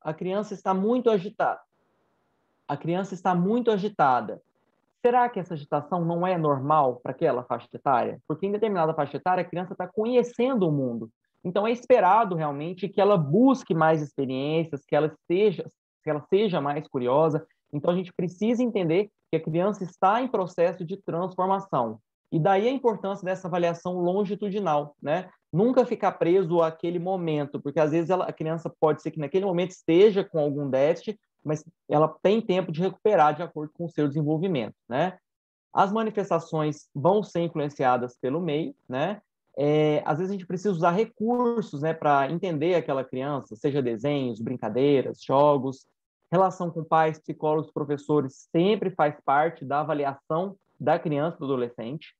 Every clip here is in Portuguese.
a criança está muito agitada. A criança está muito agitada. Será que essa agitação não é normal para aquela faixa etária? Porque em determinada faixa etária, a criança está conhecendo o mundo. Então, é esperado realmente que ela busque mais experiências, que ela seja mais curiosa. Então, a gente precisa entender que a criança está em processo de transformação. E daí a importância dessa avaliação longitudinal, né? Nunca ficar preso àquele momento, porque às vezes a criança pode ser que naquele momento esteja com algum déficit, mas ela tem tempo de recuperar de acordo com o seu desenvolvimento, né? As manifestações vão ser influenciadas pelo meio, né? Às vezes a gente precisa usar recursos, né, para entender aquela criança, seja desenhos, brincadeiras, jogos. Relação com pais, psicólogos, professores sempre faz parte da avaliação da criança, do adolescente.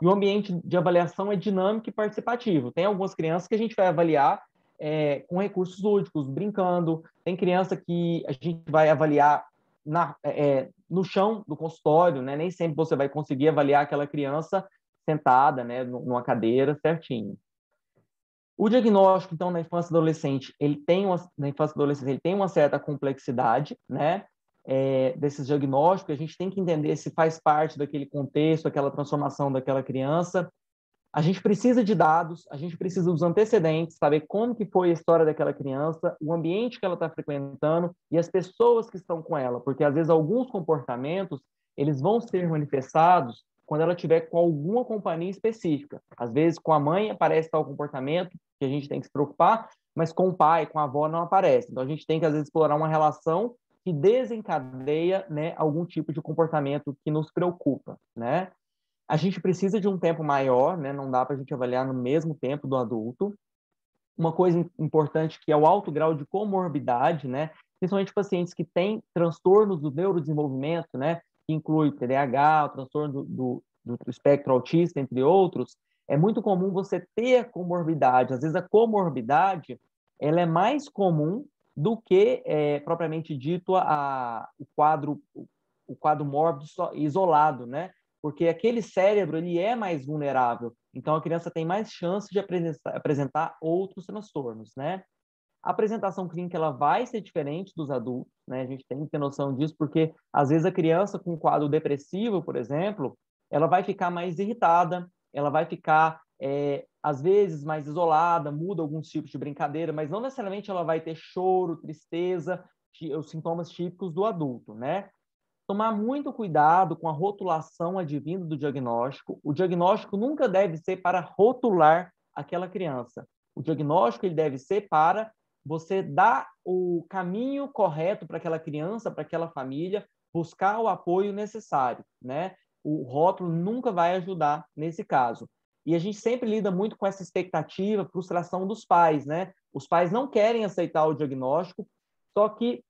E o ambiente de avaliação é dinâmico e participativo. Tem algumas crianças que a gente vai avaliar com recursos lúdicos, brincando. Tem criança que a gente vai avaliar no chão do consultório, né? Nem sempre você vai conseguir avaliar aquela criança sentada, né, numa cadeira certinho. O diagnóstico, então, na infância e adolescente, ele tem uma certa complexidade, né? Desses diagnósticos, a gente tem que entender se faz parte daquele contexto, aquela transformação daquela criança. A gente precisa de dados, a gente precisa dos antecedentes, saber como que foi a história daquela criança, o ambiente que ela está frequentando e as pessoas que estão com ela, porque às vezes alguns comportamentos eles vão ser manifestados quando ela tiver com alguma companhia específica. Às vezes com a mãe aparece tal comportamento que a gente tem que se preocupar, mas com o pai, com a avó não aparece. Então a gente tem que às vezes explorar uma relação que desencadeia, né, algum tipo de comportamento que nos preocupa, né? A gente precisa de um tempo maior, né? Não dá para a gente avaliar no mesmo tempo do adulto. Uma coisa importante que é o alto grau de comorbidade, né? Principalmente pacientes que têm transtornos do neurodesenvolvimento, né? Que inclui o TDAH, o transtorno do espectro autista, entre outros. É muito comum você ter a comorbidade. Às vezes a comorbidade ela é mais comum do que propriamente dito o quadro mórbido isolado, né? Porque aquele cérebro ele é mais vulnerável. Então, a criança tem mais chance de apresentar outros transtornos, né? A apresentação clínica ela vai ser diferente dos adultos, né? A gente tem que ter noção disso, porque às vezes a criança com quadro depressivo, por exemplo, ela vai ficar mais irritada, ela vai ficar, às vezes, mais isolada, muda alguns tipos de brincadeira, mas não necessariamente ela vai ter choro, tristeza, os sintomas típicos do adulto, né? Tomar muito cuidado com a rotulação advinda do diagnóstico. O diagnóstico nunca deve ser para rotular aquela criança. O diagnóstico ele deve ser para você dar o caminho correto para aquela criança, para aquela família, buscar o apoio necessário, né? O rótulo nunca vai ajudar nesse caso. E a gente sempre lida muito com essa expectativa, frustração dos pais, né? Os pais não querem aceitar o diagnóstico, só que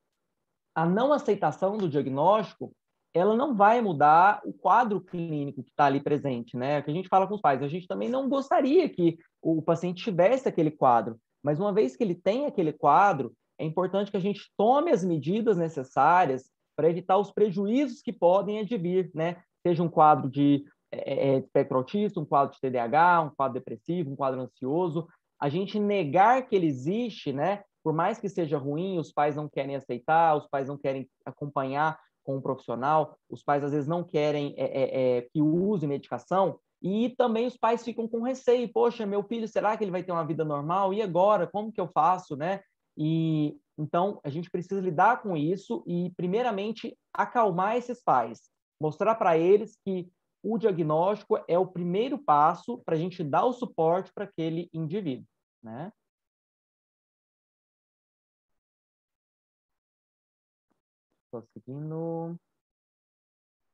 a não aceitação do diagnóstico, ela não vai mudar o quadro clínico que está ali presente, né? Que a gente fala com os pais, a gente também não gostaria que o paciente tivesse aquele quadro, mas uma vez que ele tem aquele quadro, é importante que a gente tome as medidas necessárias para evitar os prejuízos que podem advir, né? Seja um quadro de espectro autista, um quadro de TDAH, um quadro depressivo, um quadro ansioso. A gente negar que ele existe, né? Por mais que seja ruim, os pais não querem aceitar, os pais não querem acompanhar com um profissional, os pais às vezes não querem que use medicação, e também os pais ficam com receio, poxa, meu filho, será que ele vai ter uma vida normal? E agora, como que eu faço, né? E então a gente precisa lidar com isso e primeiramente acalmar esses pais, mostrar para eles que o diagnóstico é o primeiro passo para a gente dar o suporte para aquele indivíduo, né? Estou seguindo.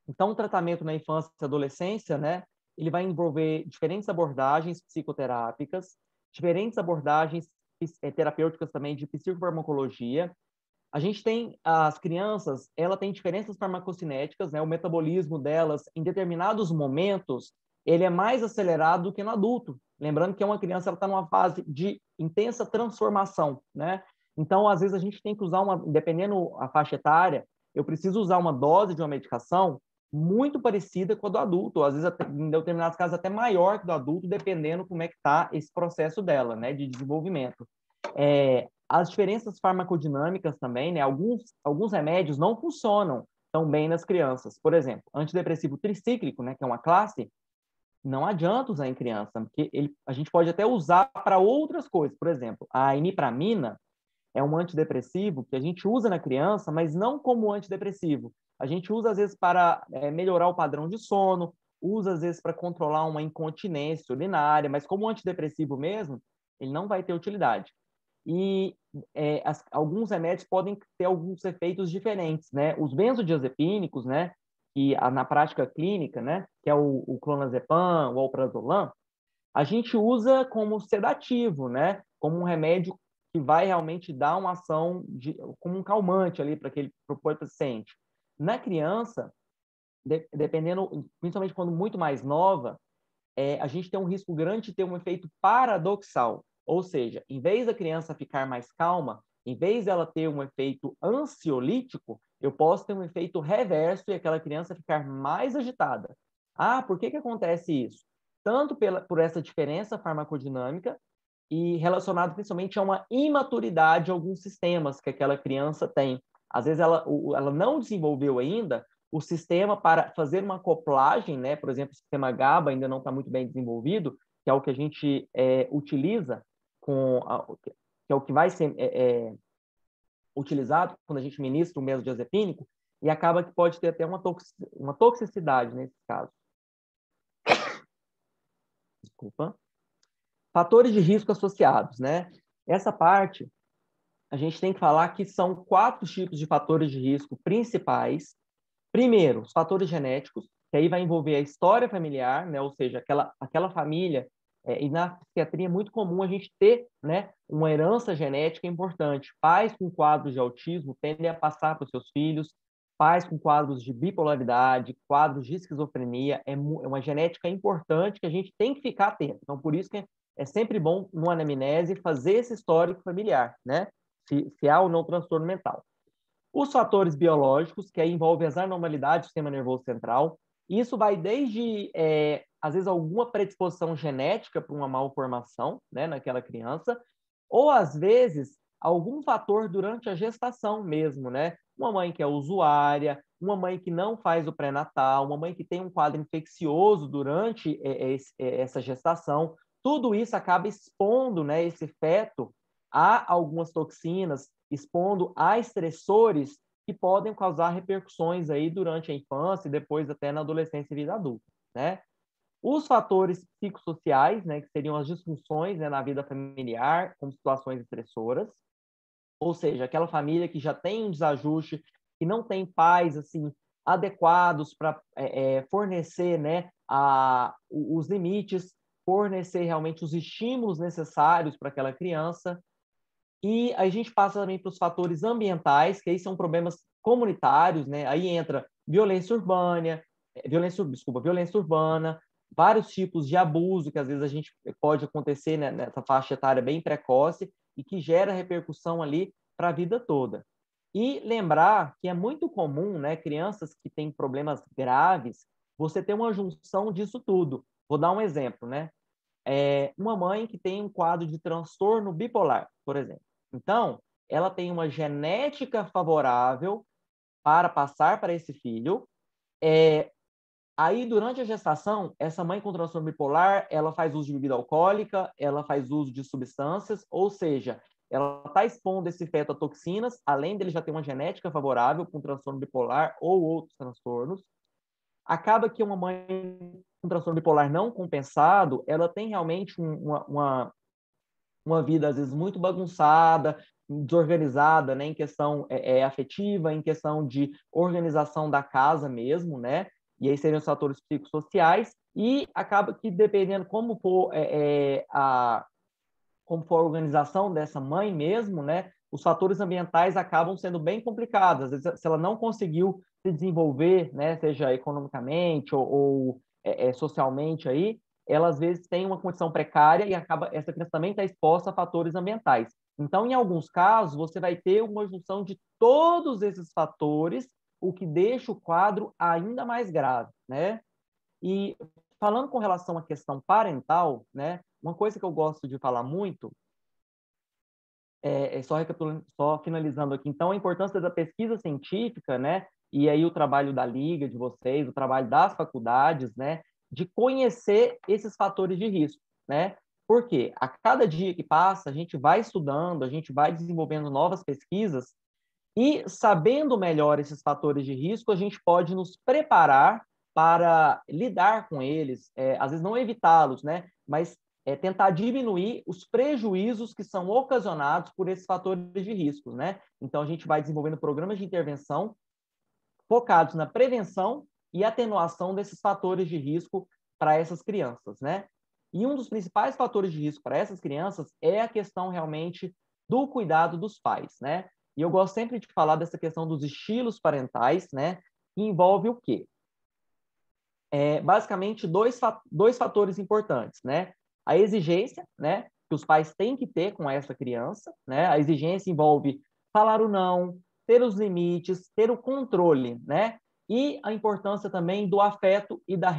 Então, o tratamento na infância e adolescência, né, ele vai envolver diferentes abordagens psicoterápicas, diferentes abordagens terapêuticas também de psicofarmacologia. A gente tem as crianças, ela tem diferenças farmacocinéticas, né, o metabolismo delas em determinados momentos, ele é mais acelerado do que no adulto. Lembrando que uma criança ela está numa fase de intensa transformação, né? Então, às vezes a gente tem que usar dependendo a faixa etária, eu preciso usar uma dose de uma medicação muito parecida com a do adulto, ou às vezes, em determinados casos, até maior que do adulto, dependendo como é que está esse processo dela, né, de desenvolvimento. As diferenças farmacodinâmicas também, né? Alguns remédios não funcionam tão bem nas crianças. Por exemplo, antidepressivo tricíclico, né, que é uma classe, não adianta usar em criança, porque a gente pode até usar para outras coisas. Por exemplo, a imipramina é um antidepressivo que a gente usa na criança, mas não como antidepressivo. A gente usa, às vezes, para melhorar o padrão de sono, usa, às vezes, para controlar uma incontinência urinária, mas como antidepressivo mesmo, ele não vai ter utilidade. E alguns remédios podem ter alguns efeitos diferentes, né? Os benzodiazepínicos, né? Que na prática clínica, né? Que é o clonazepam, o alprazolam, a gente usa como sedativo, né? Como um remédio que vai realmente dar uma ação como um calmante ali para o paciente. Na criança, dependendo, principalmente quando muito mais nova, a gente tem um risco grande de ter um efeito paradoxal. Ou seja, em vez da criança ficar mais calma, em vez dela ter um efeito ansiolítico, eu posso ter um efeito reverso e aquela criança ficar mais agitada. Ah, por que acontece isso? Tanto por essa diferença farmacodinâmica e relacionado principalmente a uma imaturidade de alguns sistemas que aquela criança tem. Às vezes ela não desenvolveu ainda o sistema para fazer uma acoplagem, né? Por exemplo, o sistema GABA ainda não está muito bem desenvolvido, que é o que a gente utiliza que é o que vai ser utilizado quando a gente ministra o benzodiazepínico, e acaba que pode ter até uma toxicidade nesse caso. Desculpa. Fatores de risco associados, né? Essa parte, a gente tem que falar que são 4 tipos de fatores de risco principais. Primeiro, os fatores genéticos, que aí vai envolver a história familiar, né? Ou seja, aquela família, e na psiquiatria é muito comum a gente ter, né, uma herança genética importante. Pais com quadros de autismo tendem a passar para os seus filhos, pais com quadros de bipolaridade, quadros de esquizofrenia, é uma genética importante que a gente tem que ficar atento. Então, por isso que é sempre bom, no anamnese, fazer esse histórico familiar, né? Se há ou não transtorno mental. Os fatores biológicos, que aí envolvem as anormalidades do sistema nervoso central. Isso vai desde, às vezes, alguma predisposição genética para uma malformação, né, naquela criança, ou, às vezes, algum fator durante a gestação mesmo, né? Uma mãe que é usuária, uma mãe que não faz o pré-natal, uma mãe que tem um quadro infeccioso durante essa gestação. Tudo isso acaba expondo, né, esse feto a algumas toxinas, expondo a estressores que podem causar repercussões aí durante a infância e depois até na adolescência e vida adulta, né? Os fatores psicossociais, né, que seriam as disfunções, né, na vida familiar, como situações estressoras, ou seja, aquela família que já tem um desajuste, que não tem pais assim adequados para fornecer, né, os limites, fornecer realmente os estímulos necessários para aquela criança. E a gente passa também para os fatores ambientais, que aí são problemas comunitários, né? Aí entra violência urbana, vários tipos de abuso que às vezes a gente pode acontecer, né, nessa faixa etária bem precoce e que gera repercussão ali para a vida toda. E lembrar que é muito comum, né, crianças que têm problemas graves, você ter uma junção disso tudo. Vou dar um exemplo, né? Uma mãe que tem um quadro de transtorno bipolar, por exemplo. Então, ela tem uma genética favorável para passar para esse filho. Aí, durante a gestação, essa mãe com transtorno bipolar, ela faz uso de bebida alcoólica, ela faz uso de substâncias, ou seja, ela está expondo esse feto a toxinas, além dele já ter uma genética favorável com transtorno bipolar ou outros transtornos. Acaba que uma mãe com transtorno bipolar não compensado, ela tem realmente uma vida, às vezes, muito bagunçada, desorganizada, né, em questão afetiva, em questão de organização da casa mesmo, né? E aí seriam os fatores psicossociais, e acaba que, dependendo como for a organização dessa mãe mesmo, né, os fatores ambientais acabam sendo bem complicados. Às vezes, se ela não conseguiu se desenvolver, né, seja economicamente ou socialmente aí, ela às vezes tem uma condição precária e essa criança também está exposta a fatores ambientais. Então, em alguns casos, você vai ter uma junção de todos esses fatores, o que deixa o quadro ainda mais grave, né? E falando com relação à questão parental, né, uma coisa que eu gosto de falar muito só recapitulando, só finalizando aqui, então, a importância da pesquisa científica, né? E aí o trabalho da Liga, de vocês, o trabalho das faculdades, né? De conhecer esses fatores de risco, né? Porque a cada dia que passa, a gente vai estudando, a gente vai desenvolvendo novas pesquisas e, sabendo melhor esses fatores de risco, a gente pode nos preparar para lidar com eles, às vezes não evitá-los, né? Mas tentar diminuir os prejuízos que são ocasionados por esses fatores de risco, né? Então, a gente vai desenvolvendo programas de intervenção focados na prevenção e atenuação desses fatores de risco para essas crianças, né? E um dos principais fatores de risco para essas crianças é a questão realmente do cuidado dos pais, né? E eu gosto sempre de falar dessa questão dos estilos parentais, né? Que envolve o quê? Basicamente, dois fatores importantes, né? A exigência, né? Que os pais têm que ter com essa criança, né? A exigência envolve falar o não, ter os limites, ter o controle, né? E a importância também do afeto e da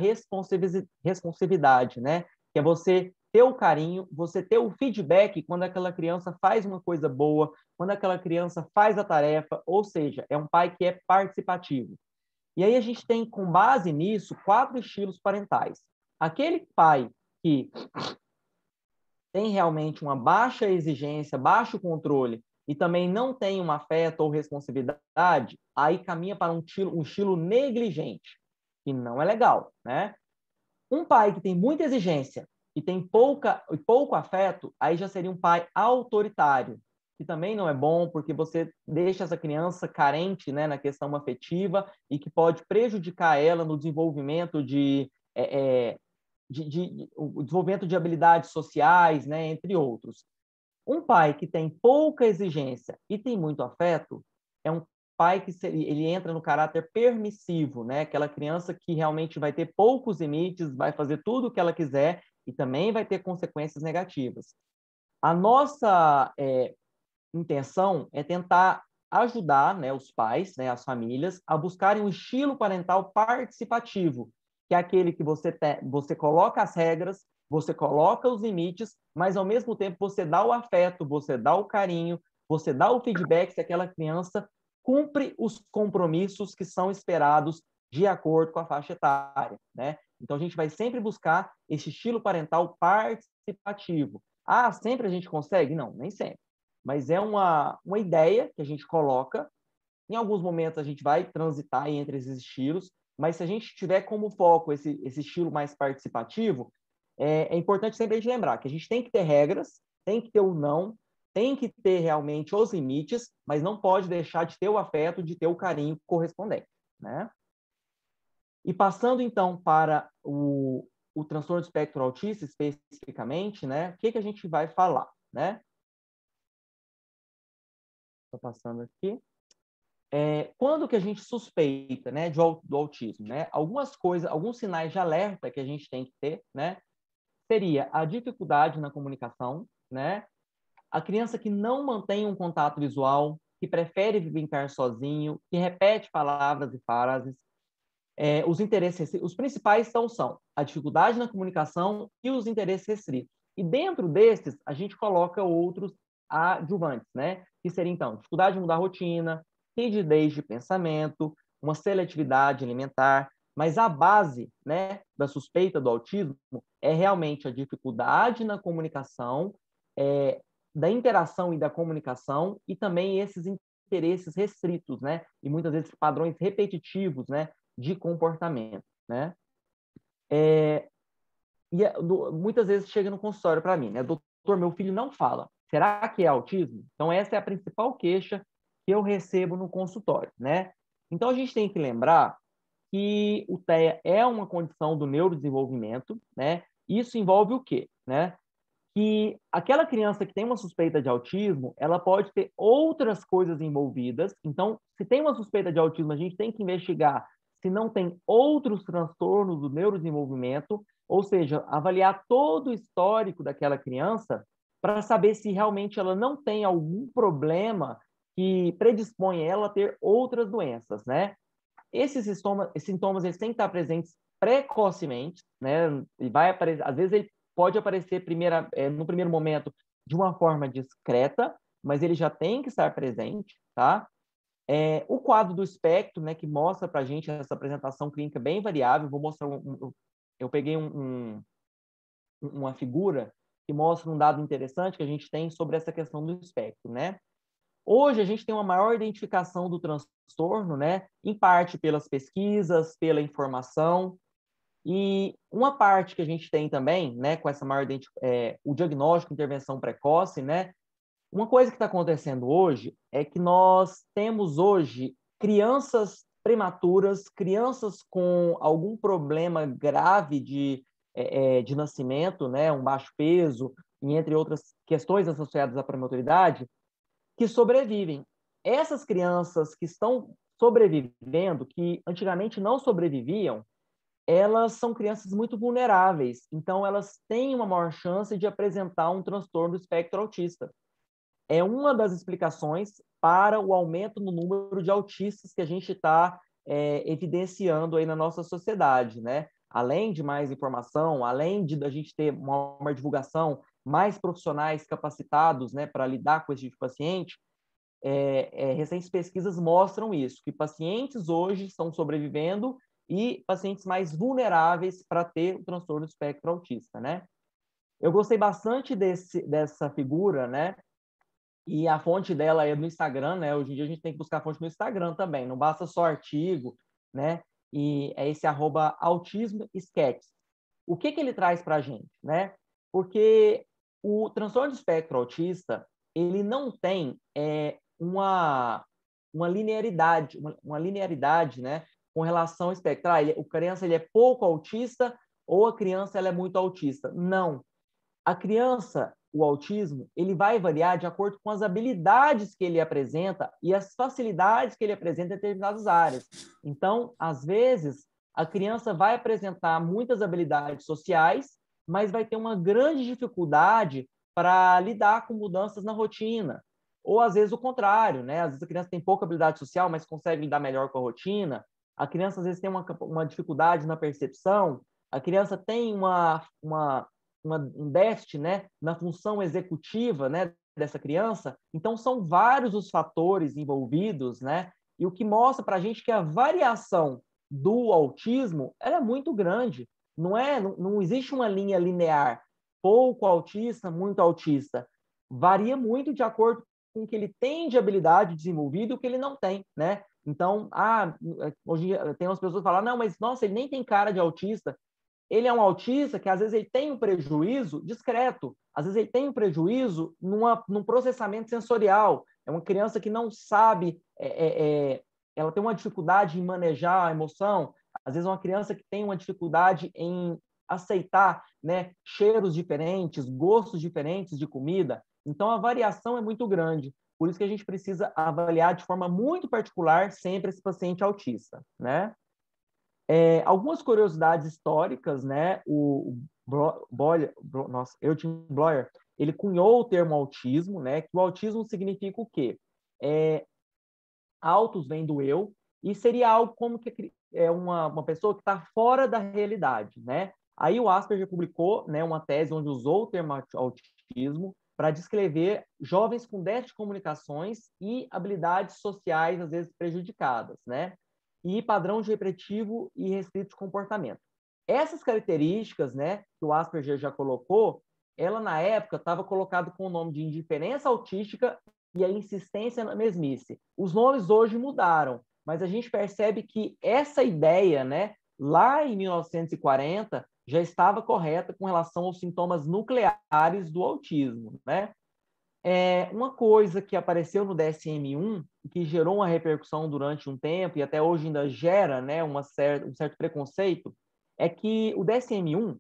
responsividade, né? Que é você ter o carinho, você ter o feedback quando aquela criança faz uma coisa boa, quando aquela criança faz a tarefa, ou seja, é um pai que é participativo. E aí a gente tem, com base nisso, 4 estilos parentais. Aquele pai que tem realmente uma baixa exigência, baixo controle, e também não tem um afeto ou responsabilidade, aí caminha para um estilo negligente, que não é legal, né? Um pai que tem muita exigência e tem pouco afeto, aí já seria um pai autoritário, que também não é bom, porque você deixa essa criança carente, né, na questão afetiva e que pode prejudicar ela no desenvolvimento o desenvolvimento de habilidades sociais, né, entre outros. Um pai que tem pouca exigência e tem muito afeto é um pai que ele entra no caráter permissivo, né? Aquela criança que realmente vai ter poucos limites, vai fazer tudo o que ela quiser e também vai ter consequências negativas. A nossa intenção é tentar ajudar, né, os pais, né, as famílias, a buscarem um estilo parental participativo, que é aquele que você coloca as regras, você coloca os limites, mas ao mesmo tempo você dá o afeto, você dá o carinho, você dá o feedback se aquela criança cumpre os compromissos que são esperados de acordo com a faixa etária, né? Então a gente vai sempre buscar esse estilo parental participativo. Ah, sempre a gente consegue? Não, nem sempre. Mas é uma ideia que a gente coloca. Em alguns momentos a gente vai transitar entre esses estilos, mas se a gente tiver como foco esse estilo mais participativo, é importante sempre a gente lembrar que a gente tem que ter regras, tem que ter o não, tem que ter realmente os limites, mas não pode deixar de ter o afeto, de ter o carinho correspondente, né? E passando, então, para o transtorno do espectro autista, especificamente, né? O que a gente vai falar, né? Estou passando aqui. Quando que a gente suspeita, né, do autismo, né? Algumas coisas, alguns sinais de alerta que a gente tem que ter, né? Seria a dificuldade na comunicação, né? A criança que não mantém um contato visual, que prefere brincar sozinho, que repete palavras e frases. Os principais são a dificuldade na comunicação e os interesses restritos. E dentro desses, a gente coloca outros adjuvantes, né? Que seria, então, dificuldade de mudar a rotina, rigidez de pensamento, uma seletividade alimentar, mas a base, né, da suspeita do autismo é realmente a dificuldade na comunicação, da interação e da comunicação, e também esses interesses restritos, né? E muitas vezes padrões repetitivos, né, de comportamento, né? Muitas vezes chega no consultório para mim, né? Doutor, meu filho não fala. Será que é autismo? Então, essa é a principal queixa que eu recebo no consultório, né? Então, a gente tem que lembrar que o TEA é uma condição do neurodesenvolvimento, né? Isso envolve o quê, né? Que aquela criança que tem uma suspeita de autismo, ela pode ter outras coisas envolvidas. Então, se tem uma suspeita de autismo, a gente tem que investigar se não tem outros transtornos do neurodesenvolvimento, ou seja, avaliar todo o histórico daquela criança para saber se realmente ela não tem algum problema que predispõe ela a ter outras doenças, né? Esses sintomas eles têm que estar presentes precocemente, né? E vai aparecer, às vezes ele pode aparecer no primeiro momento de uma forma discreta, mas ele já tem que estar presente, tá? O quadro do espectro, né, que mostra para a gente essa apresentação clínica bem variável. Vou mostrar eu peguei uma figura que mostra um dado interessante que a gente tem sobre essa questão do espectro, né? Hoje a gente tem uma maior identificação do transtorno, né, em parte pelas pesquisas, pela informação, e uma parte que a gente tem também, né, com essa maior o diagnóstico, intervenção precoce, né? Uma coisa que está acontecendo hoje é que nós temos hoje crianças prematuras, crianças com algum problema grave de nascimento, né, um baixo peso, e entre outras questões associadas à prematuridade, que sobrevivem. Essas crianças que estão sobrevivendo, que antigamente não sobreviviam, elas são crianças muito vulneráveis, então elas têm uma maior chance de apresentar um transtorno do espectro autista. É uma das explicações para o aumento no número de autistas que a gente está evidenciando aí na nossa sociedade, né? Além de mais informação, além de a gente ter uma divulgação, mais profissionais capacitados, né, para lidar com esse tipo de paciente, recentes pesquisas mostram isso, que pacientes hoje estão sobrevivendo e pacientes mais vulneráveis para ter o transtorno do espectro autista, né? Eu gostei bastante dessa figura, né? E a fonte dela é no Instagram, né? Hoje em dia a gente tem que buscar a fonte no Instagram também, não basta só artigo, né? E é esse @autismosketches. O que ele traz para a gente, né? Porque o transtorno de espectro autista, ele não tem uma linearidade, uma linearidade, né? Com relação ao espectro. O criança ele é pouco autista ou a criança ela é muito autista. Não. A criança, o autismo, ele vai variar de acordo com as habilidades que ele apresenta e as facilidades que ele apresenta em determinadas áreas. Então, às vezes, a criança vai apresentar muitas habilidades sociais, mas vai ter uma grande dificuldade para lidar com mudanças na rotina. Ou, às vezes, o contrário, né? Às vezes a criança tem pouca habilidade social, mas consegue lidar melhor com a rotina. A criança, às vezes, tem uma dificuldade na percepção. A criança tem um déficit, né, na função executiva, né, dessa criança. Então, são vários os fatores envolvidos, né, e o que mostra para a gente que a variação do autismo ela é muito grande. Não existe uma linha linear, pouco autista, muito autista. Varia muito de acordo com o que ele tem de habilidade desenvolvida e o que ele não tem, né? Então, hoje tem umas pessoas que falam, não, mas nossa, ele nem tem cara de autista. Ele é um autista que às vezes ele tem um prejuízo discreto, às vezes ele tem um prejuízo num processamento sensorial. É uma criança que não sabe, ela tem uma dificuldade em manejar a emoção, às vezes é uma criança que tem uma dificuldade em aceitar, né, cheiros diferentes, gostos diferentes de comida. Então a variação é muito grande. Por isso que a gente precisa avaliar de forma muito particular sempre esse paciente autista, né? Algumas curiosidades históricas, né? Eugene Bloyer, ele cunhou o termo autismo, né? Que o autismo significa o quê? Autos vem do eu e seria algo como que uma pessoa que está fora da realidade, né? Aí o Asperger publicou, né, uma tese onde usou o termo autismo para descrever jovens com déficit de comunicações e habilidades sociais às vezes prejudicadas, né? E padrão de repetitivo e restrito de comportamento. Essas características, né, que o Asperger já colocou, ela na época estava colocado com o nome de indiferença autística e a insistência na mesmice. Os nomes hoje mudaram, mas a gente percebe que essa ideia, né, lá em 1940, já estava correta com relação aos sintomas nucleares do autismo, né? Uma coisa que apareceu no DSM-1, que gerou uma repercussão durante um tempo, e até hoje ainda gera, né, um certo preconceito, é que o DSM-1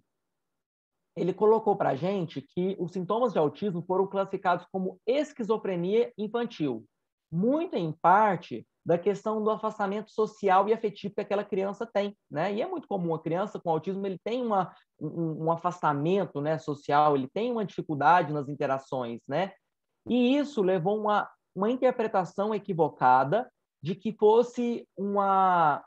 ele colocou para a gente que os sintomas de autismo foram classificados como esquizofrenia infantil, muito em parte da questão do afastamento social e afetivo que aquela criança tem, né? E é muito comum a criança com autismo ele tem um afastamento, né, social, ele tem uma dificuldade nas interações, né? E isso levou uma interpretação equivocada de que fosse uma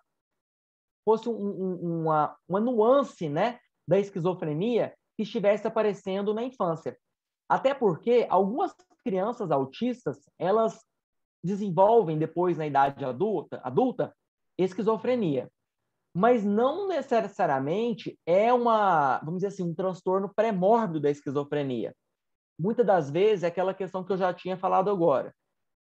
nuance, né, da esquizofrenia que estivesse aparecendo na infância. Até porque algumas crianças autistas, elas desenvolvem depois, na idade adulta esquizofrenia. Mas não necessariamente é vamos dizer assim, um transtorno pré-mórbido da esquizofrenia. Muitas das vezes é aquela questão que eu já tinha falado agora.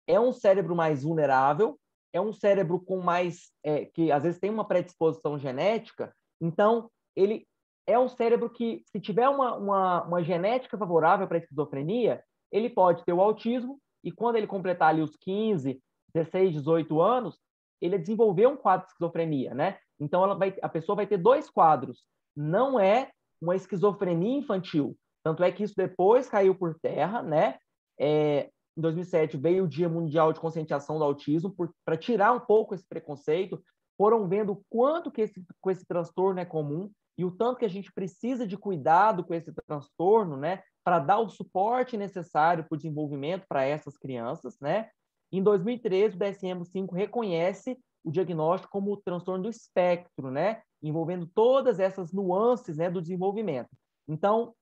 É um cérebro mais vulnerável, é um cérebro com mais, que às vezes tem uma predisposição genética, então ele é um cérebro que, se tiver uma genética favorável para a esquizofrenia, ele pode ter o autismo, e quando ele completar ali os 15, 16, 18 anos, ele desenvolver um quadro de esquizofrenia, né? Então a pessoa vai ter dois quadros. Não é uma esquizofrenia infantil. Tanto é que isso depois caiu por terra, né? Em 2007 veio o Dia Mundial de Conscientização do Autismo para tirar um pouco esse preconceito. Foram vendo o quanto que com esse transtorno é comum e o tanto que a gente precisa de cuidado com esse transtorno, né, para dar o suporte necessário para o desenvolvimento para essas crianças, né? Em 2013, o DSM-5 reconhece o diagnóstico como o transtorno do espectro, né, envolvendo todas essas nuances, né, do desenvolvimento. Então,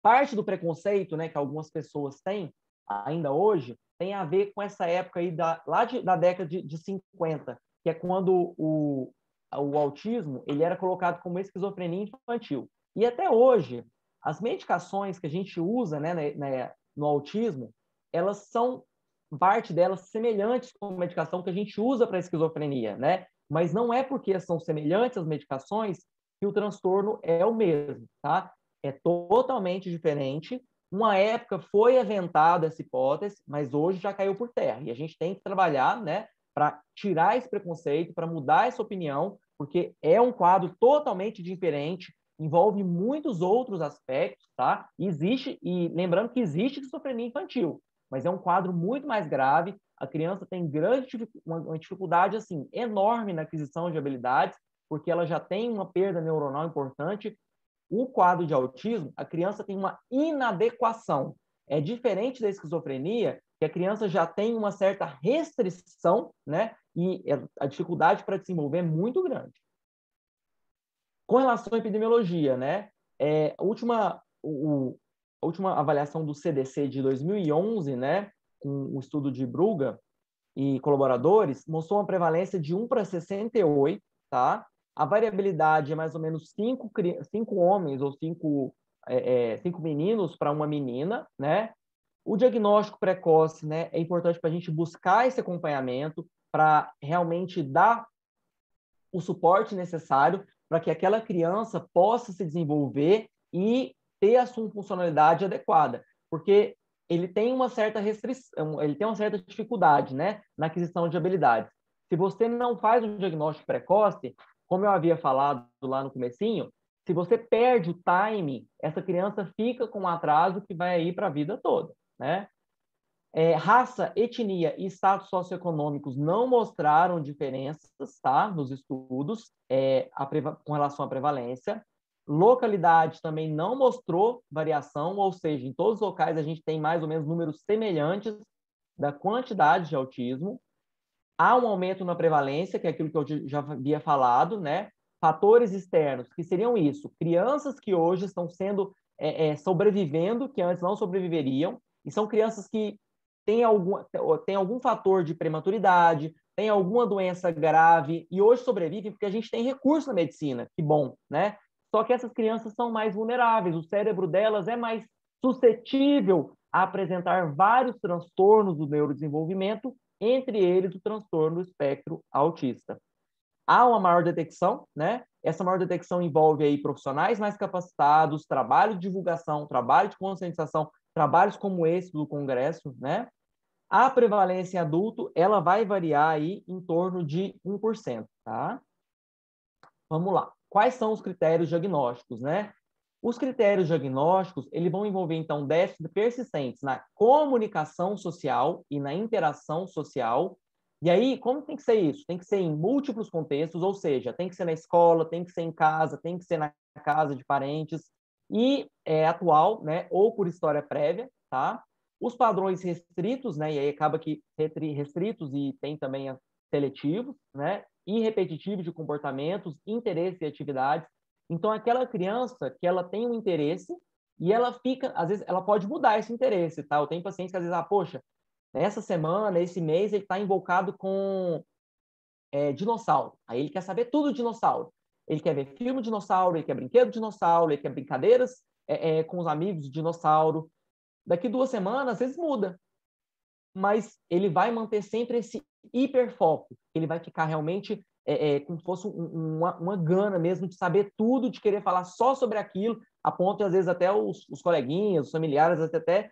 parte do preconceito, né, que algumas pessoas têm ainda hoje, tem a ver com essa época aí da década de 50, que é quando o autismo ele era colocado como esquizofrenia infantil. E até hoje, as medicações que a gente usa, né, no autismo, elas são, parte delas, semelhantes com a medicação que a gente usa para esquizofrenia, né? Mas não é porque são semelhantes as medicações que o transtorno é o mesmo, tá? É totalmente diferente. Uma época foi aventada essa hipótese, mas hoje já caiu por terra. E a gente tem que trabalhar, né, para tirar esse preconceito, para mudar essa opinião, porque é um quadro totalmente diferente, envolve muitos outros aspectos, tá? E lembrando que existe esquizofrenia infantil, mas é um quadro muito mais grave. A criança tem uma dificuldade assim enorme na aquisição de habilidades, porque ela já tem uma perda neuronal importante. O quadro de autismo, a criança tem uma inadequação. É diferente da esquizofrenia, que a criança já tem uma certa restrição, né? E a dificuldade para desenvolver é muito grande. Com relação à epidemiologia, né? A última avaliação do CDC de 2011, né? Com o estudo de Brugger e colaboradores, mostrou uma prevalência de 1 para 68, tá? A variabilidade é mais ou menos 5 homens ou 5 meninos para uma menina, né? O diagnóstico precoce, né, é importante para a gente buscar esse acompanhamento, para realmente dar o suporte necessário para que aquela criança possa se desenvolver e ter a sua funcionalidade adequada, porque ele tem uma certa restrição, ele tem uma certa dificuldade, né, na aquisição de habilidades. Se você não faz um diagnóstico precoce, como eu havia falado lá no comecinho, se você perde o time, essa criança fica com um atraso que vai aí para a vida toda, né? Raça, etnia e status socioeconômicos não mostraram diferenças, tá, nos estudos com relação à prevalência. Localidade também não mostrou variação, ou seja, em todos os locais a gente tem mais ou menos números semelhantes da quantidade de autismo. Há um aumento na prevalência, que é aquilo que eu já havia falado, né? Fatores externos, que seriam isso, crianças que hoje estão sobrevivendo, que antes não sobreviveriam, e são crianças que têm algum fator de prematuridade, têm alguma doença grave, e hoje sobrevivem porque a gente tem recurso na medicina, que bom, né? Só que essas crianças são mais vulneráveis, o cérebro delas é mais suscetível a apresentar vários transtornos do neurodesenvolvimento, entre eles o transtorno do espectro autista. Há uma maior detecção, né? Essa maior detecção envolve aí profissionais mais capacitados, trabalho de divulgação, trabalho de conscientização, trabalhos como esse do Congresso, né? A prevalência em adulto, ela vai variar aí em torno de 1%, tá? Vamos lá. Quais são os critérios diagnósticos, né? Os critérios diagnósticos, eles vão envolver, então, déficits persistentes na comunicação social e na interação social. E aí, como tem que ser isso? Tem que ser em múltiplos contextos, ou seja, tem que ser na escola, tem que ser em casa, tem que ser na casa de parentes, e atual, né, ou por história prévia, tá? Os padrões restritos, né, e aí acaba que restritos e tem também seletivos, né, e repetitivos de comportamentos, interesses e atividades. Então, aquela criança que ela tem um interesse, E ela fica, às vezes, ela pode mudar esse interesse, tá? Eu tenho pacientes que às vezes, poxa, essa semana, esse mês, ele está invocado com dinossauro. Aí ele quer saber tudo de dinossauro. Ele quer ver filme de dinossauro, ele quer brinquedo de dinossauro, ele quer brincadeiras com os amigos de dinossauro. Daqui 2 semanas, às vezes muda. Mas ele vai manter sempre esse hiperfoco. Ele vai ficar realmente como se fosse uma gana mesmo de saber tudo, de querer falar só sobre aquilo, a ponto de, às vezes, até os coleguinhas, os familiares, até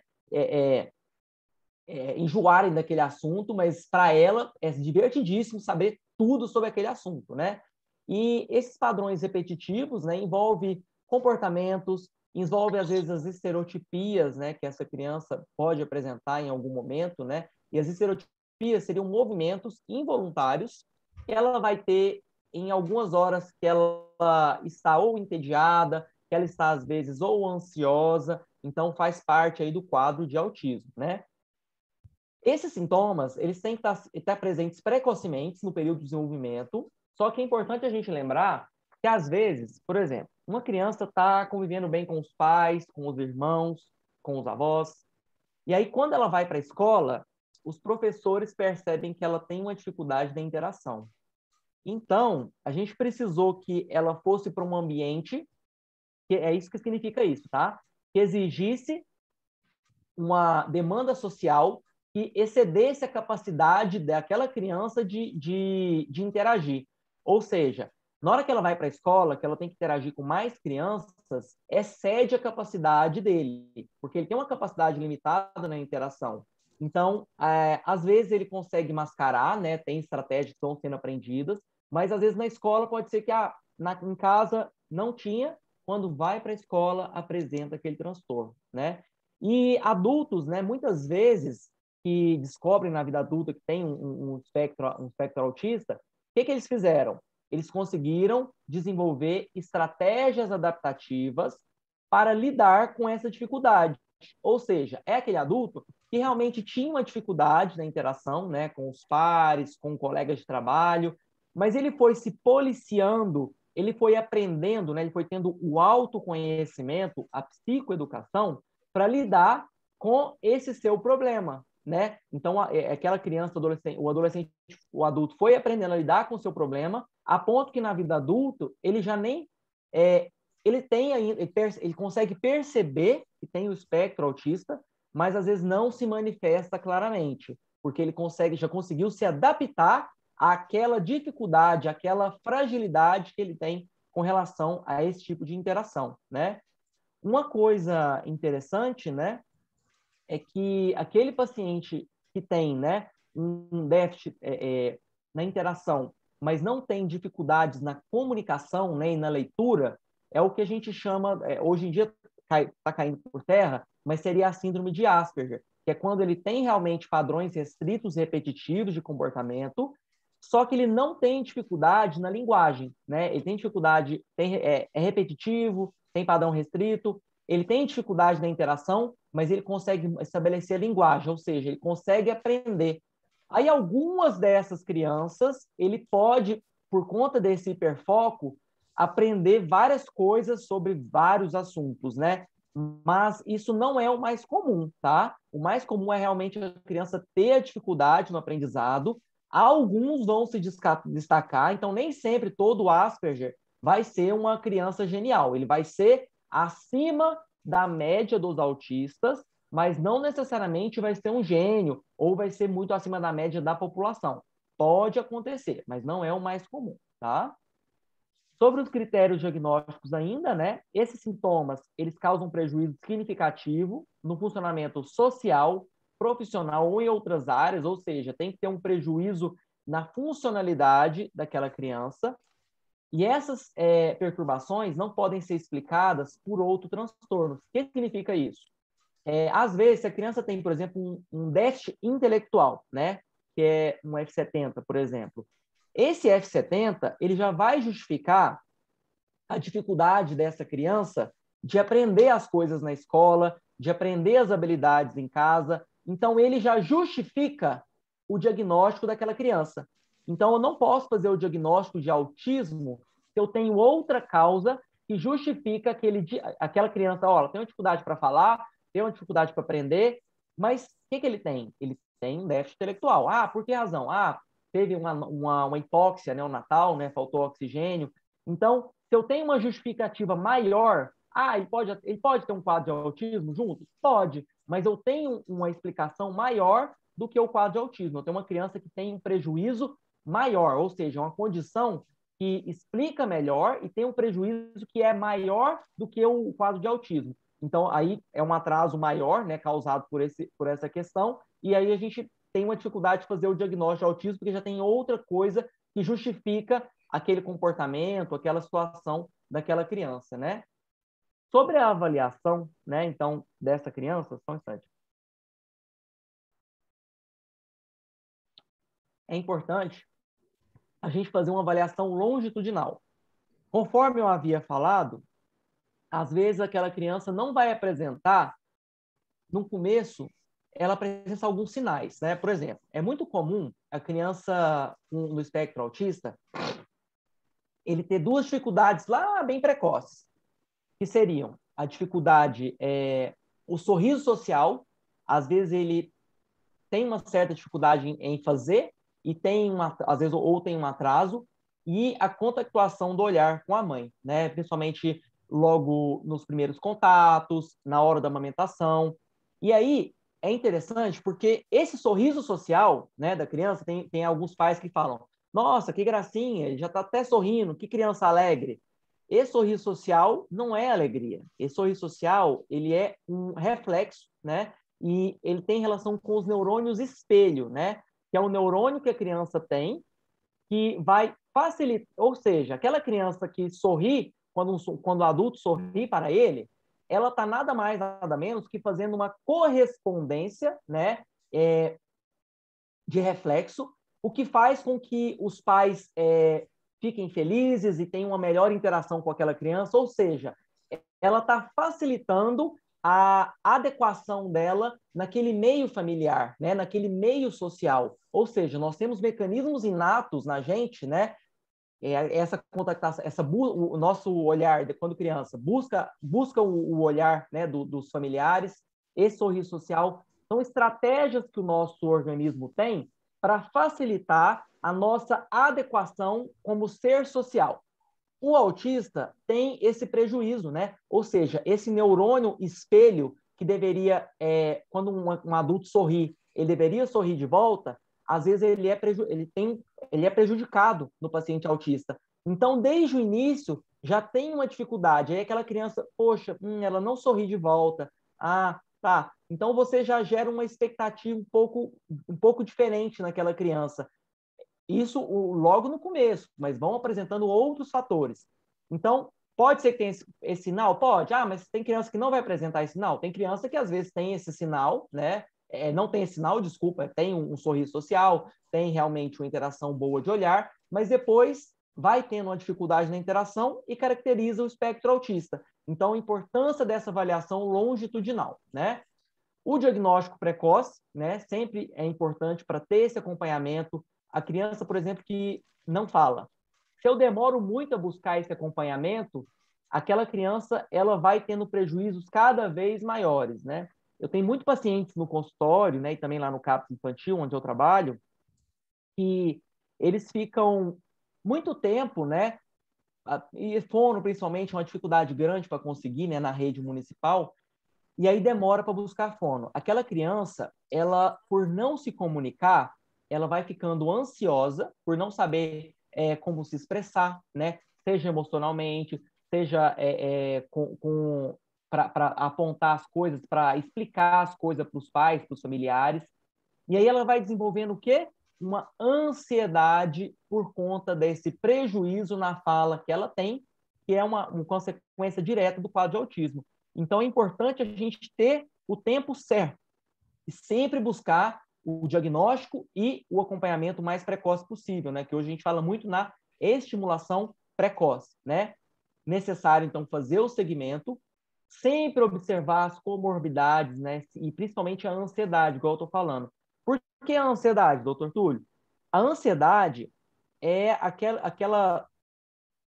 enjoarem daquele assunto, mas para ela é divertidíssimo saber tudo sobre aquele assunto, né? E esses padrões repetitivos, né, envolve comportamentos, envolve às vezes as estereotipias, né, que essa criança pode apresentar em algum momento, né? E as estereotipias seriam movimentos involuntários que ela vai ter em algumas horas que ela está ou entediada, que ela está às vezes ou ansiosa, então faz parte aí do quadro de autismo, né? Esses sintomas, eles têm que estar presentes precocemente no período de desenvolvimento, só que é importante a gente lembrar que, às vezes, por exemplo, uma criança está convivendo bem com os pais, com os irmãos, com os avós, e aí, quando ela vai para a escola, os professores percebem que ela tem uma dificuldade na interação. Então, a gente precisou que ela fosse para um ambiente, que é isso que significa isso, tá? Que exigisse uma demanda social que excedesse a capacidade daquela criança de interagir. Ou seja, na hora que ela vai para a escola, que ela tem que interagir com mais crianças, excede a capacidade dele, porque ele tem uma capacidade limitada na interação. Então, às vezes ele consegue mascarar, né? Tem estratégias que estão sendo aprendidas, mas às vezes na escola pode ser que em casa não tinha, quando vai para a escola apresenta aquele transtorno, né? E adultos, né, muitas vezes, que descobrem na vida adulta que tem um espectro autista, o que eles fizeram? Eles conseguiram desenvolver estratégias adaptativas para lidar com essa dificuldade. Ou seja, é aquele adulto que realmente tinha uma dificuldade na interação, né, com os pares, com colegas de trabalho, mas ele foi se policiando, ele foi aprendendo, né, ele foi tendo o autoconhecimento, a psicoeducação, para lidar com esse seu problema, né? Então, aquela criança, o adulto foi aprendendo a lidar com o seu problema, a ponto que na vida adulta ele já nem ele tem ainda, ele consegue perceber que tem o espectro autista, mas às vezes não se manifesta claramente, porque ele já conseguiu se adaptar àquela dificuldade, àquela fragilidade que ele tem com relação a esse tipo de interação, né? Uma coisa interessante, né, é que aquele paciente que tem, né, um déficit na interação, mas não tem dificuldades na comunicação, né, e na leitura, é o que a gente chama, hoje em dia está caindo por terra, mas seria a síndrome de Asperger, que é quando ele tem realmente padrões restritos repetitivos de comportamento, só que ele não tem dificuldade na linguagem, né? Ele tem dificuldade, é repetitivo, tem padrão restrito, ele tem dificuldade na interação, mas ele consegue estabelecer a linguagem, ou seja, ele consegue aprender. Aí, algumas dessas crianças, ele pode, por conta desse hiperfoco, aprender várias coisas sobre vários assuntos, né? Mas isso não é o mais comum, tá? O mais comum é realmente a criança ter a dificuldade no aprendizado. Alguns vão se destacar, então nem sempre todo Asperger vai ser uma criança genial. Ele vai ser acima da média dos autistas, mas não necessariamente vai ser um gênio ou vai ser muito acima da média da população. Pode acontecer, mas não é o mais comum, tá? Sobre os critérios diagnósticos ainda, né? Esses sintomas, eles causam prejuízo significativo no funcionamento social, profissional ou em outras áreas, ou seja, tem que ter um prejuízo na funcionalidade daquela criança. E essas perturbações não podem ser explicadas por outro transtorno. O que significa isso? Às vezes, se a criança tem, por exemplo, um déficit intelectual, né? Que é um F70, por exemplo. Esse F70, ele já vai justificar a dificuldade dessa criança de aprender as coisas na escola, de aprender as habilidades em casa. Então, ele já justifica o diagnóstico daquela criança. Então, eu não posso fazer o diagnóstico de autismo se eu tenho outra causa que justifica aquela criança, ó, ela tem uma dificuldade para falar, tem uma dificuldade para aprender, mas o que ele tem? Ele tem um déficit intelectual. Ah, por que razão? Ah, teve uma hipóxia neonatal, né? Faltou oxigênio. Então, se eu tenho uma justificativa maior, ele pode ter um quadro de autismo junto? Pode, mas eu tenho uma explicação maior do que o quadro de autismo. Eu tenho uma criança que tem um prejuízo maior, ou seja, uma condição que explica melhor e tem um prejuízo que é maior do que o quadro de autismo. Então, aí é um atraso maior, né, causado por essa questão, e aí a gente tem uma dificuldade de fazer o diagnóstico de autismo, porque já tem outra coisa que justifica aquele comportamento, aquela situação daquela criança, né? Sobre a avaliação, né, então, dessa criança, só um instante. É importante a gente fazer uma avaliação longitudinal. Conforme eu havia falado, às vezes aquela criança não vai apresentar, no começo, ela apresenta alguns sinais, né? Por exemplo, é muito comum a criança no espectro autista ele ter duas dificuldades lá bem precoces, que seriam a dificuldade, o sorriso social, às vezes ele tem uma certa dificuldade em fazer e às vezes ou tem um atraso, e a contactuação do olhar com a mãe, né? Principalmente logo nos primeiros contatos, na hora da amamentação. E aí é interessante porque esse sorriso social, né, da criança, tem alguns pais que falam: nossa, que gracinha, ele já está até sorrindo, que criança alegre. Esse sorriso social não é alegria. Esse sorriso social, ele é um reflexo, né? E ele tem relação com os neurônios espelho, né? Que é o neurônio que a criança tem, que vai facilitar, ou seja, aquela criança que sorri, quando o adulto sorri para ele, ela está nada mais, nada menos que fazendo uma correspondência, né? De reflexo, o que faz com que os pais fiquem felizes e tenham uma melhor interação com aquela criança, ou seja, ela está facilitando a adequação dela naquele meio familiar, né? Naquele meio social. Ou seja, nós temos mecanismos inatos na gente, né? Essa contactação, o nosso olhar, quando criança, busca o olhar, né, dos familiares, esse sorriso social, são estratégias que o nosso organismo tem para facilitar a nossa adequação como ser social. O autista tem esse prejuízo, né? Ou seja, esse neurônio espelho que deveria, quando um adulto sorri, ele deveria sorrir de volta, às vezes ele é prejudicado no paciente autista. Então, desde o início, já tem uma dificuldade. Aí aquela criança, poxa, ela não sorri de volta. Ah, tá. Então, você já gera uma expectativa um pouco diferente naquela criança. Isso logo no começo, mas vão apresentando outros fatores. Então, pode ser que tenha esse sinal? Pode. Ah, mas tem criança que não vai apresentar esse sinal? Tem criança que às vezes tem esse sinal, né? Não tem esse sinal, desculpa, tem um sorriso social, tem realmente uma interação boa de olhar, mas depois vai tendo uma dificuldade na interação e caracteriza o espectro autista. Então, a importância dessa avaliação longitudinal, né? O diagnóstico precoce, né, sempre é importante para ter esse acompanhamento. A criança, por exemplo, que não fala. Se eu demoro muito a buscar esse acompanhamento, aquela criança ela vai tendo prejuízos cada vez maiores, né? Eu tenho muitos pacientes no consultório, né, e também lá no CAPS infantil, onde eu trabalho, que eles ficam muito tempo, né, e fono principalmente uma dificuldade grande para conseguir, né, na rede municipal, e aí demora para buscar fono. Aquela criança, ela, por não se comunicar, ela vai ficando ansiosa por não saber como se expressar, né? Seja emocionalmente, seja para apontar as coisas, para explicar as coisas para os pais, para os familiares. E aí ela vai desenvolvendo o quê? Uma ansiedade por conta desse prejuízo na fala que ela tem, que é uma consequência direta do quadro de autismo. Então, é importante a gente ter o tempo certo e sempre buscar o diagnóstico e o acompanhamento mais precoce possível, né? Que hoje a gente fala muito na estimulação precoce, né? Necessário, então, fazer o segmento, sempre observar as comorbidades, né? E principalmente a ansiedade, igual eu estou falando. Por que a ansiedade, doutor Túlio? A ansiedade é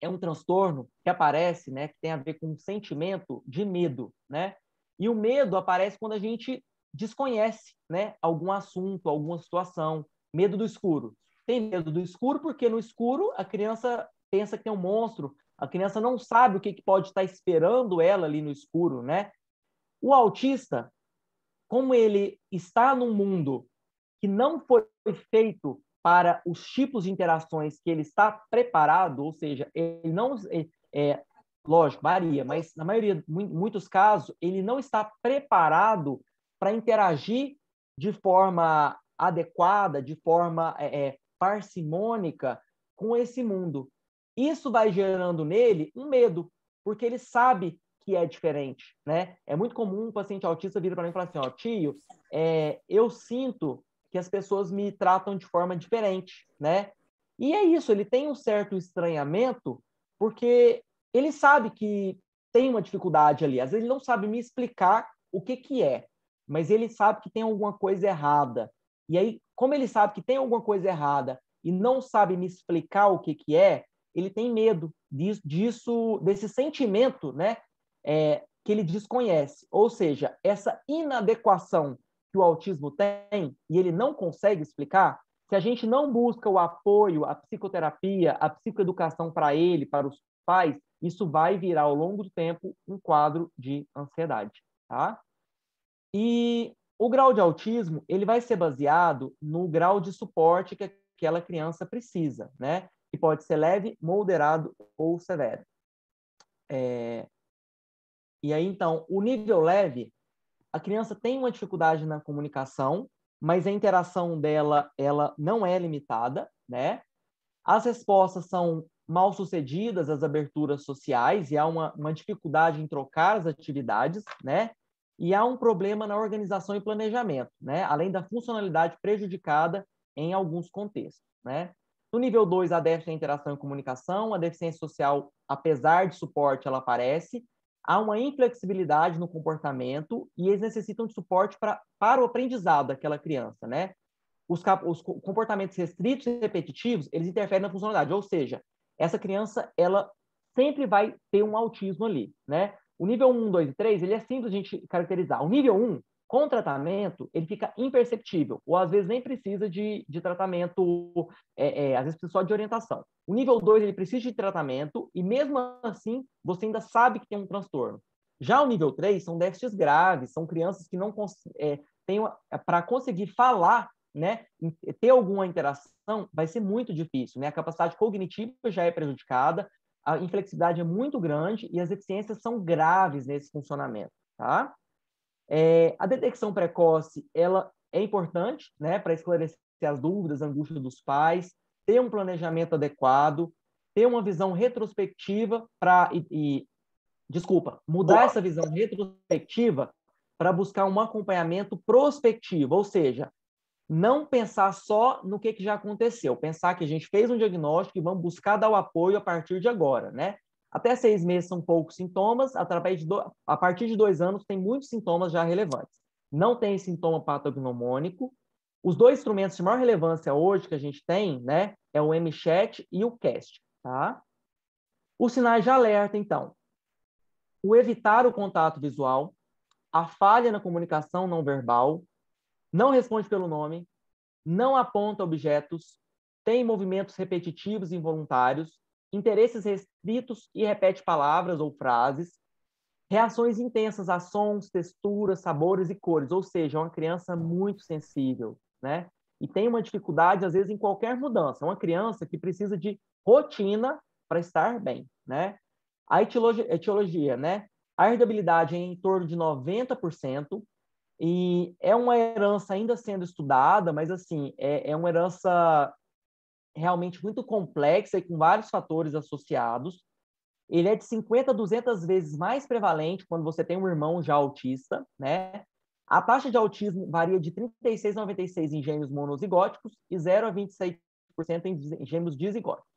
é um transtorno que aparece, né, que tem a ver com um sentimento de medo, né? E o medo aparece quando a gente desconhece, né, algum assunto, alguma situação. Medo do escuro. Tem medo do escuro porque no escuro a criança pensa que tem um monstro, a criança não sabe o que pode estar esperando ela ali no escuro, né? O autista, como ele está num mundo que não foi feito para os tipos de interações que ele está preparado, ou seja, ele não lógico, varia, mas na maioria, muitos casos, ele não está preparado para interagir de forma adequada, de forma parcimônica com esse mundo. Isso vai gerando nele um medo, porque ele sabe que é diferente, né? É muito comum um paciente autista vir para mim e falar assim, ó, tio, eu sinto que as pessoas me tratam de forma diferente, né? E é isso, ele tem um certo estranhamento, porque ele sabe que tem uma dificuldade ali. Às vezes ele não sabe me explicar o que é, mas ele sabe que tem alguma coisa errada. E aí, como ele sabe que tem alguma coisa errada e não sabe me explicar o que é, ele tem medo disso, desse sentimento, né? Que ele desconhece. Ou seja, essa inadequação que o autismo tem e ele não consegue explicar, se a gente não busca o apoio, a psicoterapia, a psicoeducação para ele, para os pais, isso vai virar ao longo do tempo um quadro de ansiedade, tá? E o grau de autismo, ele vai ser baseado no grau de suporte que aquela criança precisa, né? Que pode ser leve, moderado ou severo. E aí, então, o nível leve, a criança tem uma dificuldade na comunicação, mas a interação dela, ela não é limitada, né? As respostas são mal sucedidas, as aberturas sociais, e há uma dificuldade em trocar as atividades, né? E há um problema na organização e planejamento, né? Além da funcionalidade prejudicada em alguns contextos, né? No nível 2, a déficit em interação e comunicação, a deficiência social, apesar de suporte, ela aparece. Há uma inflexibilidade no comportamento e eles necessitam de suporte para o aprendizado daquela criança, né? Os comportamentos restritos e repetitivos, eles interferem na funcionalidade, ou seja, essa criança, ela sempre vai ter um autismo ali, né? O nível 1, 2 e 3, ele é simples de a gente caracterizar. O nível 1, com tratamento, ele fica imperceptível, ou às vezes nem precisa de tratamento, às vezes precisa só de orientação. O nível 2, ele precisa de tratamento, e mesmo assim, você ainda sabe que tem um transtorno. Já o nível 3, são déficits graves, são crianças que não têm, para conseguir falar, né, ter alguma interação, vai ser muito difícil, né? A capacidade cognitiva já é prejudicada, a inflexibilidade é muito grande e as deficiências são graves nesse funcionamento, tá? A detecção precoce, ela é importante, né, para esclarecer as dúvidas, a angústia dos pais, ter um planejamento adequado, ter uma visão retrospectiva mudar essa visão retrospectiva para buscar um acompanhamento prospectivo, ou seja, não pensar só no que já aconteceu, pensar que a gente fez um diagnóstico e vamos buscar dar o apoio a partir de agora, né? Até 6 meses são poucos sintomas, a partir de 2 anos tem muitos sintomas já relevantes. Não tem sintoma patognomônico. Os 2 instrumentos de maior relevância hoje que a gente tem, né, é o MChat e o CAST, tá? Os sinais de alerta, então. O evitar o contato visual, a falha na comunicação não verbal, não responde pelo nome, não aponta objetos, tem movimentos repetitivos e involuntários, interesses restritos e repete palavras ou frases, reações intensas a sons, texturas, sabores e cores, ou seja, é uma criança muito sensível, né? E tem uma dificuldade, às vezes, em qualquer mudança. É uma criança que precisa de rotina para estar bem, né? A etiologia, né? A irritabilidade é em torno de 90%, e é uma herança ainda sendo estudada, mas assim, é uma herança realmente muito complexa e com vários fatores associados. Ele é de 50 a 200 vezes mais prevalente quando você tem um irmão já autista, né? A taxa de autismo varia de 36 a 96 em gêmeos monozigóticos e 0 a 26% em gêmeos dizigóticos.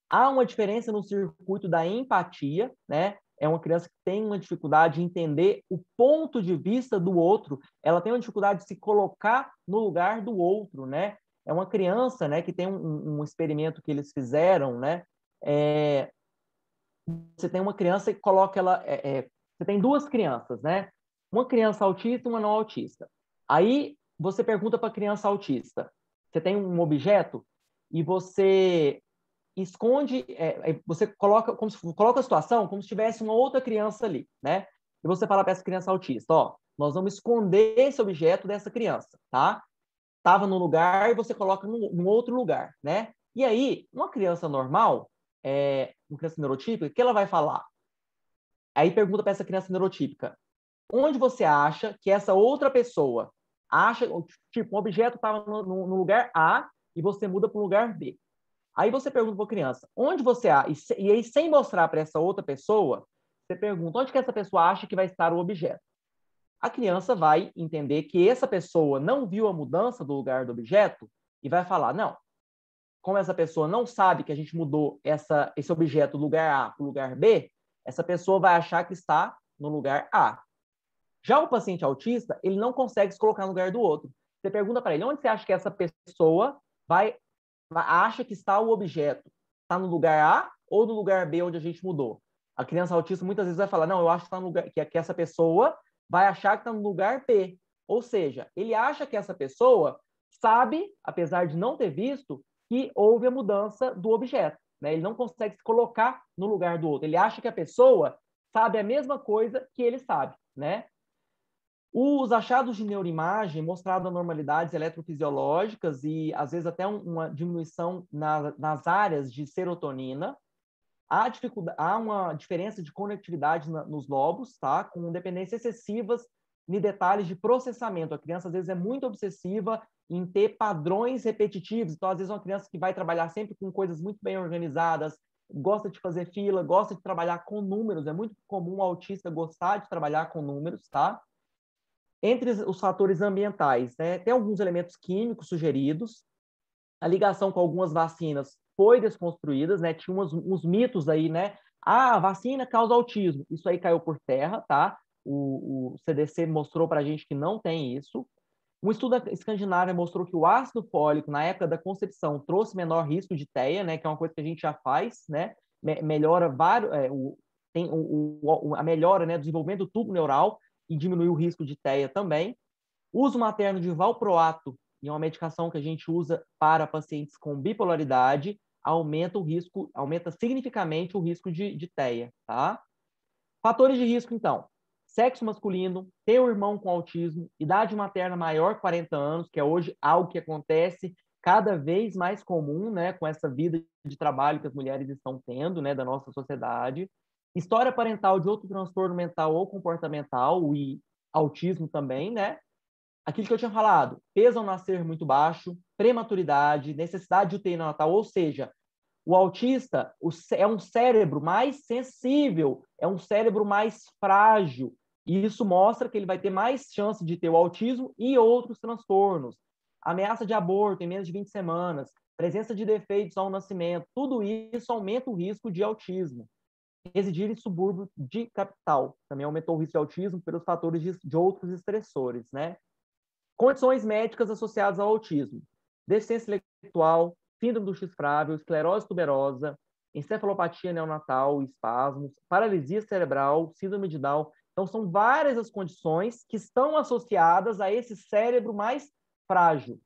Há uma diferença no circuito da empatia, né? É uma criança que tem uma dificuldade de entender o ponto de vista do outro, ela tem uma dificuldade de se colocar no lugar do outro, né? É uma criança, né, que tem um experimento que eles fizeram, né? você tem uma criança e coloca ela... você tem duas crianças, né? Uma criança autista e uma não autista. Aí você pergunta para a criança autista, você tem um objeto e você esconde, você coloca a situação como se tivesse uma outra criança ali, né? E você fala para essa criança autista, ó, nós vamos esconder esse objeto dessa criança, tá? Tava num lugar e você coloca num outro lugar, né? E aí, uma criança normal, uma criança neurotípica, o que ela vai falar? Aí pergunta para essa criança neurotípica, onde você acha que essa outra pessoa acha, tipo, um objeto estava no lugar A e você muda para o lugar B. Aí você pergunta para a criança, onde você acha, e aí sem mostrar para essa outra pessoa, você pergunta, onde que essa pessoa acha que vai estar o objeto? A criança vai entender que essa pessoa não viu a mudança do lugar do objeto e vai falar, não, como essa pessoa não sabe que a gente mudou esse objeto do lugar A para o lugar B, essa pessoa vai achar que está no lugar A. Já o paciente autista, ele não consegue se colocar no lugar do outro. Você pergunta para ele, onde você acha que essa pessoa acha que está o objeto? Está no lugar A ou no lugar B onde a gente mudou? A criança autista muitas vezes vai falar, não, eu acho que está no lugar, que essa pessoa vai achar que está no lugar B. Ou seja, ele acha que essa pessoa sabe, apesar de não ter visto, que houve a mudança do objeto. Né? Ele não consegue se colocar no lugar do outro. Ele acha que a pessoa sabe a mesma coisa que ele sabe. Né? Os achados de neuroimagem mostraram anormalidades eletrofisiológicas e, às vezes, até uma diminuição nas áreas de serotonina. Há uma diferença de conectividade nos lobos, tá? Com dependências excessivas em detalhes de processamento. A criança, às vezes, é muito obsessiva em ter padrões repetitivos. Então, às vezes, uma criança que vai trabalhar sempre com coisas muito bem organizadas, gosta de fazer fila, gosta de trabalhar com números. É muito comum o autista gostar de trabalhar com números, tá? Entre os fatores ambientais, né, tem alguns elementos químicos sugeridos, a ligação com algumas vacinas foi desconstruída, né, tinha uns mitos aí, né, a vacina causa autismo, isso aí caiu por terra, tá? O CDC mostrou para a gente que não tem isso. Um estudo escandinavo mostrou que o ácido fólico, na época da concepção, trouxe menor risco de TEA, né, que é uma coisa que a gente já faz, né, melhora vários, tem a melhora, né, do desenvolvimento do tubo neural, e diminui o risco de TEA também. Uso materno de valproato, é uma medicação que a gente usa para pacientes com bipolaridade, aumenta significativamente o risco de TEA, tá? Fatores de risco, então. Sexo masculino, ter um irmão com autismo, idade materna maior que 40 anos, que é hoje algo que acontece cada vez mais comum, né, com essa vida de trabalho que as mulheres estão tendo, né, da nossa sociedade. História parental de outro transtorno mental ou comportamental e autismo também, né? Aquilo que eu tinha falado, peso ao nascer muito baixo, prematuridade, necessidade de UTI neonatal, ou seja, o autista é um cérebro mais sensível, é um cérebro mais frágil, e isso mostra que ele vai ter mais chance de ter o autismo e outros transtornos. Ameaça de aborto em menos de 20 semanas, presença de defeitos ao nascimento, tudo isso aumenta o risco de autismo. Residir em subúrbio de capital também aumentou o risco de autismo pelos fatores de outros estressores, né? Condições médicas associadas ao autismo: deficiência intelectual, síndrome do chifrável, esclerose tuberosa, encefalopatia neonatal, espasmos, paralisia cerebral, síndrome de Down. Então, são várias as condições que estão associadas a esse cérebro mais frágil.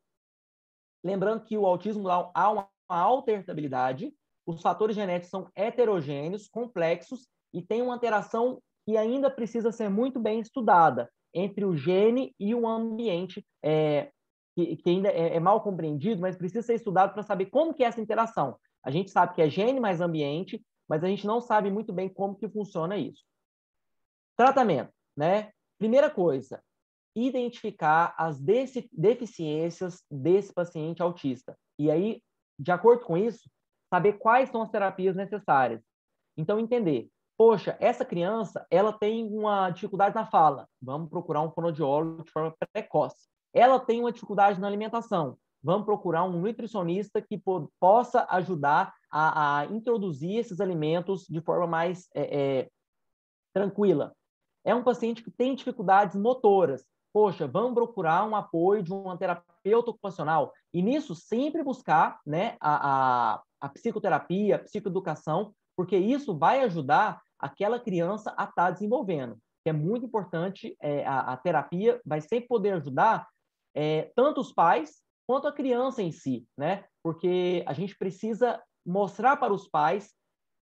Lembrando que o autismo há uma alta heritabilidade, os fatores genéticos são heterogêneos, complexos e tem uma interação que ainda precisa ser muito bem estudada entre o gene e o ambiente, que ainda é mal compreendido, mas precisa ser estudado para saber como que é essa interação. A gente sabe que é gene mais ambiente, mas a gente não sabe muito bem como que funciona isso. Tratamento, né? Primeira coisa, identificar as deficiências desse paciente autista. E aí, de acordo com isso, saber quais são as terapias necessárias. Então, entender, poxa, essa criança, ela tem uma dificuldade na fala, vamos procurar um fonoaudiólogo de forma precoce. Ela tem uma dificuldade na alimentação, vamos procurar um nutricionista que possa ajudar a introduzir esses alimentos de forma mais tranquila. É um paciente que tem dificuldades motoras. Poxa, vamos procurar um apoio de um terapeuta ocupacional. E nisso, sempre buscar, né, a psicoterapia, a psicoeducação, porque isso vai ajudar aquela criança a estar desenvolvendo. Que é muito importante, a terapia vai sempre poder ajudar tanto os pais quanto a criança em si, né? Porque a gente precisa mostrar para os pais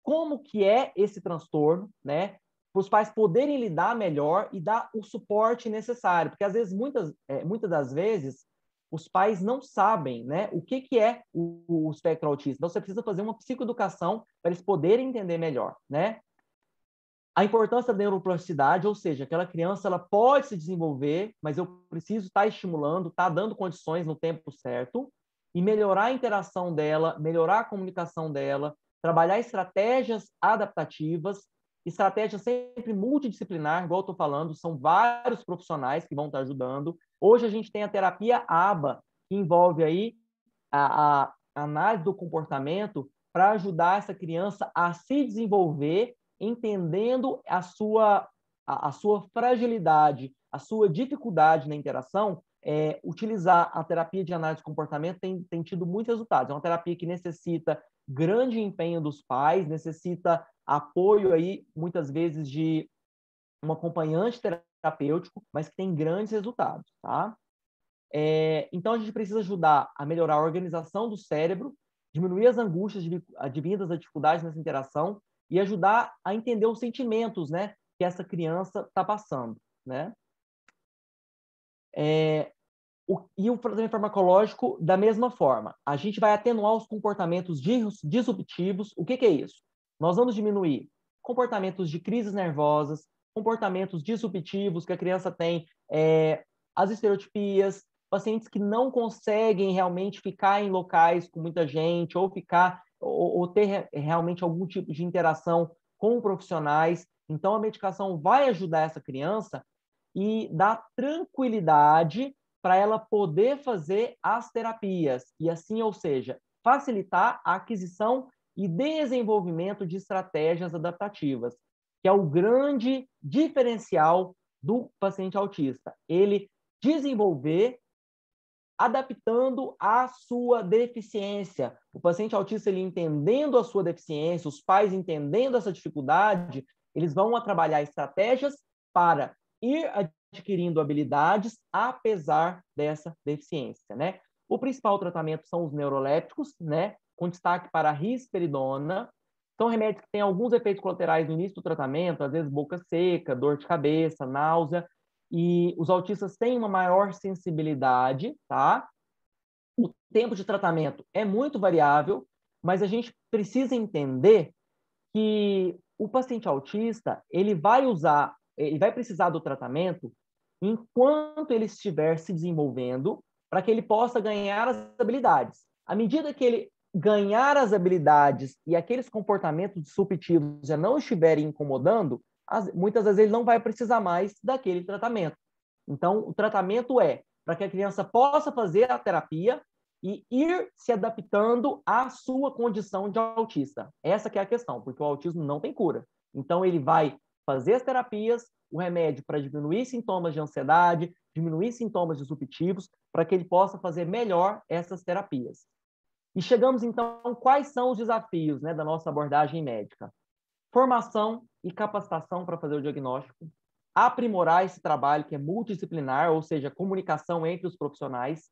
como que é esse transtorno, né? Para os pais poderem lidar melhor e dar o suporte necessário, porque às vezes, muitas das vezes, os pais não sabem, né, o que é o espectro autista. Então, você precisa fazer uma psicoeducação para eles poderem entender melhor, né? A importância da neuroplasticidade, ou seja, aquela criança ela pode se desenvolver, mas eu preciso estar estimulando, estar dando condições no tempo certo e melhorar a interação dela, melhorar a comunicação dela, trabalhar estratégias adaptativas, estratégias sempre multidisciplinar, igual eu estou falando, são vários profissionais que vão estar ajudando. Hoje a gente tem a terapia ABA, que envolve aí a análise do comportamento para ajudar essa criança a se desenvolver, entendendo a sua fragilidade, a sua dificuldade na interação. Utilizar a terapia de análise de comportamento tem tido muitos resultados. É uma terapia que necessita grande empenho dos pais, necessita apoio aí, muitas vezes, de um acompanhante terapêutico, mas que tem grandes resultados, tá? Então, a gente precisa ajudar a melhorar a organização do cérebro, diminuir as angústias advindas da dificuldade nessa interação e ajudar a entender os sentimentos, né, que essa criança está passando, né? E o tratamento farmacológico, da mesma forma. A gente vai atenuar os comportamentos disruptivos. O que é isso? Nós vamos diminuir comportamentos de crises nervosas, comportamentos disruptivos que a criança tem, as estereotipias, pacientes que não conseguem realmente ficar em locais com muita gente ou ter realmente algum tipo de interação com profissionais. Então, a medicação vai ajudar essa criança e dar tranquilidade para ela poder fazer as terapias e assim, ou seja, facilitar a aquisição e desenvolvimento de estratégias adaptativas, que é o grande diferencial do paciente autista. Ele desenvolver adaptando a sua deficiência. O paciente autista, ele entendendo a sua deficiência, os pais entendendo essa dificuldade, eles vão trabalhar estratégias para ir adquirindo habilidades apesar dessa deficiência, né? O principal tratamento são os neurolépticos, né? Com destaque para a risperidona. São remédios que têm alguns efeitos colaterais no início do tratamento, às vezes boca seca, dor de cabeça, náusea, e os autistas têm uma maior sensibilidade, tá? O tempo de tratamento é muito variável, mas a gente precisa entender que o paciente autista, ele vai precisar do tratamento enquanto ele estiver se desenvolvendo, para que ele possa ganhar as habilidades. À medida que ele ganhar as habilidades e aqueles comportamentos disruptivos já não estiverem incomodando, muitas vezes ele não vai precisar mais daquele tratamento. Então, o tratamento é para que a criança possa fazer a terapia e ir se adaptando à sua condição de autista. Essa que é a questão, porque o autismo não tem cura. Então, ele vai fazer as terapias, o remédio para diminuir sintomas de ansiedade, diminuir sintomas disruptivos, para que ele possa fazer melhor essas terapias. E chegamos, então, quais são os desafios, né, da nossa abordagem médica? Formação e capacitação para fazer o diagnóstico, aprimorar esse trabalho que é multidisciplinar, ou seja, comunicação entre os profissionais,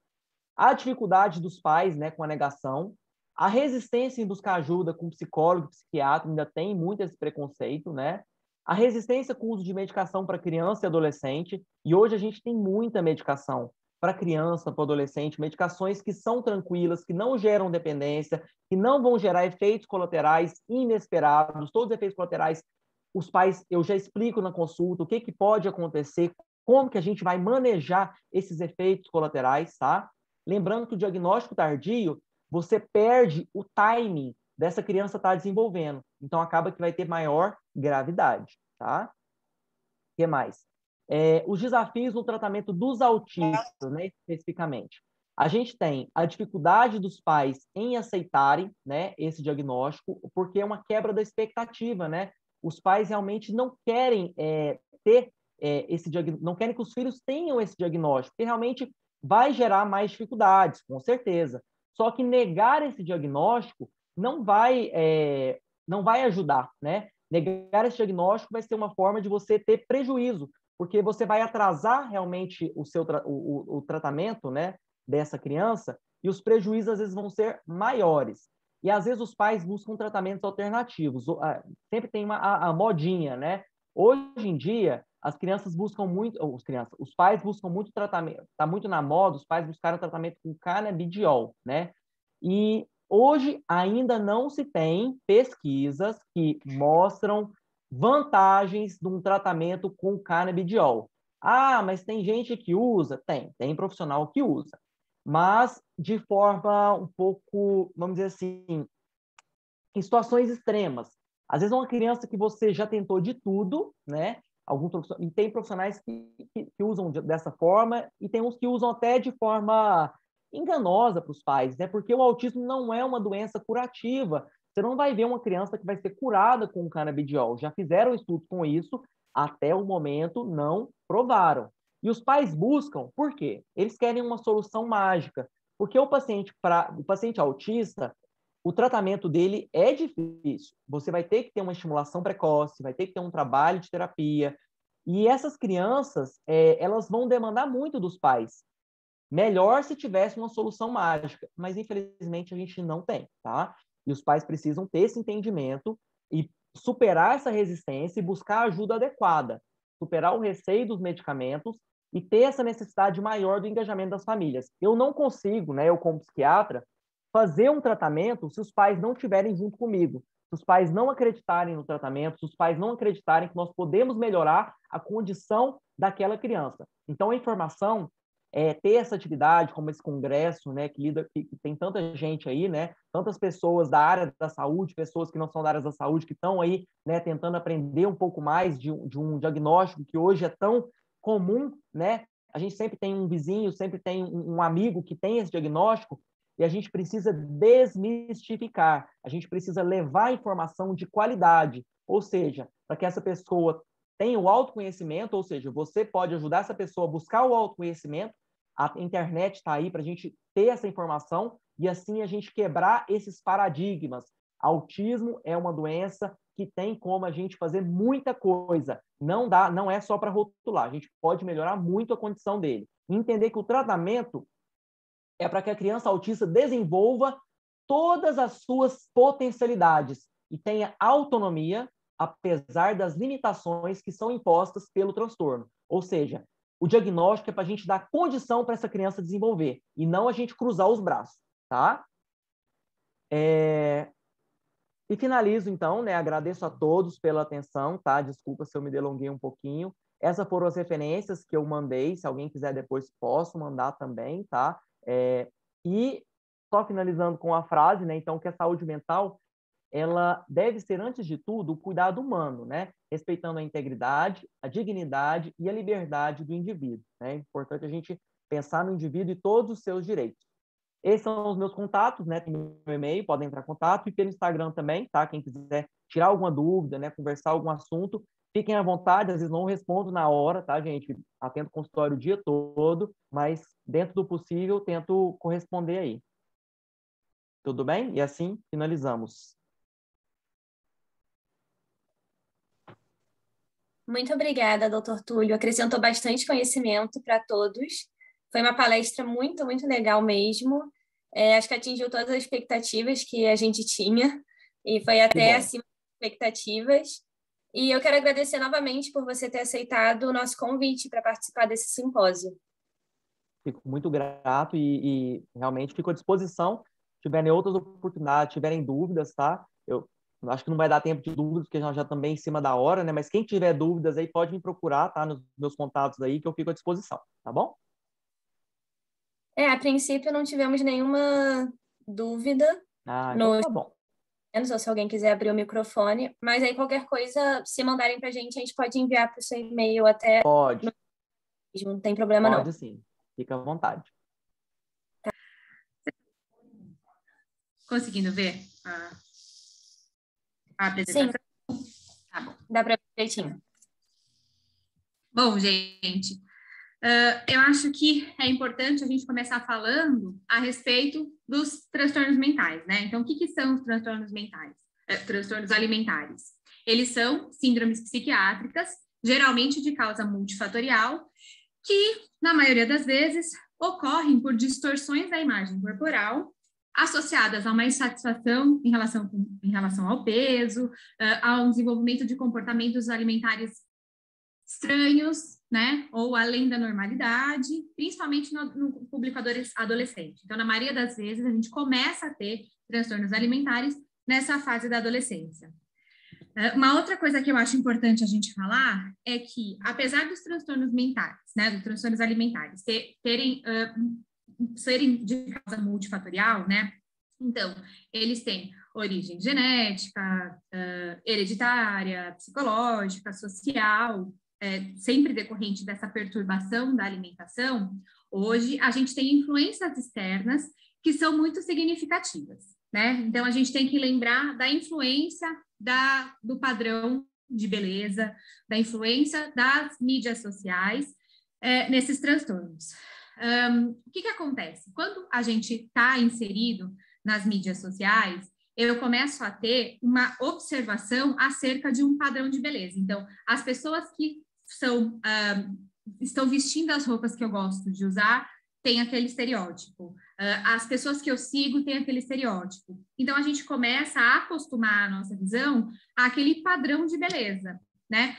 a dificuldade dos pais, né, com a negação, a resistência em buscar ajuda com psicólogo, psiquiatra, ainda tem muito esse preconceito, né? A resistência com o uso de medicação para criança e adolescente, e hoje a gente tem muita medicação para criança, para adolescente, medicações que são tranquilas, que não geram dependência, que não vão gerar efeitos colaterais inesperados. Todos os efeitos colaterais, os pais, eu já explico na consulta o que pode acontecer, como que a gente vai manejar esses efeitos colaterais, tá? Lembrando que o diagnóstico tardio, você perde o timing dessa criança estar desenvolvendo. Então, acaba que vai ter maior gravidade, tá? O que mais? Os desafios no tratamento dos autistas, né, especificamente. A gente tem a dificuldade dos pais em aceitarem, né, esse diagnóstico, porque é uma quebra da expectativa, né? Os pais realmente não querem ter esse diagnóstico, não querem que os filhos tenham esse diagnóstico, porque realmente vai gerar mais dificuldades, com certeza. Só que negar esse diagnóstico não vai não vai ajudar, né? Negar esse diagnóstico vai ser uma forma de você ter prejuízo, porque você vai atrasar realmente o tratamento, né, dessa criança, e os prejuízos às vezes vão ser maiores. E às vezes os pais buscam tratamentos alternativos. Sempre tem a modinha, né? Hoje em dia, as crianças buscam muito, os pais buscam muito tratamento, está muito na moda, os pais buscaram tratamento com canabidiol, né? E hoje ainda não se tem pesquisas que mostram vantagens de um tratamento com canabidiol. Ah, mas tem gente que usa? Tem profissional que usa. Mas de forma um pouco, vamos dizer assim, em situações extremas. Às vezes uma criança que você já tentou de tudo, né? E tem profissionais que usam dessa forma e tem uns que usam até de forma enganosa para os pais, né? Porque o autismo não é uma doença curativa. Você não vai ver uma criança que vai ser curada com o canabidiol. Já fizeram estudos com isso, até o momento não provaram. E os pais buscam, por quê? Eles querem uma solução mágica. Porque o paciente autista, o tratamento dele é difícil. Você vai ter que ter uma estimulação precoce, vai ter que ter um trabalho de terapia. E essas crianças, elas vão demandar muito dos pais. Melhor se tivesse uma solução mágica, mas infelizmente a gente não tem, tá? E os pais precisam ter esse entendimento e superar essa resistência e buscar a ajuda adequada, superar o receio dos medicamentos e ter essa necessidade maior do engajamento das famílias. Eu não consigo, né, eu como psiquiatra, fazer um tratamento se os pais não estiverem junto comigo, se os pais não acreditarem no tratamento, se os pais não acreditarem que nós podemos melhorar a condição daquela criança. Então, a informação ter essa atividade, como esse congresso, né, que tem tanta gente aí, né, tantas pessoas da área da saúde, pessoas que não são da área da saúde, que estão aí, né, tentando aprender um pouco mais de um diagnóstico que hoje é tão comum, né? A gente sempre tem um vizinho, sempre tem um amigo que tem esse diagnóstico, e a gente precisa desmistificar, a gente precisa levar informação de qualidade, ou seja, para que essa pessoa tenha o autoconhecimento, ou seja, você pode ajudar essa pessoa a buscar o autoconhecimento, a internet está aí para a gente ter essa informação e assim a gente quebrar esses paradigmas. Autismo é uma doença que tem como a gente fazer muita coisa. Não é só para rotular, a gente pode melhorar muito a condição dele. Entender que o tratamento é para que a criança autista desenvolva todas as suas potencialidades e tenha autonomia, apesar das limitações que são impostas pelo transtorno. Ou seja, o diagnóstico é para a gente dar condição para essa criança desenvolver e não a gente cruzar os braços, tá? E finalizo, então, né? Agradeço a todos pela atenção, tá? Desculpa se eu me delonguei um pouquinho. Essas foram as referências que eu mandei. Se alguém quiser depois, posso mandar também, tá? E só finalizando com a frase, né? Então, que a saúde mental, ela deve ser, antes de tudo, o cuidado humano, né? Respeitando a integridade, a dignidade e a liberdade do indivíduo, né? É importante a gente pensar no indivíduo e todos os seus direitos. Esses são os meus contatos, né? Tem meu e-mail, podem entrar em contato, e pelo Instagram também, tá? Quem quiser tirar alguma dúvida, né? Conversar algum assunto, fiquem à vontade, às vezes não respondo na hora, tá, gente? Atendo o consultório o dia todo, mas dentro do possível, tento corresponder aí. Tudo bem? E assim finalizamos. Muito obrigada, doutor Túlio. Acrescentou bastante conhecimento para todos. Foi uma palestra muito, muito legal mesmo. Acho que atingiu todas as expectativas que a gente tinha e foi até acima das expectativas. E eu quero agradecer novamente por você ter aceitado o nosso convite para participar desse simpósio. Fico muito grato e realmente fico à disposição. Se tiverem outras oportunidades, tiverem dúvidas, tá? Eu acho que não vai dar tempo de dúvidas, porque nós já também em cima da hora, né? Mas quem tiver dúvidas aí pode me procurar, tá? Nos meus contatos aí, que eu fico à disposição, tá bom? A princípio não tivemos nenhuma dúvida. Então tá bom. Ou se alguém quiser abrir o microfone, mas aí qualquer coisa, se mandarem para a gente pode enviar para o seu e-mail até. Pode. Não tem problema, não. Pode sim, fica à vontade. Tá. Conseguindo ver a apresentação? Sim. Tá bom. Dá para ver direitinho. Bom, gente, eu acho que é importante a gente começar falando a respeito dos transtornos mentais, né? Então, o que são os transtornos mentais? transtornos alimentares. Eles são síndromes psiquiátricas, geralmente de causa multifatorial, que, na maioria das vezes, ocorrem por distorções da imagem corporal, associadas a uma insatisfação em relação ao peso, a um desenvolvimento de comportamentos alimentares estranhos, né, ou além da normalidade, principalmente no público adolescente. Então, na maioria das vezes, a gente começa a ter transtornos alimentares nessa fase da adolescência. Uma outra coisa que eu acho importante a gente falar é que, apesar dos transtornos mentais, né, dos transtornos alimentares, serem de causa multifatorial, né, então, eles têm origem genética, hereditária, psicológica, social, sempre decorrente dessa perturbação da alimentação. Hoje, a gente tem influências externas que são muito significativas, né? Então, a gente tem que lembrar da influência do padrão de beleza, da influência das mídias sociais nesses transtornos. O que acontece? Quando a gente está inserido nas mídias sociais, eu começo a ter uma observação acerca de um padrão de beleza. Então, as pessoas que estão vestindo as roupas que eu gosto de usar têm aquele estereótipo. As pessoas que eu sigo têm aquele estereótipo. Então, a gente começa a acostumar a nossa visão àquele padrão de beleza, né?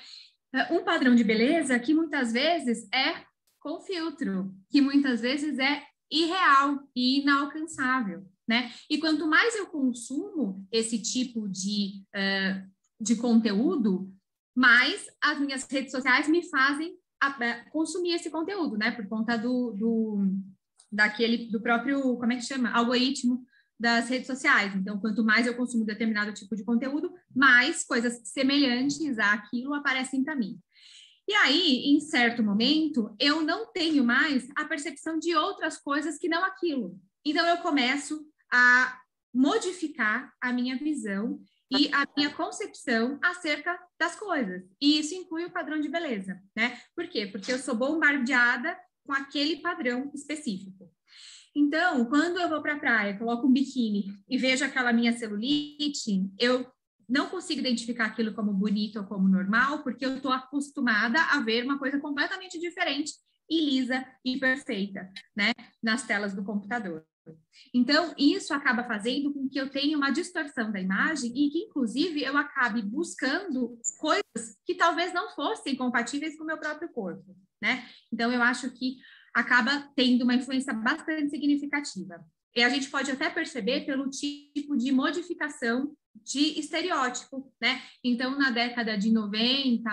Um padrão de beleza que muitas vezes é com filtro, que muitas vezes é irreal e inalcançável, né? E quanto mais eu consumo esse tipo de conteúdo, mais as minhas redes sociais me fazem consumir esse conteúdo, né? Por conta do próprio, como é que chama? Algoritmo das redes sociais. Então, quanto mais eu consumo determinado tipo de conteúdo, mais coisas semelhantes àquilo aparecem para mim. E aí, em certo momento, eu não tenho mais a percepção de outras coisas que não aquilo. Então, eu começo a modificar a minha visão e a minha concepção acerca das coisas. E isso inclui o padrão de beleza, né? Por quê? Porque eu sou bombardeada com aquele padrão específico. Então, quando eu vou para a praia, coloco um biquíni e vejo aquela minha celulite, eu não consigo identificar aquilo como bonito ou como normal, porque eu estou acostumada a ver uma coisa completamente diferente e lisa e perfeita, né, nas telas do computador. Então, isso acaba fazendo com que eu tenha uma distorção da imagem e que, inclusive, eu acabe buscando coisas que talvez não fossem compatíveis com o meu próprio corpo, né? Então, eu acho que acaba tendo uma influência bastante significativa. E a gente pode até perceber pelo tipo de modificação de estereótipo, né? Então, na década de 90,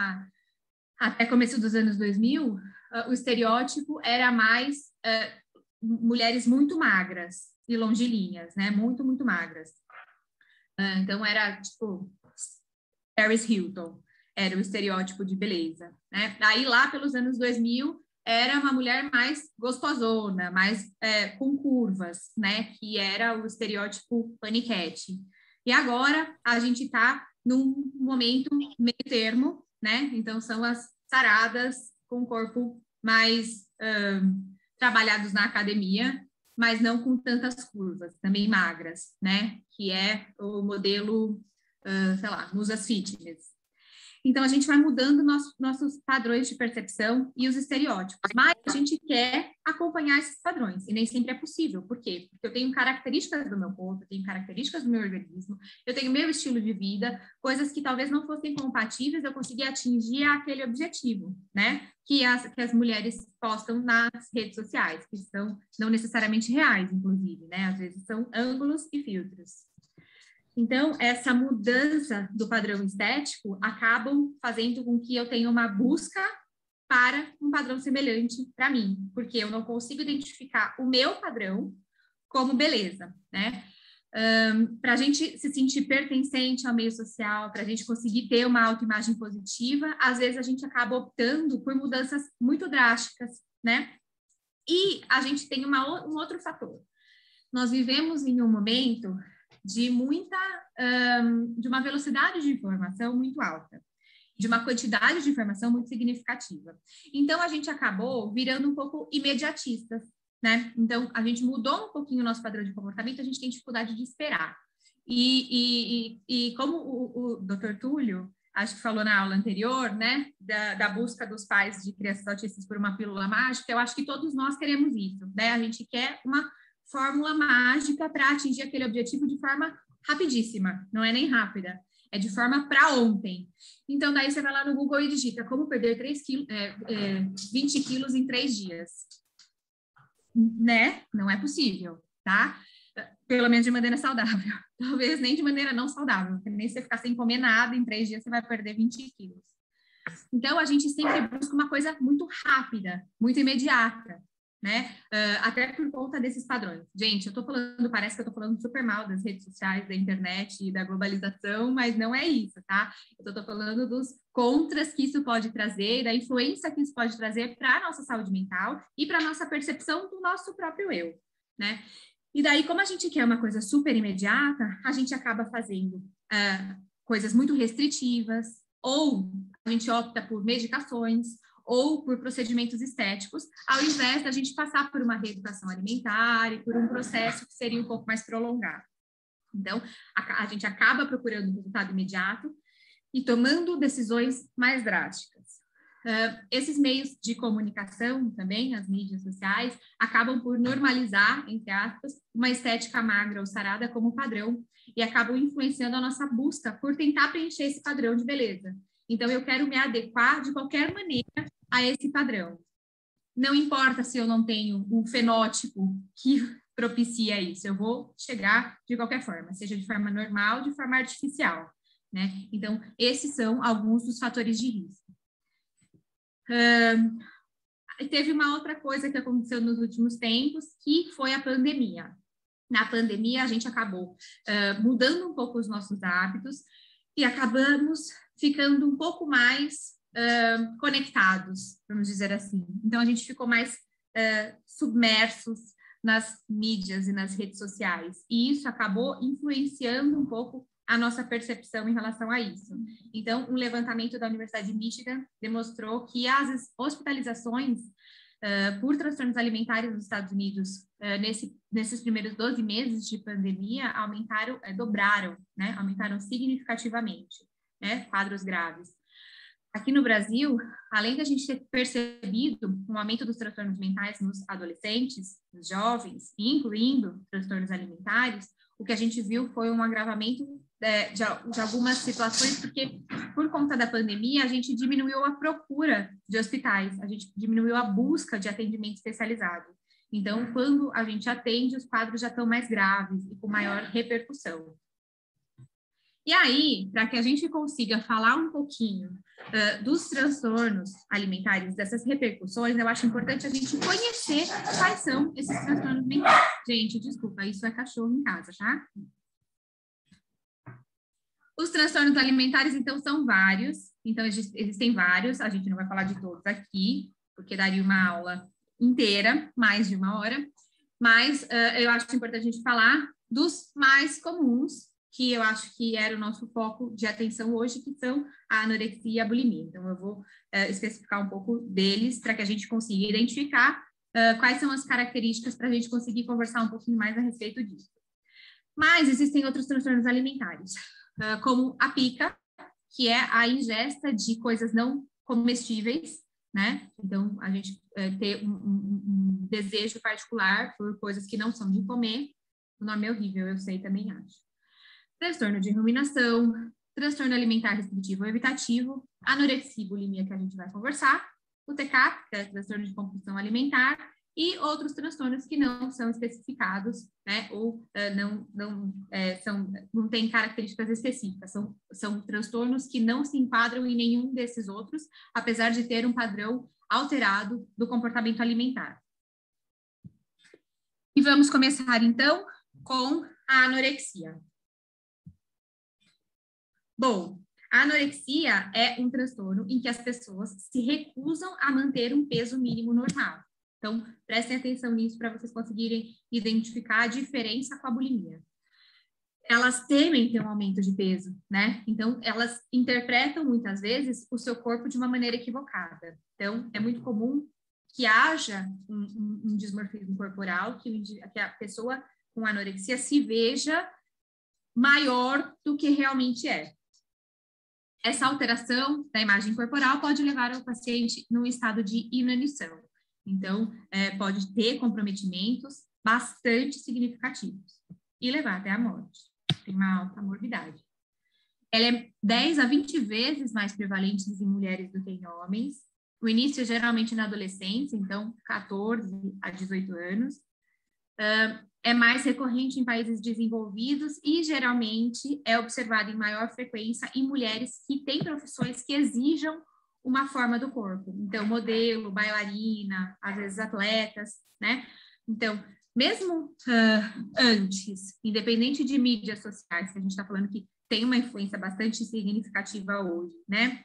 até começo dos anos 2000, o estereótipo era mais mulheres muito magras e longilíneas, né? Muito, muito magras. Então, era, tipo, Paris Hilton, era o estereótipo de beleza, né? Aí, lá pelos anos 2000, era uma mulher mais gostosona, mais com curvas, né? Que era o estereótipo paniquete. E agora a gente está num momento meio termo, né? Então são as saradas com o corpo mais trabalhados na academia, mas não com tantas curvas, também magras, né? Que é o modelo, sei lá, musas fitness. Então, a gente vai mudando nossos padrões de percepção e os estereótipos, mas a gente quer acompanhar esses padrões, e nem sempre é possível. Por quê? Porque eu tenho características do meu corpo, eu tenho características do meu organismo, eu tenho meu estilo de vida, coisas que talvez não fossem compatíveis, eu consegui atingir aquele objetivo, né? Que as mulheres postam nas redes sociais, que são não necessariamente reais, inclusive, né? Às vezes são ângulos e filtros. Então, essa mudança do padrão estético acabam fazendo com que eu tenha uma busca para um padrão semelhante para mim, porque eu não consigo identificar o meu padrão como beleza, né? Para a gente se sentir pertencente ao meio social, para a gente conseguir ter uma autoimagem positiva, às vezes a gente acaba optando por mudanças muito drásticas, né? E a gente tem um outro fator. Nós vivemos em um momento de uma velocidade de informação muito alta, de uma quantidade de informação muito significativa. Então, a gente acabou virando um pouco imediatistas, né? Então, a gente mudou um pouquinho o nosso padrão de comportamento, a gente tem dificuldade de esperar. E como o Dr. Túlio, acho que falou na aula anterior, né, da busca dos pais de crianças autistas por uma pílula mágica, eu acho que todos nós queremos isso, né? A gente quer uma fórmula mágica para atingir aquele objetivo de forma rapidíssima, não é nem rápida, é de forma para ontem. Então, daí você vai lá no Google e digita como perder 20 quilos em 3 dias. Né? Não é possível, tá? Pelo menos de maneira saudável. Talvez nem de maneira não saudável, porque nem se você ficar sem comer nada, em 3 dias você vai perder 20 quilos. Então, a gente sempre busca uma coisa muito rápida, muito imediata, né? Até por conta desses padrões. Gente, eu tô falando, parece que eu tô falando super mal das redes sociais, da internet e da globalização, mas não é isso, tá? Eu tô falando dos contras que isso pode trazer, da influência que isso pode trazer para a nossa saúde mental e para a nossa percepção do nosso próprio eu, né? E daí, como a gente quer uma coisa super imediata, a gente acaba fazendo coisas muito restritivas, ou a gente opta por medicações, ou por procedimentos estéticos, ao invés da gente passar por uma reeducação alimentar e por um processo que seria um pouco mais prolongado. Então, a gente acaba procurando um resultado imediato e tomando decisões mais drásticas. Esses meios de comunicação também, as mídias sociais, acabam por normalizar, entre aspas, uma estética magra ou sarada como padrão e acabam influenciando a nossa busca por tentar preencher esse padrão de beleza. Então, eu quero me adequar de qualquer maneira a esse padrão. Não importa se eu não tenho um fenótipo que propicia isso, eu vou chegar de qualquer forma, seja de forma normal, de forma artificial, né? Então, esses são alguns dos fatores de risco. Teve uma outra coisa que aconteceu nos últimos tempos, que foi a pandemia. Na pandemia, a gente acabou mudando um pouco os nossos hábitos e acabamos ficando um pouco mais conectados, vamos dizer assim. Então, a gente ficou mais submersos nas mídias e nas redes sociais. E isso acabou influenciando um pouco a nossa percepção em relação a isso. Então, um levantamento da Universidade de Michigan demonstrou que as hospitalizações por transtornos alimentares nos Estados Unidos nesses primeiros 12 meses de pandemia dobraram, né? Aumentaram significativamente, né? Quadros graves. Aqui no Brasil, além da gente ter percebido um aumento dos transtornos mentais nos adolescentes, nos jovens, incluindo transtornos alimentares, o que a gente viu foi um agravamento de algumas situações, porque por conta da pandemia, a gente diminuiu a procura de hospitais, a gente diminuiu a busca de atendimento especializado. Então, quando a gente atende, os quadros já estão mais graves e com maior repercussão. E aí, para que a gente consiga falar um pouquinho dos transtornos alimentares, dessas repercussões, eu acho importante a gente conhecer quais são esses transtornos mentais. Gente, desculpa, isso é cachorro em casa, tá? Os transtornos alimentares, então, são vários. Então, existem vários. A gente não vai falar de todos aqui, porque daria uma aula inteira, mais de 1 hora. Mas eu acho importante a gente falar dos mais comuns, que eu acho que era o nosso foco de atenção hoje, que são a anorexia e a bulimia. Então, eu vou especificar um pouco deles para que a gente consiga identificar quais são as características para a gente conseguir conversar um pouquinho mais a respeito disso. Mas existem outros transtornos alimentares, como a pica, que é a ingesta de coisas não comestíveis, né? Então, a gente ter um desejo particular por coisas que não são de comer. O nome é horrível, eu sei, também acho. Transtorno de ruminação, transtorno alimentar restritivo ou evitativo, anorexia e bulimia, que a gente vai conversar, o TCAP, que é transtorno de compulsão alimentar, e outros transtornos que não são especificados, né, ou não têm características específicas, são transtornos que não se enquadram em nenhum desses outros, apesar de ter um padrão alterado do comportamento alimentar. E vamos começar, então, com a anorexia. Bom, a anorexia é um transtorno em que as pessoas se recusam a manter um peso mínimo normal. Então, prestem atenção nisso para vocês conseguirem identificar a diferença com a bulimia. Elas temem ter um aumento de peso, né? Então, elas interpretam muitas vezes o seu corpo de uma maneira equivocada. Então, é muito comum que haja um dismorfismo corporal, que a pessoa com anorexia se veja maior do que realmente é. Essa alteração da imagem corporal pode levar o paciente num estado de inanição. Então, pode ter comprometimentos bastante significativos e levar até a morte. Tem uma alta morbidade. Ela é 10 a 20 vezes mais prevalente em mulheres do que em homens. O início é geralmente na adolescência, então 14 a 18 anos. É mais recorrente em países desenvolvidos e geralmente é observado em maior frequência em mulheres que têm profissões que exijam uma forma do corpo. Então, modelo, bailarina, às vezes atletas, né? Então, mesmo antes, independente de mídias sociais, que a gente está falando que tem uma influência bastante significativa hoje, né?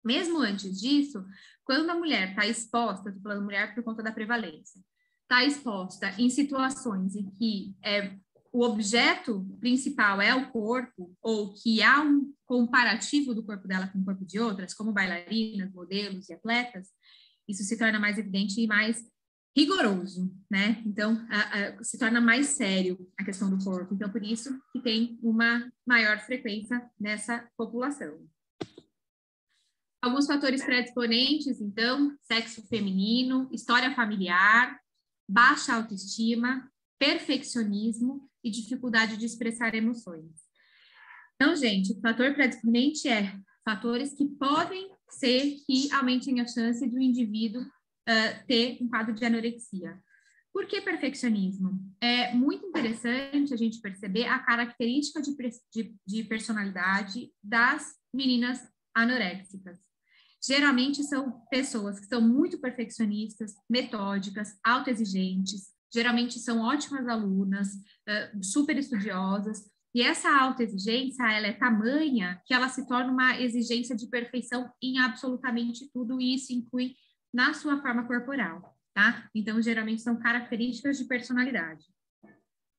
Mesmo antes disso, quando a mulher está exposta, estou falando mulher por conta da prevalência, está exposta em situações em que o objeto principal é o corpo, ou que há um comparativo do corpo dela com o corpo de outras, como bailarinas, modelos e atletas, isso se torna mais evidente e mais rigoroso, né? Então, se torna mais sério a questão do corpo. Então, por isso que tem uma maior frequência nessa população. Alguns fatores predisponentes, então, sexo feminino, história familiar, baixa autoestima, perfeccionismo e dificuldade de expressar emoções. Então, gente, o fator predisponente é fatores que podem ser que aumentem a chance do indivíduo ter um quadro de anorexia. Por que perfeccionismo? É muito interessante a gente perceber a característica de personalidade das meninas anoréxicas. Geralmente são pessoas que são muito perfeccionistas, metódicas, autoexigentes, geralmente são ótimas alunas, super estudiosas, e essa autoexigência, ela é tamanha que ela se torna uma exigência de perfeição em absolutamente tudo, e isso inclui na sua forma corporal, tá? Então, geralmente são características de personalidade.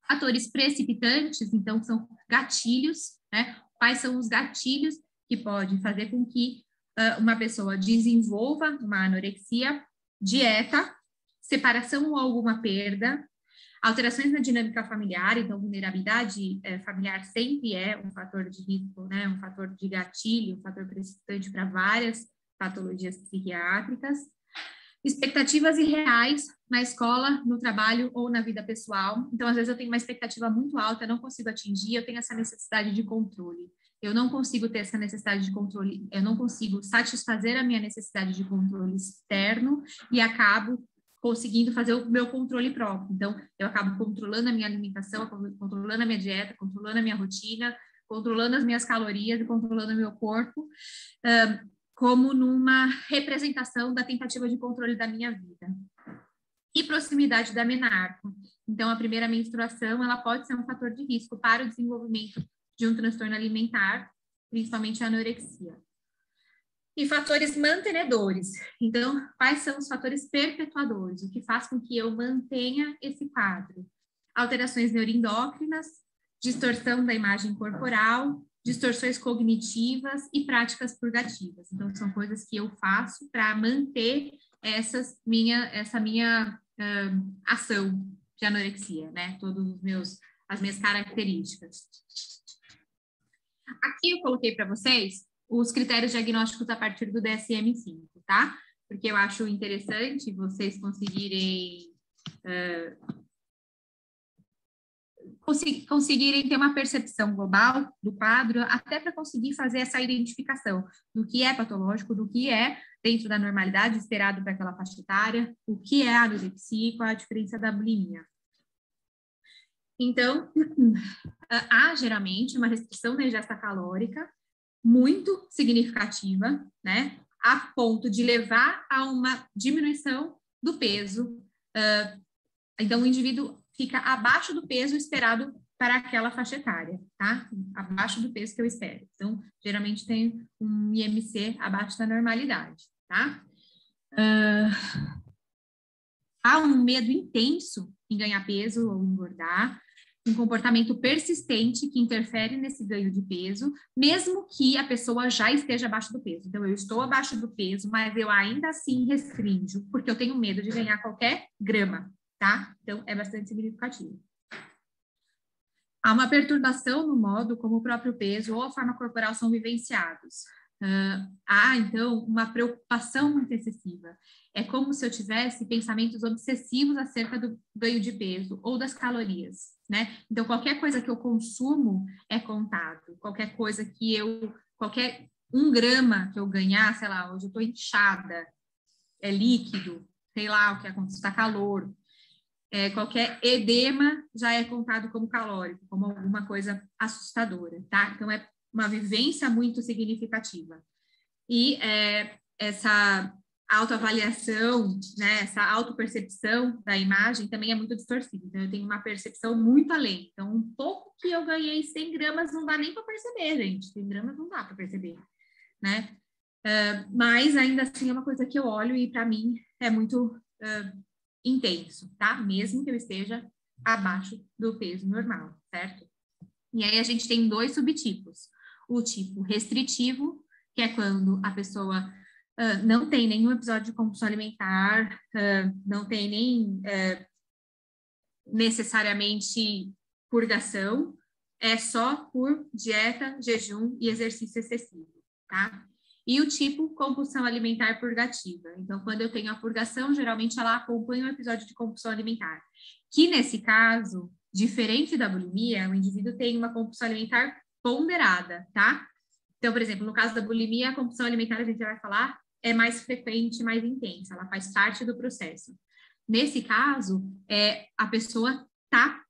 Fatores precipitantes, então, são gatilhos, né? Quais são os gatilhos que podem fazer com que uma pessoa desenvolva uma anorexia? Dieta, separação ou alguma perda, alterações na dinâmica familiar, então vulnerabilidade familiar sempre é um fator de risco, né? Um fator de gatilho, um fator precipitante para várias patologias psiquiátricas. Expectativas irreais na escola, no trabalho ou na vida pessoal. Então, às vezes eu tenho uma expectativa muito alta, eu não consigo atingir, eu tenho essa necessidade de controle. Eu não consigo ter essa necessidade de controle, eu não consigo satisfazer a minha necessidade de controle externo e acabo conseguindo fazer o meu controle próprio. Então, eu acabo controlando a minha alimentação, controlando a minha dieta, controlando a minha rotina, controlando as minhas calorias e controlando o meu corpo, como numa representação da tentativa de controle da minha vida. E proximidade da menarca. Então, a primeira menstruação, ela pode ser um fator de risco para o desenvolvimento de um transtorno alimentar, principalmente a anorexia. E fatores mantenedores. Então, quais são os fatores perpetuadores? O que faz com que eu mantenha esse quadro? Alterações neuroendócrinas, distorção da imagem corporal, distorções cognitivas e práticas purgativas. Então, são coisas que eu faço para manter essa minha ação de anorexia, né? As minhas características. Aqui eu coloquei para vocês os critérios diagnósticos a partir do DSM-5, tá? Porque eu acho interessante vocês conseguirem ter uma percepção global do quadro, até para conseguir fazer essa identificação do que é patológico, do que é dentro da normalidade esperado para aquela faixa etária, o que é a anorexia e qual a diferença da bulimia. Então, há geralmente uma restrição da ingesta calórica muito significativa, né, a ponto de levar a uma diminuição do peso. Então, o indivíduo fica abaixo do peso esperado para aquela faixa etária, tá? Abaixo do peso que eu espero. Então, geralmente tem um IMC abaixo da normalidade, tá? Há um medo intenso em ganhar peso ou engordar, um comportamento persistente que interfere nesse ganho de peso, mesmo que a pessoa já esteja abaixo do peso. Então, eu estou abaixo do peso, mas eu ainda assim restringo, porque eu tenho medo de ganhar qualquer grama, tá? Então, é bastante significativo. Há uma perturbação no modo como o próprio peso ou a forma corporal são vivenciados. Há, então, uma preocupação muito excessiva. É como se eu tivesse pensamentos obsessivos acerca do ganho de peso ou das calorias, né? Então, qualquer coisa que eu consumo é contado. Qualquer 1 grama que eu ganhar, sei lá, hoje eu estou inchada, é líquido, sei lá o que acontece, está calor. Qualquer edema já é contado como calórico, como alguma coisa assustadora, tá? Então, é uma vivência muito significativa. E essa autoavaliação, né, essa autopercepção da imagem também é muito distorcida. Então, eu tenho uma percepção muito além. Então, um pouco que eu ganhei 100 gramas não dá nem para perceber, gente. 100 gramas não dá para perceber, né? Mas, ainda assim, é uma coisa que eu olho e, para mim, é muito intenso, tá? Mesmo que eu esteja abaixo do peso normal, certo? E aí, a gente tem 2 subtipos. O tipo restritivo, que é quando a pessoa não tem nenhum episódio de compulsão alimentar, não tem nem necessariamente purgação, é só por dieta, jejum e exercício excessivo, tá? E o tipo compulsão alimentar purgativa. Então, quando eu tenho a purgação, geralmente ela acompanha um episódio de compulsão alimentar. Que, nesse caso, diferente da bulimia, o indivíduo tem uma compulsão alimentar ponderada, tá? Então, por exemplo, no caso da bulimia, a compulsão alimentar, a gente vai falar, é mais frequente, mais intensa, ela faz parte do processo. Nesse caso, a pessoa está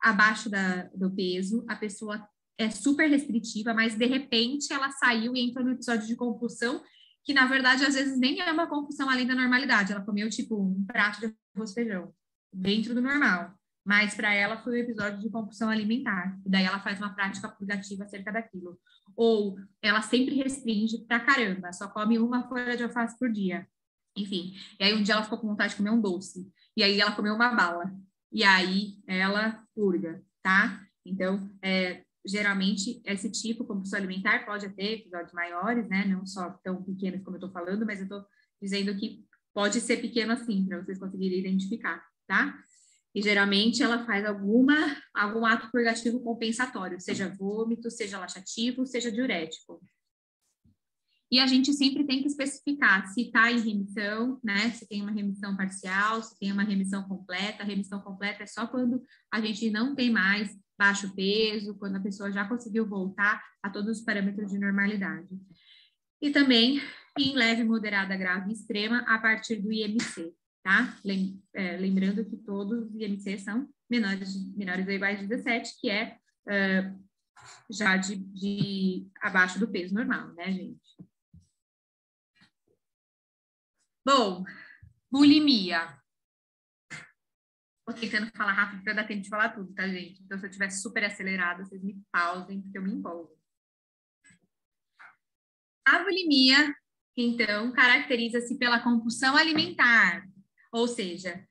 abaixo do peso, a pessoa é super restritiva, mas de repente ela saiu e entrou no episódio de compulsão, que na verdade às vezes nem é uma compulsão além da normalidade, ela comeu tipo um prato de arroz e feijão, dentro do normal, mas para ela foi um episódio de compulsão alimentar, e daí ela faz uma prática purgativa acerca daquilo. Ou ela sempre restringe pra caramba, só come uma folha de alface por dia. Enfim, e aí um dia ela ficou com vontade de comer um doce, e aí ela comeu uma bala, e aí ela purga, tá? Então, geralmente, esse tipo, compulsão alimentar, pode ter episódios maiores, né? Não só tão pequenos como eu tô falando, mas eu tô dizendo que pode ser pequeno assim, para vocês conseguirem identificar, tá? E geralmente ela faz algum ato purgativo compensatório, seja vômito, seja laxativo, seja diurético. E a gente sempre tem que especificar se está em remissão, né? Se tem uma remissão parcial, se tem uma remissão completa. A remissão completa é só quando a gente não tem mais baixo peso, quando a pessoa já conseguiu voltar a todos os parâmetros de normalidade. E também em leve, moderada, grave e extrema a partir do IMC, tá? Lembrando que todos os IMC são menores ou iguais de 17, que é já de abaixo do peso normal, né, gente? Bom, bulimia. Tô tentando falar rápido para dar tempo de falar tudo, tá, gente? Então, se eu estiver super acelerada, vocês me pausem, porque eu me empolgo. A bulimia, então, caracteriza-se pela compulsão alimentar, ou seja,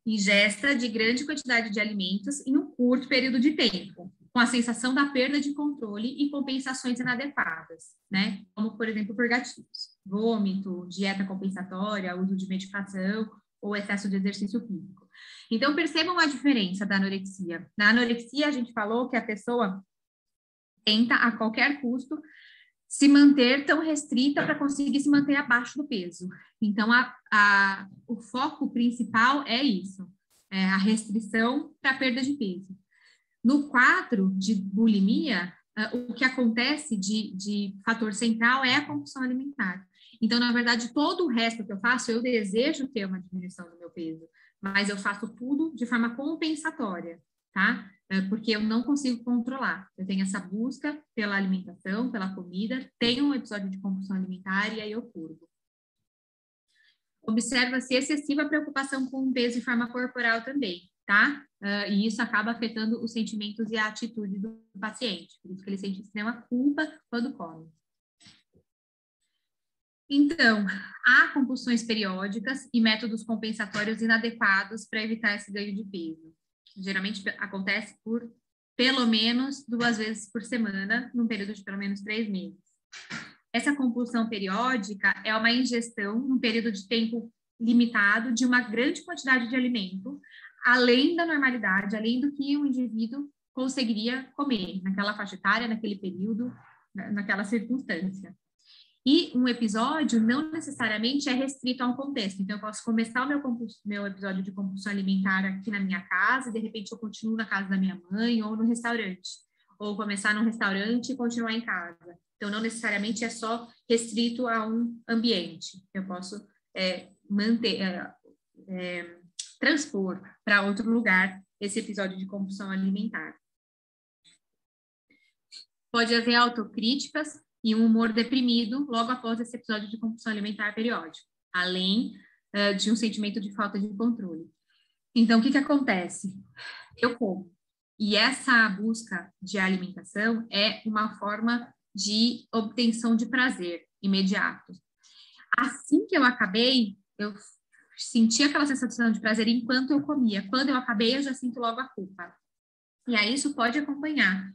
ingesta de grande quantidade de alimentos em um curto período de tempo, com a sensação da perda de controle e compensações inadequadas, né? Como, por exemplo, purgativos, vômito, dieta compensatória, uso de medicação ou excesso de exercício físico. Então, percebam a diferença da anorexia. Na anorexia, a gente falou que a pessoa tenta, a qualquer custo, se manter tão restrita para conseguir se manter abaixo do peso. Então, o foco principal é isso, a restrição para a perda de peso. No quadro de bulimia, o que acontece de fator central é a compulsão alimentar. Então, na verdade, todo o resto que eu faço, eu desejo ter uma diminuição do meu peso, mas eu faço tudo de forma compensatória, tá? Porque eu não consigo controlar. Eu tenho essa busca pela alimentação, pela comida, tenho um episódio de compulsão alimentar e aí eu purgo. Observa-se excessiva preocupação com o peso e forma corporal também, tá? E isso acaba afetando os sentimentos e a atitude do paciente. Por isso que ele sente extrema culpa quando come. Então, há compulsões periódicas e métodos compensatórios inadequados para evitar esse ganho de peso. Geralmente acontece por pelo menos 2 vezes por semana, num período de pelo menos 3 meses. Essa compulsão periódica é uma ingestão, num período de tempo limitado, de uma grande quantidade de alimento, além da normalidade, além do que o indivíduo conseguiria comer naquela faixa etária, naquele período, naquela circunstância. E um episódio não necessariamente é restrito a um contexto. Então, eu posso começar o meu episódio de compulsão alimentar aqui na minha casa, e de repente eu continuo na casa da minha mãe ou no restaurante. Ou começar num restaurante e continuar em casa. Então, não necessariamente é só restrito a um ambiente. Eu posso transpor para outro lugar esse episódio de compulsão alimentar. Pode haver autocríticas e um humor deprimido logo após esse episódio de compulsão alimentar periódico, além de um sentimento de falta de controle. Então, o que acontece? Eu como. E essa busca de alimentação é uma forma de obtenção de prazer imediato. Assim que eu acabei, eu senti aquela sensação de prazer enquanto eu comia. Quando eu acabei, eu já sinto logo a culpa. E aí isso pode acompanhar.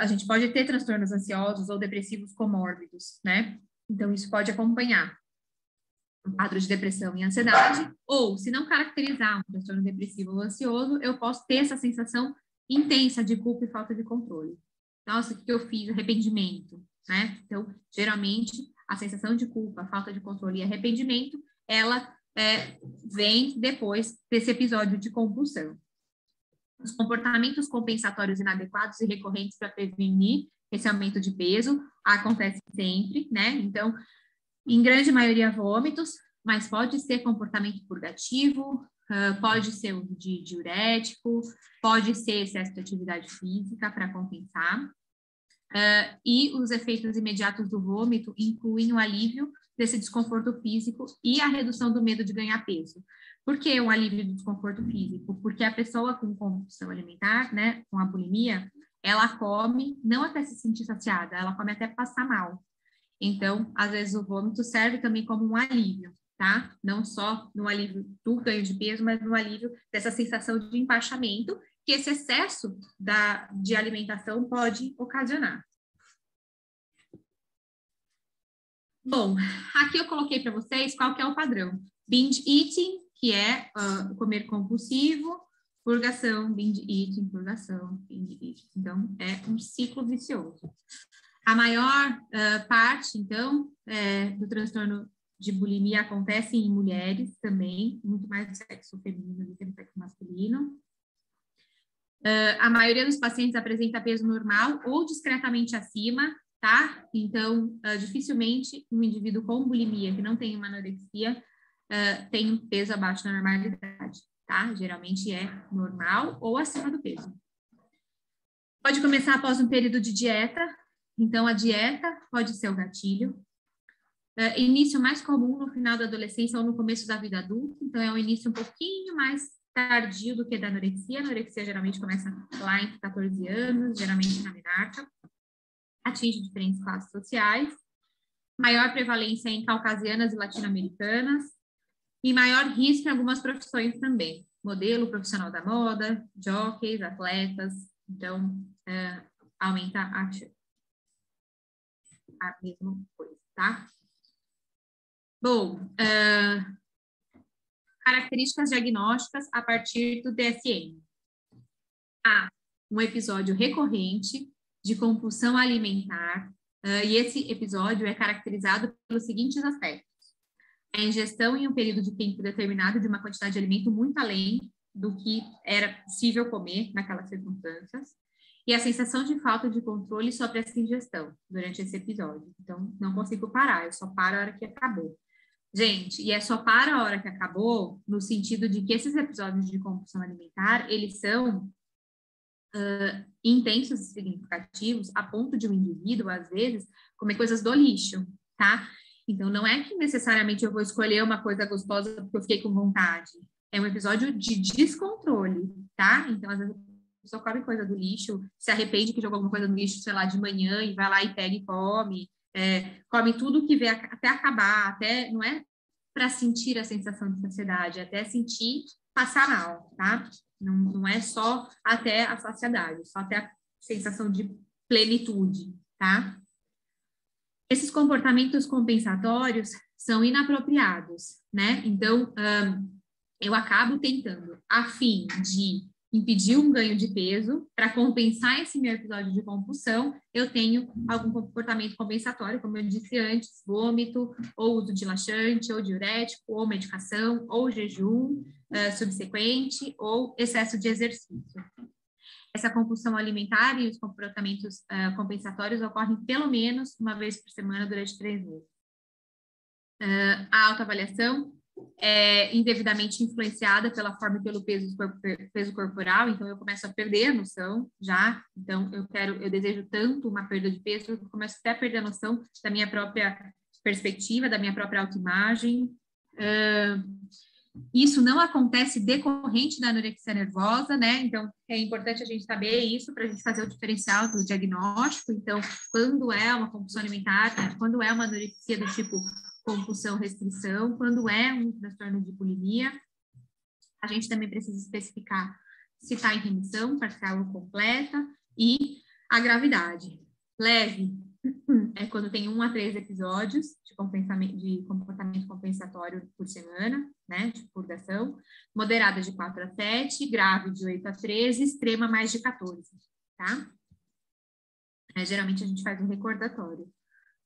A gente pode ter transtornos ansiosos ou depressivos comórbidos, né? Então, isso pode acompanhar um quadro de depressão e ansiedade, ou, se não caracterizar um transtorno depressivo ou ansioso, eu posso ter essa sensação intensa de culpa e falta de controle. Nossa, o que eu fiz? Arrependimento, né? Então, geralmente, a sensação de culpa, falta de controle e arrependimento, ela vem depois desse episódio de compulsão. Os comportamentos compensatórios inadequados e recorrentes para prevenir esse aumento de peso acontece sempre, né? Então, em grande maioria, vômitos, mas pode ser comportamento purgativo, pode ser uso de diurético, pode ser excesso de atividade física para compensar. E os efeitos imediatos do vômito incluem o alívio desse desconforto físico e a redução do medo de ganhar peso. Por que o alívio do desconforto físico? Porque a pessoa com compulsão alimentar, né, com a bulimia, ela come não até se sentir saciada, ela come até passar mal. Então, às vezes o vômito serve também como um alívio, tá? Não só no alívio do ganho de peso, mas no alívio dessa sensação de empachamento que esse excesso de alimentação pode ocasionar. Bom, aqui eu coloquei para vocês qual que é o padrão. Binge eating, que é comer compulsivo, purgação, binge eating, purgação, binge eating. Então, é um ciclo vicioso. A maior parte, então, do transtorno de bulimia acontece em mulheres também, muito mais do sexo feminino do que do sexo masculino. A maioria dos pacientes apresenta peso normal ou discretamente acima, tá? Então, dificilmente um indivíduo com bulimia que não tem uma anorexia tem um peso abaixo da normalidade, tá? Geralmente é normal ou acima do peso. Pode começar após um período de dieta. Então, a dieta pode ser o gatilho. Início mais comum no final da adolescência ou no começo da vida adulta. Então, é um início um pouquinho mais tardio do que da anorexia. A anorexia geralmente começa lá entre 14 anos, geralmente na menarca. Atinge diferentes classes sociais. Maior prevalência em caucasianas e latino-americanas. E maior risco em algumas profissões também. Modelo, profissional da moda, jockeys, atletas. Então, aumenta a mesma coisa, tá? Bom, características diagnósticas a partir do DSM. Um episódio recorrente de compulsão alimentar, e esse episódio é caracterizado pelos seguintes aspectos. A ingestão em um período de tempo determinado de uma quantidade de alimento muito além do que era possível comer naquelas circunstâncias, e a sensação de falta de controle sobre essa ingestão durante esse episódio. Então, não consigo parar, eu só paro a hora que acabou. Gente, e é só para a hora que acabou, no sentido de que esses episódios de compulsão alimentar, eles são intensos e significativos, a ponto de um indivíduo, às vezes, comer coisas do lixo, tá? Então, não é que necessariamente eu vou escolher uma coisa gostosa porque eu fiquei com vontade. É um episódio de descontrole, tá? Então, às vezes, a pessoa come coisa do lixo, se arrepende que jogou alguma coisa no lixo, sei lá, de manhã, e vai lá e pega e come. Come tudo que vê até acabar, até, não é para sentir a sensação de saciedade, é até sentir passar mal, tá? Não é só até a saciedade, só até a sensação de plenitude, tá? Esses comportamentos compensatórios são inapropriados, né? Então, eu acabo tentando, a fim de impedir um ganho de peso, para compensar esse meu episódio de compulsão, eu tenho algum comportamento compensatório, como eu disse antes, vômito, ou uso de laxante, ou diurético, ou medicação, ou jejum subsequente, ou excesso de exercício. Essa compulsão alimentar e os comportamentos compensatórios ocorrem pelo menos uma vez por semana durante 3 meses. A autoavaliação é indevidamente influenciada pela forma e pelo peso corporal, então eu começo a perder a noção já, então eu desejo tanto uma perda de peso, eu começo até a perder a noção da minha própria perspectiva, da minha própria autoimagem. Isso não acontece decorrente da anorexia nervosa, né? Então, é importante a gente saber isso para a gente fazer o diferencial do diagnóstico. Então, quando é uma compulsão alimentar, quando é uma anorexia do tipo compulsão-restrição, quando é um transtorno de bulimia, a gente também precisa especificar se está em remissão, parcial ou completa, e a gravidade. Leve é quando tem 1 a 3 episódios de comportamento compensatório por semana, né, de purgação, moderada de 4 a 7, grave de 8 a 13, extrema mais de 14, tá? Geralmente a gente faz um recordatório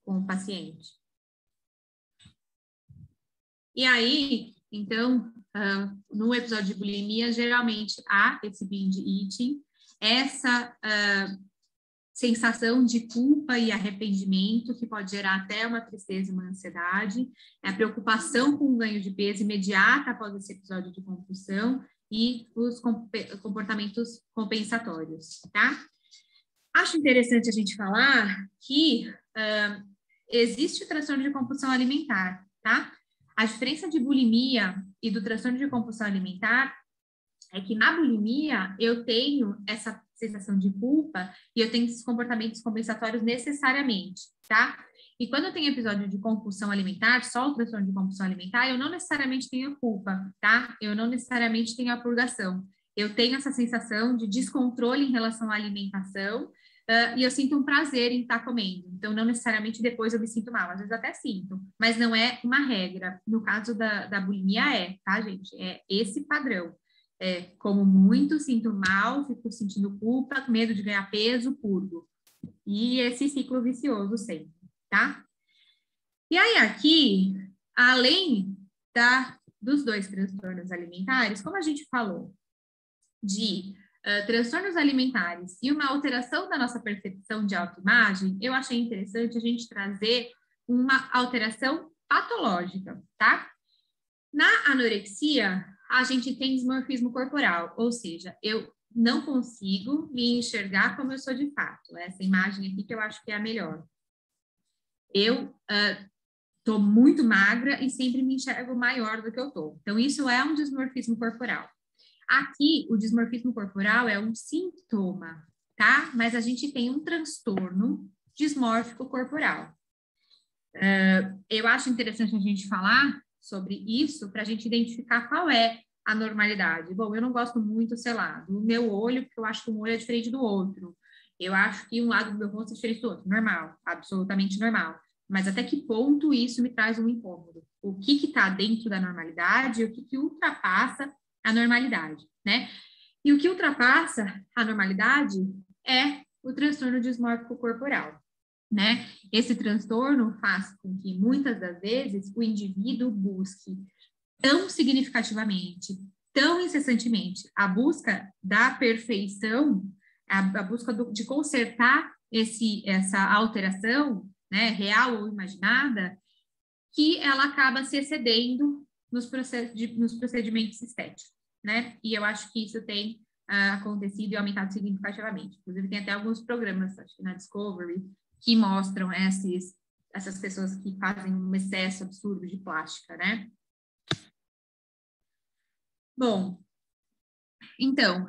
com o paciente. E aí, então, no episódio de bulimia, geralmente há esse binge eating, essa sensação de culpa e arrependimento, que pode gerar até uma tristeza e uma ansiedade, a preocupação com o ganho de peso imediata após esse episódio de compulsão e os comportamentos compensatórios, tá? Acho interessante a gente falar que existe o transtorno de compulsão alimentar, tá? A diferença de bulimia e do transtorno de compulsão alimentar é que na bulimia eu tenho essa sensação de culpa e eu tenho esses comportamentos compensatórios necessariamente, tá? E quando eu tenho episódio de compulsão alimentar, só o transtorno de compulsão alimentar, eu não necessariamente tenho culpa, tá? Eu não necessariamente tenho a purgação. Eu tenho essa sensação de descontrole em relação à alimentação e eu sinto um prazer em estar comendo. Então, não necessariamente depois eu me sinto mal. Às vezes até sinto, mas não é uma regra. No caso da bulimia tá, gente? É esse padrão. Como muito, sinto mal, fico sentindo culpa, medo de ganhar peso, purgo. E esse ciclo vicioso sempre, tá? E aí aqui, além dos 2 transtornos alimentares, como a gente falou de transtornos alimentares e uma alteração da nossa percepção de autoimagem, eu achei interessante a gente trazer uma alteração patológica, tá? Na anorexia, a gente tem dismorfismo corporal, ou seja, eu não consigo me enxergar como eu sou de fato. Essa imagem aqui que eu acho que é a melhor. Eu estou muito magra e sempre me enxergo maior do que eu estou. Então, isso é um dismorfismo corporal. Aqui, o dismorfismo corporal é um sintoma, tá? Mas a gente tem um transtorno dismórfico corporal. Eu acho interessante a gente falar sobre isso para a gente identificar qual é a normalidade. Bom, eu não gosto muito, sei lá, do meu olho, porque eu acho que um olho é diferente do outro. Eu acho que um lado do meu rosto é diferente do outro. Normal, absolutamente normal. Mas até que ponto isso me traz um incômodo? O que está dentro da normalidade e o que ultrapassa a normalidade, né? E o que ultrapassa a normalidade é o transtorno dismórfico corporal, né? Esse transtorno faz com que, muitas das vezes, o indivíduo busque tão significativamente, tão incessantemente, a busca da perfeição, a busca de consertar essa alteração, né, real ou imaginada, que ela acaba se excedendo nos procedimentos estéticos, né? E eu acho que isso tem acontecido e aumentado significativamente. Inclusive, tem até alguns programas, acho que na Discovery, que mostram essas pessoas que fazem um excesso absurdo de plástica, né? Bom, então,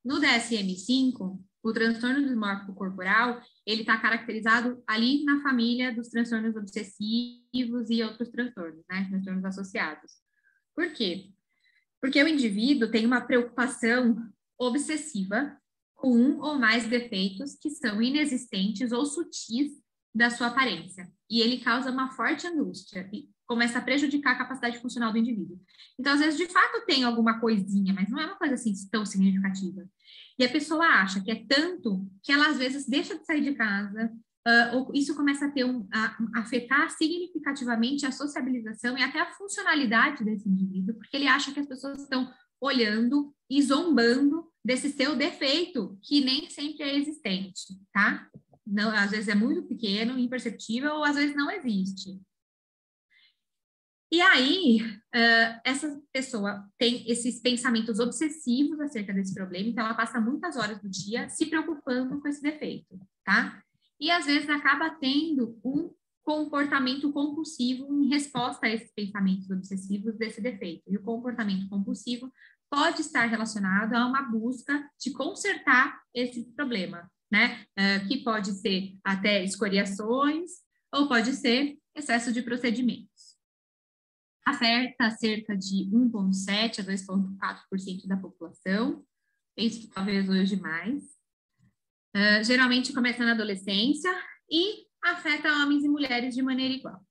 no DSM-5, o transtorno dismórfico corporal, ele está caracterizado ali na família dos transtornos obsessivos e outros transtornos, né? Transtornos associados. Por quê? Porque o indivíduo tem uma preocupação obsessiva com um ou mais defeitos que são inexistentes ou sutis da sua aparência. E ele causa uma forte angústia e começa a prejudicar a capacidade funcional do indivíduo. Então, às vezes, de fato, tem alguma coisinha, mas não é uma coisa assim tão significativa. E a pessoa acha que é tanto que ela, às vezes, deixa de sair de casa, ou isso começa a afetar significativamente a sociabilização e até a funcionalidade desse indivíduo, porque ele acha que as pessoas estão olhando e zombando desse seu defeito, que nem sempre é existente, tá? Não, às vezes é muito pequeno, imperceptível, ou às vezes não existe. E aí, essa pessoa tem esses pensamentos obsessivos acerca desse problema, então ela passa muitas horas do dia se preocupando com esse defeito, tá? E às vezes acaba tendo um comportamento compulsivo em resposta a esses pensamentos obsessivos desse defeito. E o comportamento compulsivo pode estar relacionado a uma busca de consertar esse problema, né? Que pode ser até escoriações ou pode ser excesso de procedimentos. Afeta cerca de 1,7% a 2,4% da população, isso talvez hoje mais. Geralmente começa na adolescência e afeta homens e mulheres de maneira igual.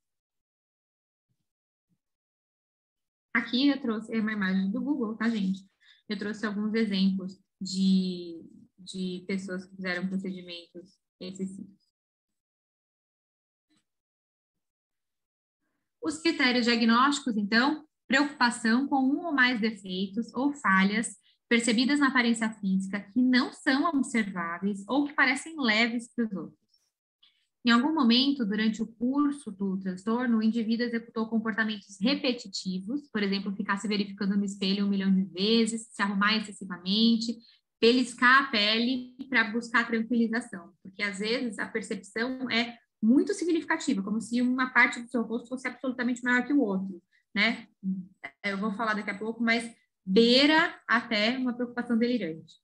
Aqui eu trouxe uma imagem do Google, tá, gente? Eu trouxe alguns exemplos de pessoas que fizeram procedimentos excessivos. Os critérios diagnósticos, então, preocupação com um ou mais defeitos ou falhas percebidas na aparência física que não são observáveis ou que parecem leves para os outros. Em algum momento, durante o curso do transtorno, o indivíduo executou comportamentos repetitivos, por exemplo, ficar se verificando no espelho 1 milhão de vezes, se arrumar excessivamente, beliscar a pele para buscar tranquilização, porque às vezes a percepção é muito significativa, como se uma parte do seu rosto fosse absolutamente maior que o outro, né? Eu vou falar daqui a pouco, mas beira até uma preocupação delirante.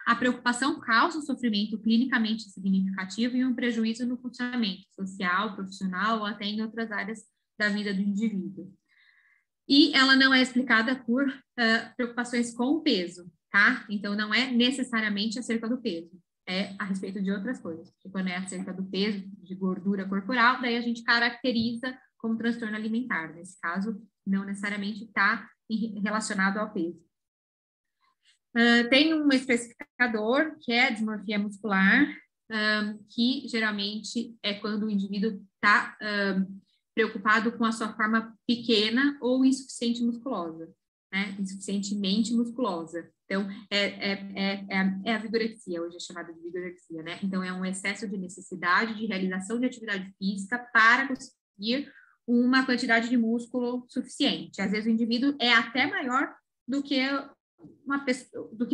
A preocupação causa um sofrimento clinicamente significativo e um prejuízo no funcionamento social, profissional ou até em outras áreas da vida do indivíduo. E ela não é explicada por preocupações com o peso, tá? Então, não é necessariamente acerca do peso, é a respeito de outras coisas. Porque quando é acerca do peso, de gordura corporal, daí a gente caracteriza como transtorno alimentar. Nesse caso, não necessariamente está relacionado ao peso. Tem um especificador, que é a dismorfia muscular, que geralmente é quando o indivíduo está preocupado com a sua forma pequena ou insuficiente musculosa, né? Insuficientemente musculosa. Então, é a vigorexia, hoje é chamada de vigorexia, né? Então, é um excesso de necessidade de realização de atividade física para conseguir uma quantidade de músculo suficiente. Às vezes, o indivíduo é até maior do que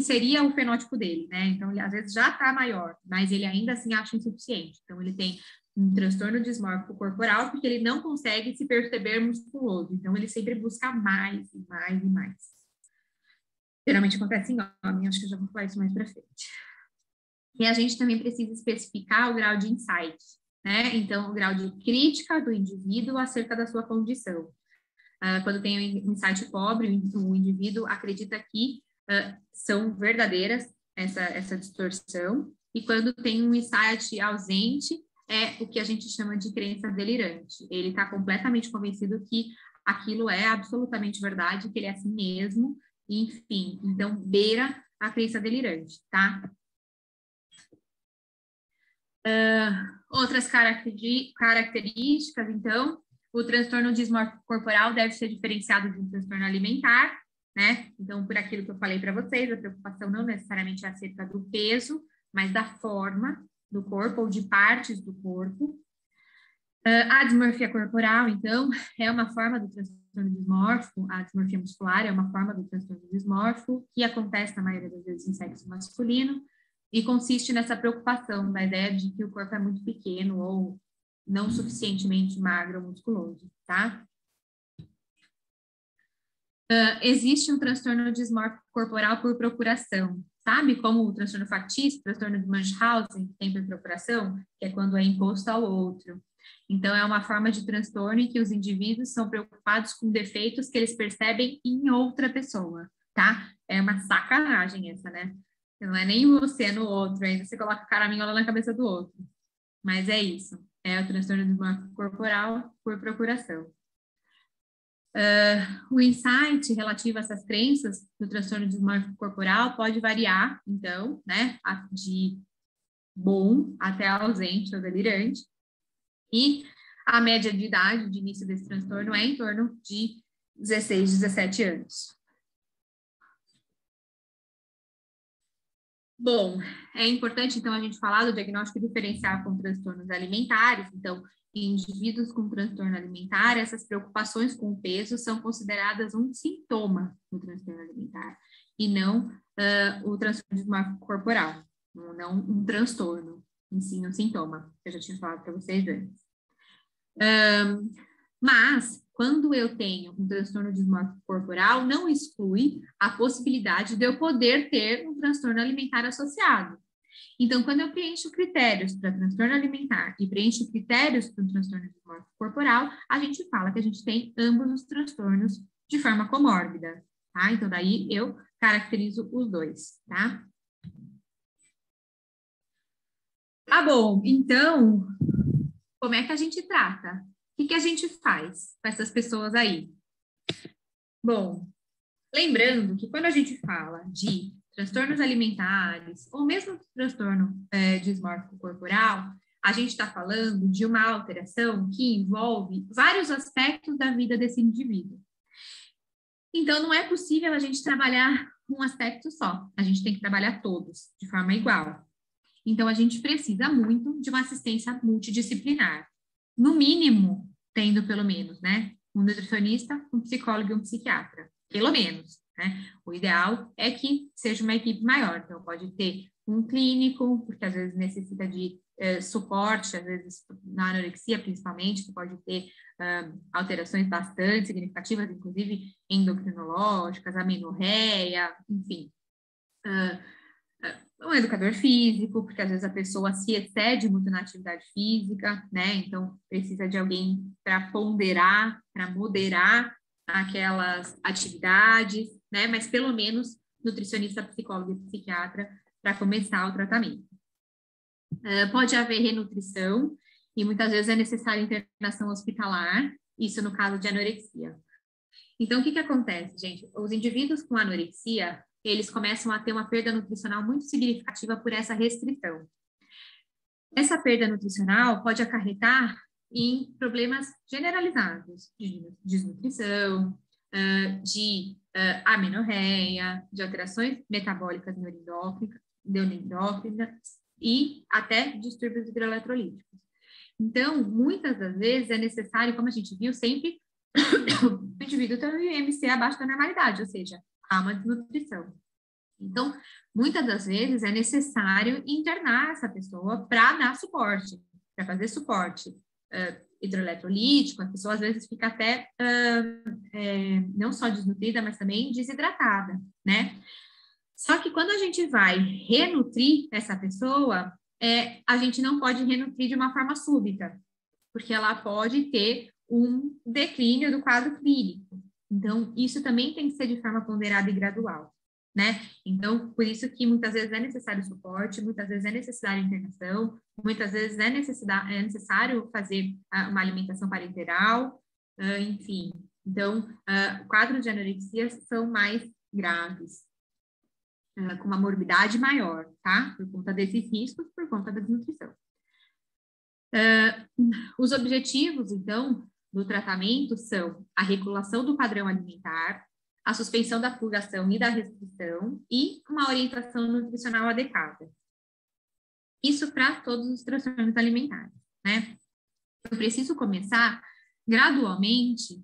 seria o fenótipo dele, né? Então, ele às vezes já está maior, mas ele ainda assim acha insuficiente. Então, ele tem um transtorno dismórfico corporal porque ele não consegue se perceber musculoso. Então, ele sempre busca mais e mais e mais. Geralmente acontece em homem, acho que eu já vou falar isso mais para frente. E a gente também precisa especificar o grau de insight, né? Então, o grau de crítica do indivíduo acerca da sua condição. Quando tem um insight pobre, o indivíduo acredita que são verdadeiras essa distorção, e quando tem um insight ausente, é o que a gente chama de crença delirante. Ele está completamente convencido que aquilo é absolutamente verdade, que ele é assim mesmo, enfim. Então, beira a crença delirante, tá? Outras características, então, o transtorno dismórfico corporal deve ser diferenciado de um transtorno alimentar, né? Então, por aquilo que eu falei para vocês, a preocupação não necessariamente é acerca do peso, mas da forma do corpo ou de partes do corpo. A dismorfia corporal, então, é uma forma do transtorno dismórfico, a dismorfia muscular é uma forma do transtorno dismórfico, que acontece na maioria das vezes em sexo masculino, e consiste nessa preocupação da ideia de que o corpo é muito pequeno ou não suficientemente magro ou musculoso, tá? Existe um transtorno dismórfico corporal por procuração, sabe? Como o transtorno factício, o transtorno de Munchausen, que tem por procuração, que é quando é imposto ao outro. Então, é uma forma de transtorno em que os indivíduos são preocupados com defeitos que eles percebem em outra pessoa, tá? É uma sacanagem essa, né? Não é nem você no outro, ainda você coloca a caraminhola na cabeça do outro. Mas é isso. É o transtorno do dismórfico corporal por procuração. O insight relativo a essas crenças do transtorno dismórfico corporal pode variar, então, né, de bom até ausente ou delirante. E a média de idade de início desse transtorno é em torno de 16, 17 anos. Bom, é importante, então, a gente falar do diagnóstico diferencial com transtornos alimentares. Então, em indivíduos com transtorno alimentar, essas preocupações com o peso são consideradas um sintoma do transtorno alimentar e não o transtorno dismórfico corporal, não um transtorno, em si, um sintoma, que eu já tinha falado para vocês antes. Mas, quando eu tenho um transtorno dismórfico corporal, não exclui a possibilidade de eu poder ter um transtorno alimentar associado. Então, quando eu preencho critérios para transtorno alimentar e preencho critérios para o transtorno dismórfico corporal, a gente fala que a gente tem ambos os transtornos de forma comórbida, tá? Então, daí eu caracterizo os dois, tá? Tá bom, então, como é que a gente trata? O que a gente faz com essas pessoas aí? Bom, lembrando que quando a gente fala de transtornos alimentares ou mesmo transtorno dismórfico corporal, a gente está falando de uma alteração que envolve vários aspectos da vida desse indivíduo. Então, não é possível a gente trabalhar um aspecto só, a gente tem que trabalhar todos de forma igual. Então, a gente precisa muito de uma assistência multidisciplinar. No mínimo, tendo pelo menos, né, um nutricionista, um psicólogo e um psiquiatra. Pelo menos, né? O ideal é que seja uma equipe maior. Então, pode ter um clínico, porque às vezes necessita de suporte, às vezes na anorexia, principalmente, que pode ter alterações bastante significativas, inclusive endocrinológicas, amenorreia, enfim. Um educador físico, porque às vezes a pessoa se excede muito na atividade física, né? Então, precisa de alguém para ponderar, para moderar aquelas atividades, né? Mas pelo menos nutricionista, psicólogo e psiquiatra para começar o tratamento. Pode haver renutrição e muitas vezes é necessária internação hospitalar, isso no caso de anorexia. Então, o que acontece, gente? Os indivíduos com anorexia, eles começam a ter uma perda nutricional muito significativa por essa restrição. Essa perda nutricional pode acarretar em problemas generalizados de desnutrição, de amenorreia, de alterações metabólicas neuroendócrinas e até distúrbios hidroeletrolíticos. Então, muitas das vezes é necessário, como a gente viu, sempre o indivíduo tem um IMC abaixo da normalidade, ou seja, há uma desnutrição. Então, muitas das vezes é necessário internar essa pessoa para dar suporte, para fazer suporte hidroeletrolítico. A pessoa às vezes fica até não só desnutrida, mas também desidratada, né? Só que quando a gente vai renutrir essa pessoa, a gente não pode renutrir de uma forma súbita, porque ela pode ter um declínio do quadro clínico. Então, isso também tem que ser de forma ponderada e gradual, né? Então, por isso que muitas vezes é necessário suporte, muitas vezes é necessária internação, muitas vezes é necessário fazer uma alimentação parenteral, enfim. Então, quadros de anorexia são mais graves, com uma morbidade maior, tá? Por conta desses riscos, por conta da desnutrição. Os objetivos, então, do tratamento são a regulação do padrão alimentar, a suspensão da purgação e da restrição e uma orientação nutricional adequada. Isso para todos os transtornos alimentares, né? Eu preciso começar gradualmente,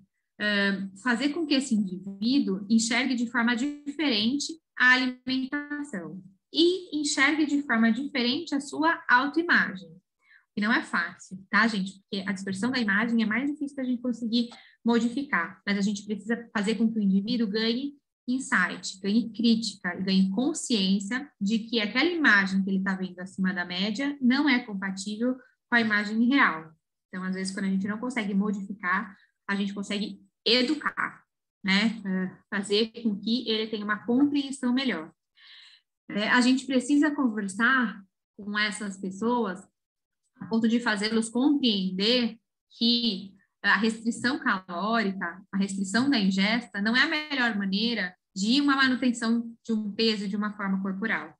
fazer com que esse indivíduo enxergue de forma diferente a alimentação e enxergue de forma diferente a sua autoimagem. E não é fácil, tá, gente? Porque a dispersão da imagem é mais difícil da gente conseguir modificar, mas a gente precisa fazer com que o indivíduo ganhe insight, ganhe crítica e ganhe consciência de que aquela imagem que ele está vendo acima da média não é compatível com a imagem real. Então, às vezes, quando a gente não consegue modificar, a gente consegue educar, né? Fazer com que ele tenha uma compreensão melhor. A gente precisa conversar com essas pessoas a ponto de fazê-los compreender que a restrição calórica, a restrição da ingesta, não é a melhor maneira de uma manutenção de um peso de uma forma corporal.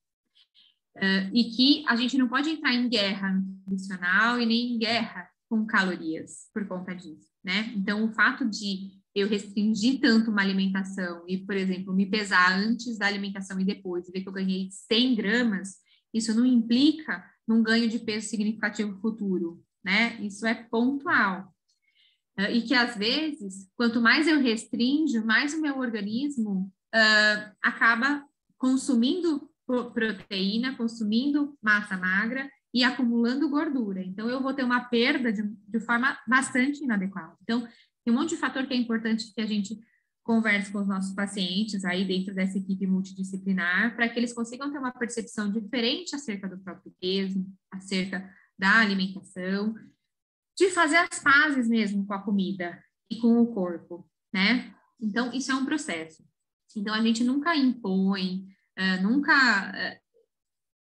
E que a gente não pode entrar em guerra nutricional e nem em guerra com calorias por conta disso, né? Então, o fato de eu restringir tanto uma alimentação e, por exemplo, me pesar antes da alimentação e depois, e ver que eu ganhei 100 gramas, isso não implica num ganho de peso significativo futuro, né? Isso é pontual. E que, às vezes, quanto mais eu restringo, mais o meu organismo acaba consumindo proteína, consumindo massa magra e acumulando gordura. Então, eu vou ter uma perda de forma bastante inadequada. Então, tem um monte de fator que é importante que a gente converse com os nossos pacientes aí dentro dessa equipe multidisciplinar, para que eles consigam ter uma percepção diferente acerca do próprio peso, acerca da alimentação, de fazer as pazes mesmo com a comida e com o corpo, né? Então, isso é um processo. Então, a gente nunca impõe,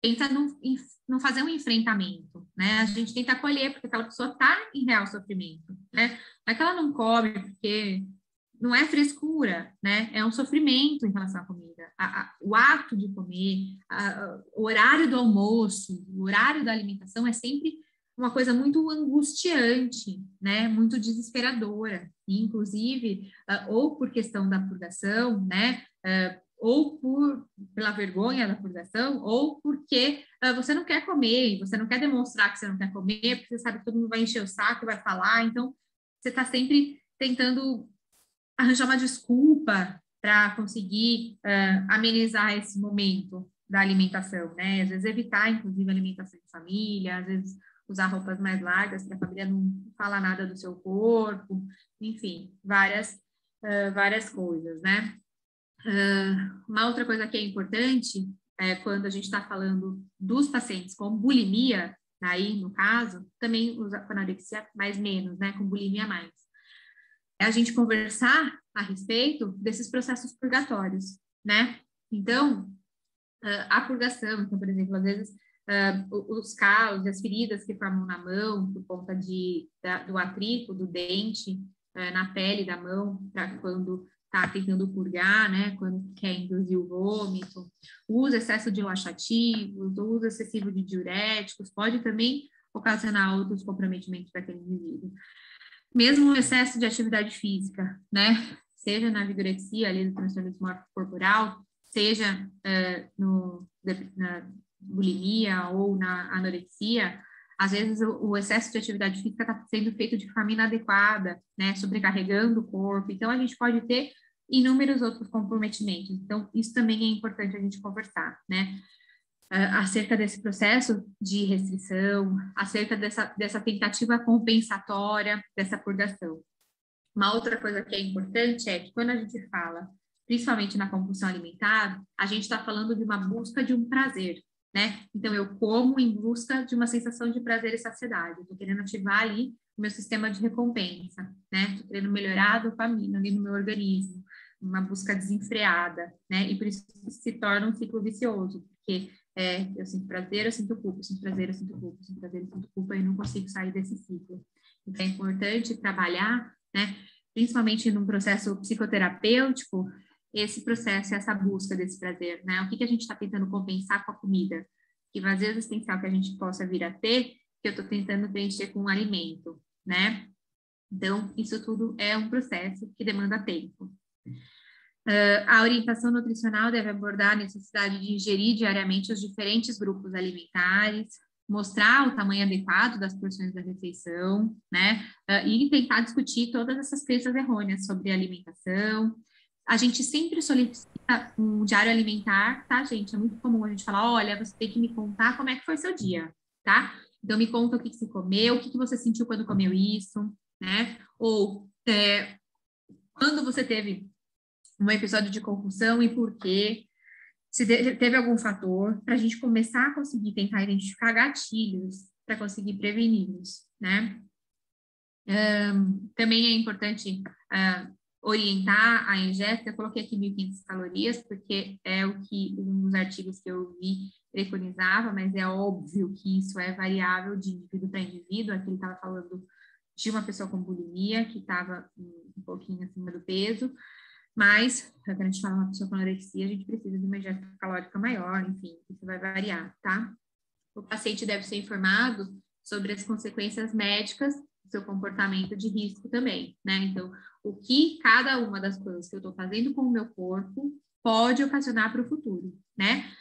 tenta não fazer um enfrentamento, né? A gente tenta acolher, porque aquela pessoa está em real sofrimento, né? Não é que ela não come porque não é frescura, né? É um sofrimento em relação à comida. O ato de comer, o horário do almoço, o horário da alimentação é sempre uma coisa muito angustiante, né? Muito desesperadora. E, inclusive, ou por questão da purgação, né? Ou pela vergonha da purgação, ou porque você não quer comer, e você não quer demonstrar que você não quer comer, porque você sabe que todo mundo vai encher o saco, vai falar, então você está sempre tentando arranjar uma desculpa para conseguir amenizar esse momento da alimentação, né? Às vezes evitar, inclusive, a alimentação em família, às vezes usar roupas mais largas para a família não falar nada do seu corpo, enfim, várias coisas, né? Uma outra coisa que é importante quando a gente está falando dos pacientes com bulimia, aí no caso, também usa com anorexia mais menos, né? Com bulimia mais. É a gente conversar a respeito desses processos purgatórios, né? Então, a purgação, então, por exemplo, às vezes os calos, as feridas que formam na mão por conta do atrito do dente na pele da mão, para quando está tentando purgar, né? Quando quer induzir o vômito, o uso excesso de laxativos, o uso excessivo de diuréticos, pode também ocasionar outros comprometimentos daquele indivíduo. Mesmo o excesso de atividade física, né? Seja na vigorexia, ali no transtorno dismórfico corporal, seja na bulimia ou na anorexia, às vezes o excesso de atividade física está sendo feito de forma inadequada, né? Sobrecarregando o corpo. Então, a gente pode ter inúmeros outros comprometimentos. Então, isso também é importante a gente conversar, né? Acerca desse processo de restrição, acerca dessa tentativa compensatória, dessa purgação. Uma outra coisa que é importante é que quando a gente fala, principalmente na compulsão alimentar, a gente está falando de uma busca de um prazer, né? Então, eu como em busca de uma sensação de prazer e saciedade. Estou querendo ativar ali o meu sistema de recompensa, né? Estou querendo melhorar a dopamina ali no meu organismo, uma busca desenfreada, né? E por isso se torna um ciclo vicioso, porque eu sinto prazer, eu sinto culpa, eu sinto prazer, eu sinto culpa, eu sinto prazer, eu sinto culpa e não consigo sair desse ciclo. Então, é importante trabalhar, né? Principalmente num processo psicoterapêutico, esse processo, essa busca desse prazer, né? O que a gente está tentando compensar com a comida? Que vazio existencial que a gente possa vir a ter, que eu estou tentando preencher com um alimento, né? Então, isso tudo é um processo que demanda tempo. A orientação nutricional deve abordar a necessidade de ingerir diariamente os diferentes grupos alimentares, mostrar o tamanho adequado das porções da refeição, né? E tentar discutir todas essas crenças errôneas sobre alimentação. A gente sempre solicita um diário alimentar, tá, gente? É muito comum a gente falar, olha, você tem que me contar como é que foi seu dia, tá? Então, me conta o que você comeu, o que você sentiu quando comeu isso, né? Ou quando você teve um episódio de compulsão e por quê, se teve algum fator, para a gente começar a conseguir tentar identificar gatilhos para conseguir preveni-los, né? Também é importante orientar a ingesta, eu coloquei aqui 1.500 calorias, porque é o que um dos artigos que eu vi preconizava, mas é óbvio que isso é variável de indivíduo para indivíduo. Aqui ele estava falando de uma pessoa com bulimia, que estava um pouquinho acima do peso, mas, quando a gente fala uma pessoa com anorexia, a gente precisa de uma ingesta calórica maior, enfim, isso vai variar, tá? O paciente deve ser informado sobre as consequências médicas do seu comportamento de risco também, né? Então, o que cada uma das coisas que eu estou fazendo com o meu corpo pode ocasionar para o futuro, né?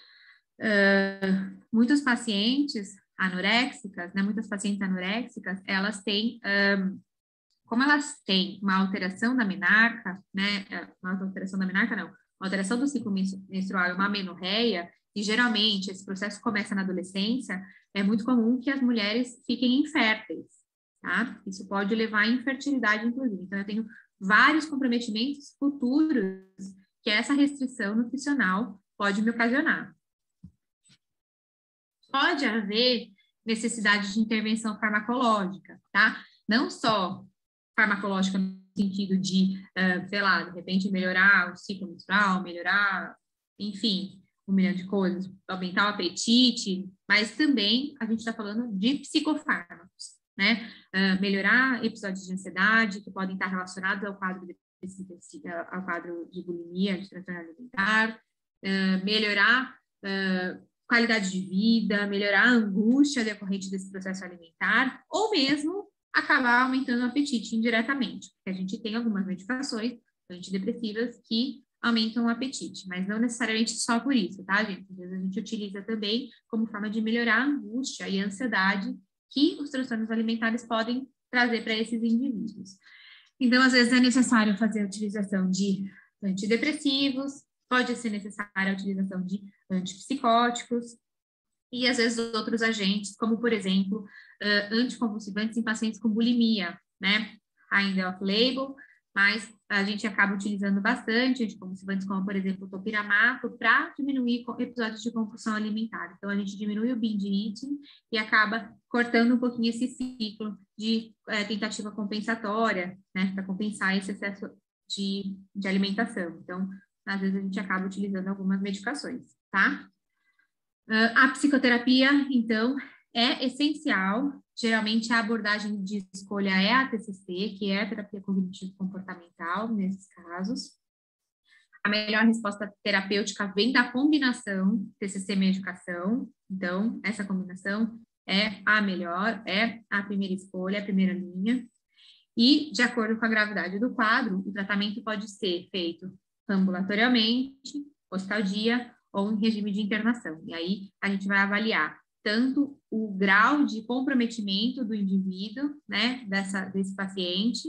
Muitos pacientes anoréxicas, né? Muitas pacientes anoréxicas, elas têm... como elas têm uma alteração da menarca, né? Uma alteração da menarca, não. Uma alteração do ciclo menstrual e uma amenorreia, e geralmente esse processo começa na adolescência, é muito comum que as mulheres fiquem inférteis, tá? Isso pode levar à infertilidade, inclusive. Então, eu tenho vários comprometimentos futuros que essa restrição nutricional pode me ocasionar. Pode haver necessidade de intervenção farmacológica, tá? Não só farmacológica no sentido de, sei lá, de repente melhorar o ciclo menstrual, melhorar, enfim, 1 milhão de coisas, aumentar o apetite, mas também a gente está falando de psicofármacos, né? Melhorar episódios de ansiedade que podem estar relacionados ao quadro de bulimia, de transtorno alimentar, melhorar qualidade de vida, melhorar a angústia decorrente desse processo alimentar, ou mesmo acabar aumentando o apetite indiretamente, porque a gente tem algumas medicações antidepressivas que aumentam o apetite, mas não necessariamente só por isso, tá, gente? Às vezes a gente utiliza também como forma de melhorar a angústia e a ansiedade que os transtornos alimentares podem trazer para esses indivíduos. Então, às vezes é necessário fazer a utilização de antidepressivos, pode ser necessária a utilização de antipsicóticos e, às vezes, outros agentes, como, por exemplo, anticonvulsivantes em pacientes com bulimia, né? Ainda off-label, mas a gente acaba utilizando bastante anticonvulsivantes, como, por exemplo, o topiramato, para diminuir episódios de compulsão alimentar. Então, a gente diminui o binge eating e acaba cortando um pouquinho esse ciclo de tentativa compensatória, né? Para compensar esse excesso de alimentação. Então, às vezes a gente acaba utilizando algumas medicações, tá? A psicoterapia, então, é essencial. Geralmente, a abordagem de escolha é a TCC, que é a terapia cognitivo-comportamental, nesses casos. A melhor resposta terapêutica vem da combinação TCC-medicação. Então, essa combinação é a melhor, é a primeira escolha, a primeira linha. E, de acordo com a gravidade do quadro, o tratamento pode ser feito ambulatorialmente, hospital-dia ou em regime de internação. E aí a gente vai avaliar tanto o grau de comprometimento do indivíduo, né, desse paciente,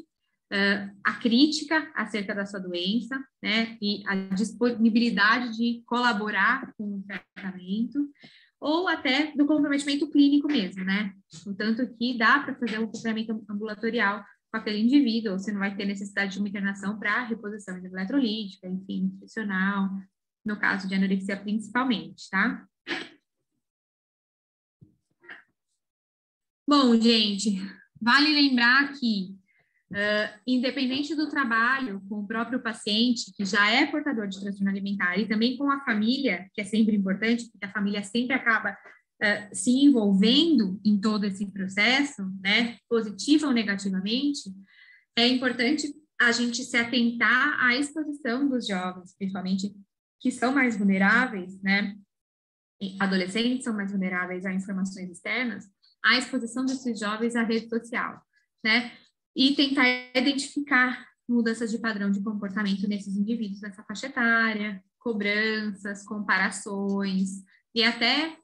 a crítica acerca da sua doença, né, e a disponibilidade de colaborar com o tratamento, ou até do comprometimento clínico mesmo, né, o tanto que dá para fazer um acompanhamento ambulatorial com aquele indivíduo, ou você não vai ter necessidade de uma internação para reposição eletrolítica, enfim, nutricional, no caso de anorexia principalmente, tá? Bom, gente, vale lembrar que, independente do trabalho com o próprio paciente, que já é portador de transtorno alimentar, e também com a família, que é sempre importante, porque a família sempre acaba se envolvendo em todo esse processo, né, positiva ou negativamente, é importante a gente se atentar à exposição dos jovens, principalmente que são mais vulneráveis, né, adolescentes são mais vulneráveis a informações externas, à exposição desses jovens à rede social, né, e tentar identificar mudanças de padrão de comportamento nesses indivíduos nessa faixa etária, cobranças, comparações, e até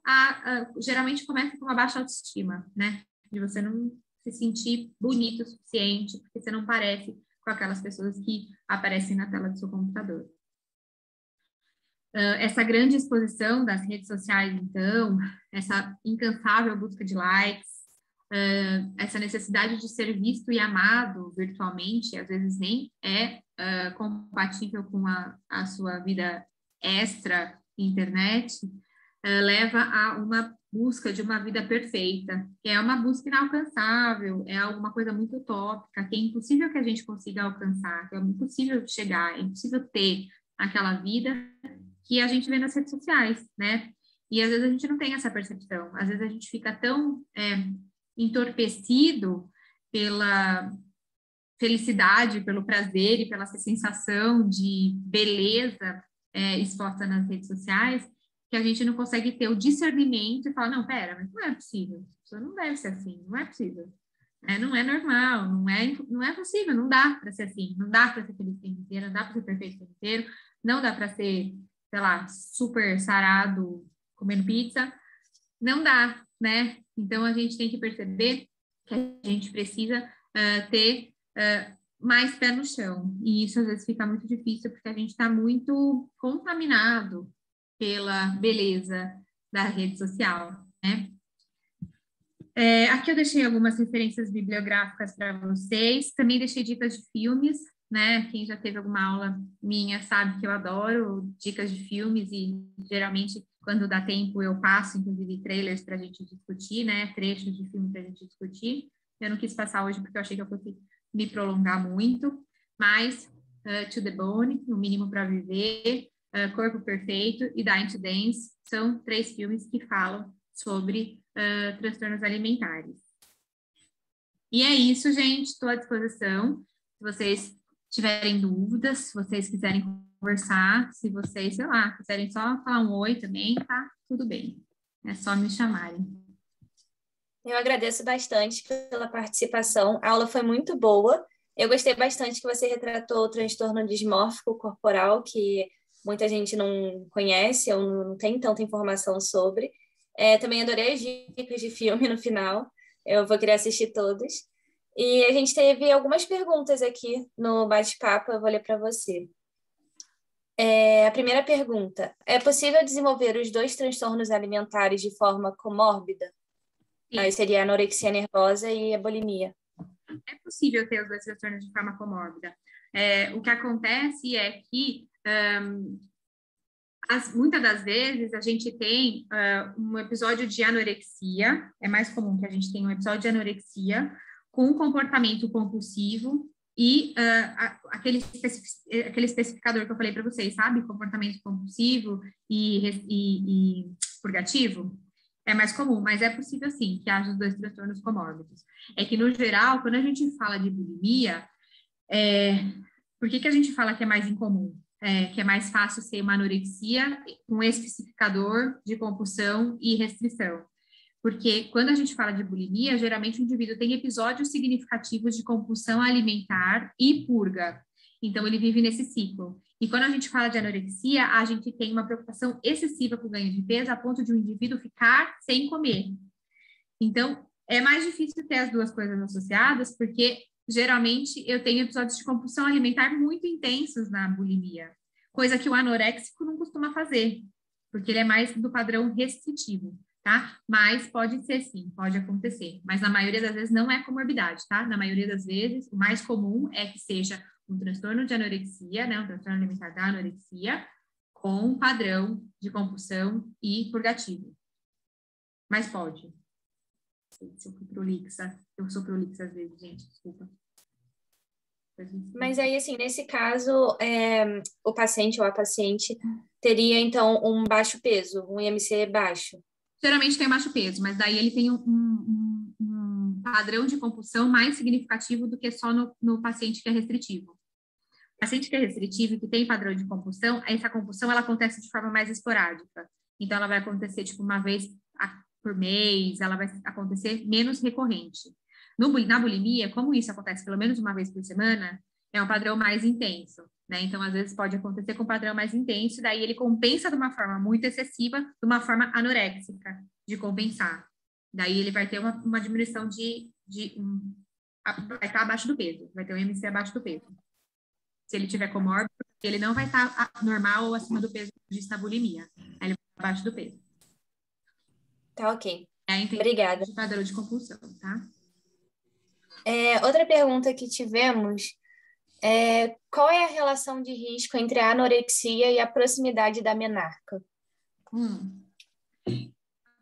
geralmente começa com uma baixa autoestima, né? De você não se sentir bonito o suficiente, porque você não parece com aquelas pessoas que aparecem na tela do seu computador. Essa grande exposição das redes sociais, então, essa incansável busca de likes, essa necessidade de ser visto e amado virtualmente, às vezes nem é compatível com a sua vida extra internet, leva a uma busca de uma vida perfeita, que é uma busca inalcançável, é alguma coisa muito utópica, que é impossível que a gente consiga alcançar, que é impossível chegar, é impossível ter aquela vida que a gente vê nas redes sociais, né? E às vezes a gente não tem essa percepção, às vezes a gente fica tão entorpecido pela felicidade, pelo prazer e pela sensação de beleza exposta nas redes sociais, que a gente não consegue ter o discernimento e falar, não, pera, mas não é possível, isso não deve ser assim, não é possível, não é normal, não é possível, não dá para ser assim, não dá para ser feliz o tempo inteiro, não dá para ser perfeito o tempo inteiro, não dá para ser, sei lá, super sarado comendo pizza, não dá, né? Então a gente tem que perceber que a gente precisa ter mais pé no chão, e isso às vezes fica muito difícil porque a gente está muito contaminado pela beleza da rede social, né? Aqui eu deixei algumas referências bibliográficas para vocês, também deixei dicas de filmes, né? Quem já teve alguma aula minha sabe que eu adoro dicas de filmes e geralmente quando dá tempo eu passo, inclusive, trailers para a gente discutir, né? Trechos de filme para a gente discutir. Eu não quis passar hoje porque eu achei que eu fosse me prolongar muito, mas To the Bone, O Mínimo para Viver, Corpo Perfeito e Dying to Dance são 3 filmes que falam sobre transtornos alimentares. E é isso, gente. Estou à disposição. Se vocês tiverem dúvidas, se vocês quiserem conversar, se vocês, sei lá, quiserem só falar um oi também, tá? Tudo bem. É só me chamarem. Eu agradeço bastante pela participação. A aula foi muito boa. Eu gostei bastante que você retratou o transtorno dismórfico corporal, que muita gente não conhece ou não tem tanta informação sobre. Também adorei as dicas de filme no final. Eu vou querer assistir todos. E a gente teve algumas perguntas aqui no bate-papo, eu vou ler para você. A primeira pergunta: é possível desenvolver os 2 transtornos alimentares de forma comórbida? Sim. Aí seria a anorexia nervosa e a bulimia. É possível ter os 2 transtornos de forma comórbida. O que acontece é que muitas das vezes a gente tem um episódio de anorexia, é mais comum que a gente tenha um episódio de anorexia com comportamento compulsivo e aquele especificador que eu falei para vocês, sabe? Comportamento compulsivo e purgativo. É mais comum, mas é possível sim que haja os 2 transtornos comórbidos. É que, no geral, quando a gente fala de bulimia, por que a gente fala que é mais incomum? Que é mais fácil ser uma anorexia com especificador de compulsão e restrição. Porque quando a gente fala de bulimia, geralmente o indivíduo tem episódios significativos de compulsão alimentar e purga. Então, ele vive nesse ciclo. E quando a gente fala de anorexia, a gente tem uma preocupação excessiva com o ganho de peso, a ponto de um indivíduo ficar sem comer. Então, é mais difícil ter as 2 coisas associadas, porque geralmente eu tenho episódios de compulsão alimentar muito intensos na bulimia, coisa que o anoréxico não costuma fazer, porque ele é mais do padrão restritivo, tá? Mas pode ser sim, pode acontecer. Mas na maioria das vezes não é comorbidade, tá? Na maioria das vezes, o mais comum é que seja um transtorno de anorexia, né? Um transtorno alimentar da anorexia, com padrão de compulsão e purgativo. Mas pode. Se eu fui prolixa. Eu sou prolixa às vezes, gente, desculpa. Mas aí, assim, nesse caso, o paciente ou a paciente teria, então, um baixo peso, um IMC baixo. Geralmente tem baixo peso, mas daí ele tem um padrão de compulsão mais significativo do que só no paciente que é restritivo. O paciente que é restritivo e que tem padrão de compulsão, essa compulsão ela acontece de forma mais esporádica. Então, ela vai acontecer, tipo, uma vez por mês, ela vai acontecer menos recorrente. Na bulimia, como isso acontece pelo menos uma vez por semana, é um padrão mais intenso, né? Então, às vezes pode acontecer com um padrão mais intenso, daí ele compensa de uma forma muito excessiva, de uma forma anoréxica de compensar. Daí ele vai ter uma diminuição vai estar abaixo do peso, vai ter um IMC abaixo do peso. Se ele tiver comórbido, ele não vai estar normal ou acima do peso da bulimia. Aí ele vai estar abaixo do peso. Tá, ok. Obrigada. De padrão de compulsão, tá? Outra pergunta que tivemos qual é a relação de risco entre a anorexia e a proximidade da menarca?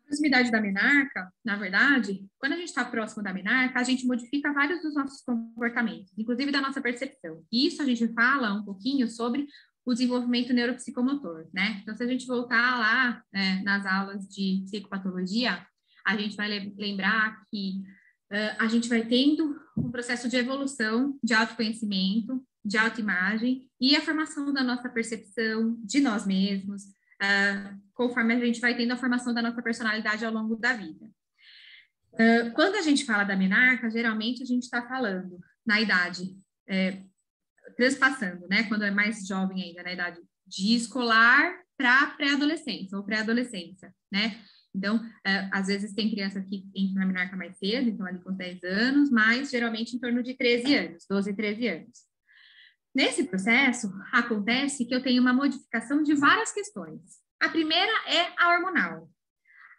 proximidade da menarca, na verdade, quando a gente está próximo da menarca, a gente modifica vários dos nossos comportamentos, inclusive da nossa percepção. E isso a gente fala um pouquinho sobre o desenvolvimento neuropsicomotor, né? Então, se a gente voltar lá nas aulas de psicopatologia, a gente vai lembrar que a gente vai tendo um processo de evolução, de autoconhecimento, de autoimagem e a formação da nossa percepção de nós mesmos, conforme a gente vai tendo a formação da nossa personalidade ao longo da vida. Quando a gente fala da menarca, geralmente a gente está falando na idade, transpassando, né? Quando é mais jovem ainda, na idade de escolar para pré-adolescência ou pré-adolescência, né? Então, às vezes tem criança que entra na menarca mais cedo, então ali com 10 anos, mas geralmente em torno de 13 anos, 12, 13 anos. Nesse processo, acontece que eu tenho uma modificação de várias questões. A primeira é a hormonal.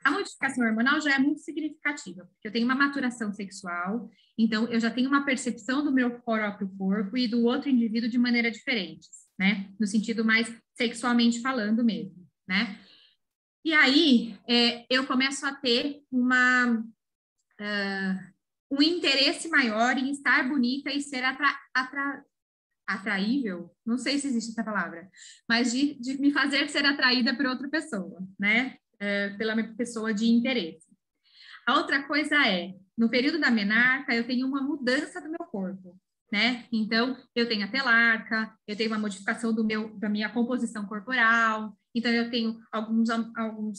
A modificação hormonal já é muito significativa, porque eu tenho uma maturação sexual, então eu já tenho uma percepção do meu próprio corpo e do outro indivíduo de maneira diferente, né? No sentido mais sexualmente falando mesmo, né? E aí, eu começo a ter um interesse maior em estar bonita e ser atraível, não sei se existe essa palavra, mas de me fazer ser atraída por outra pessoa, né? Pela minha pessoa de interesse. A outra coisa no período da menarca, eu tenho uma mudança do meu corpo, né? Então, eu tenho a telarca, eu tenho uma modificação da minha composição corporal, então eu tenho alguns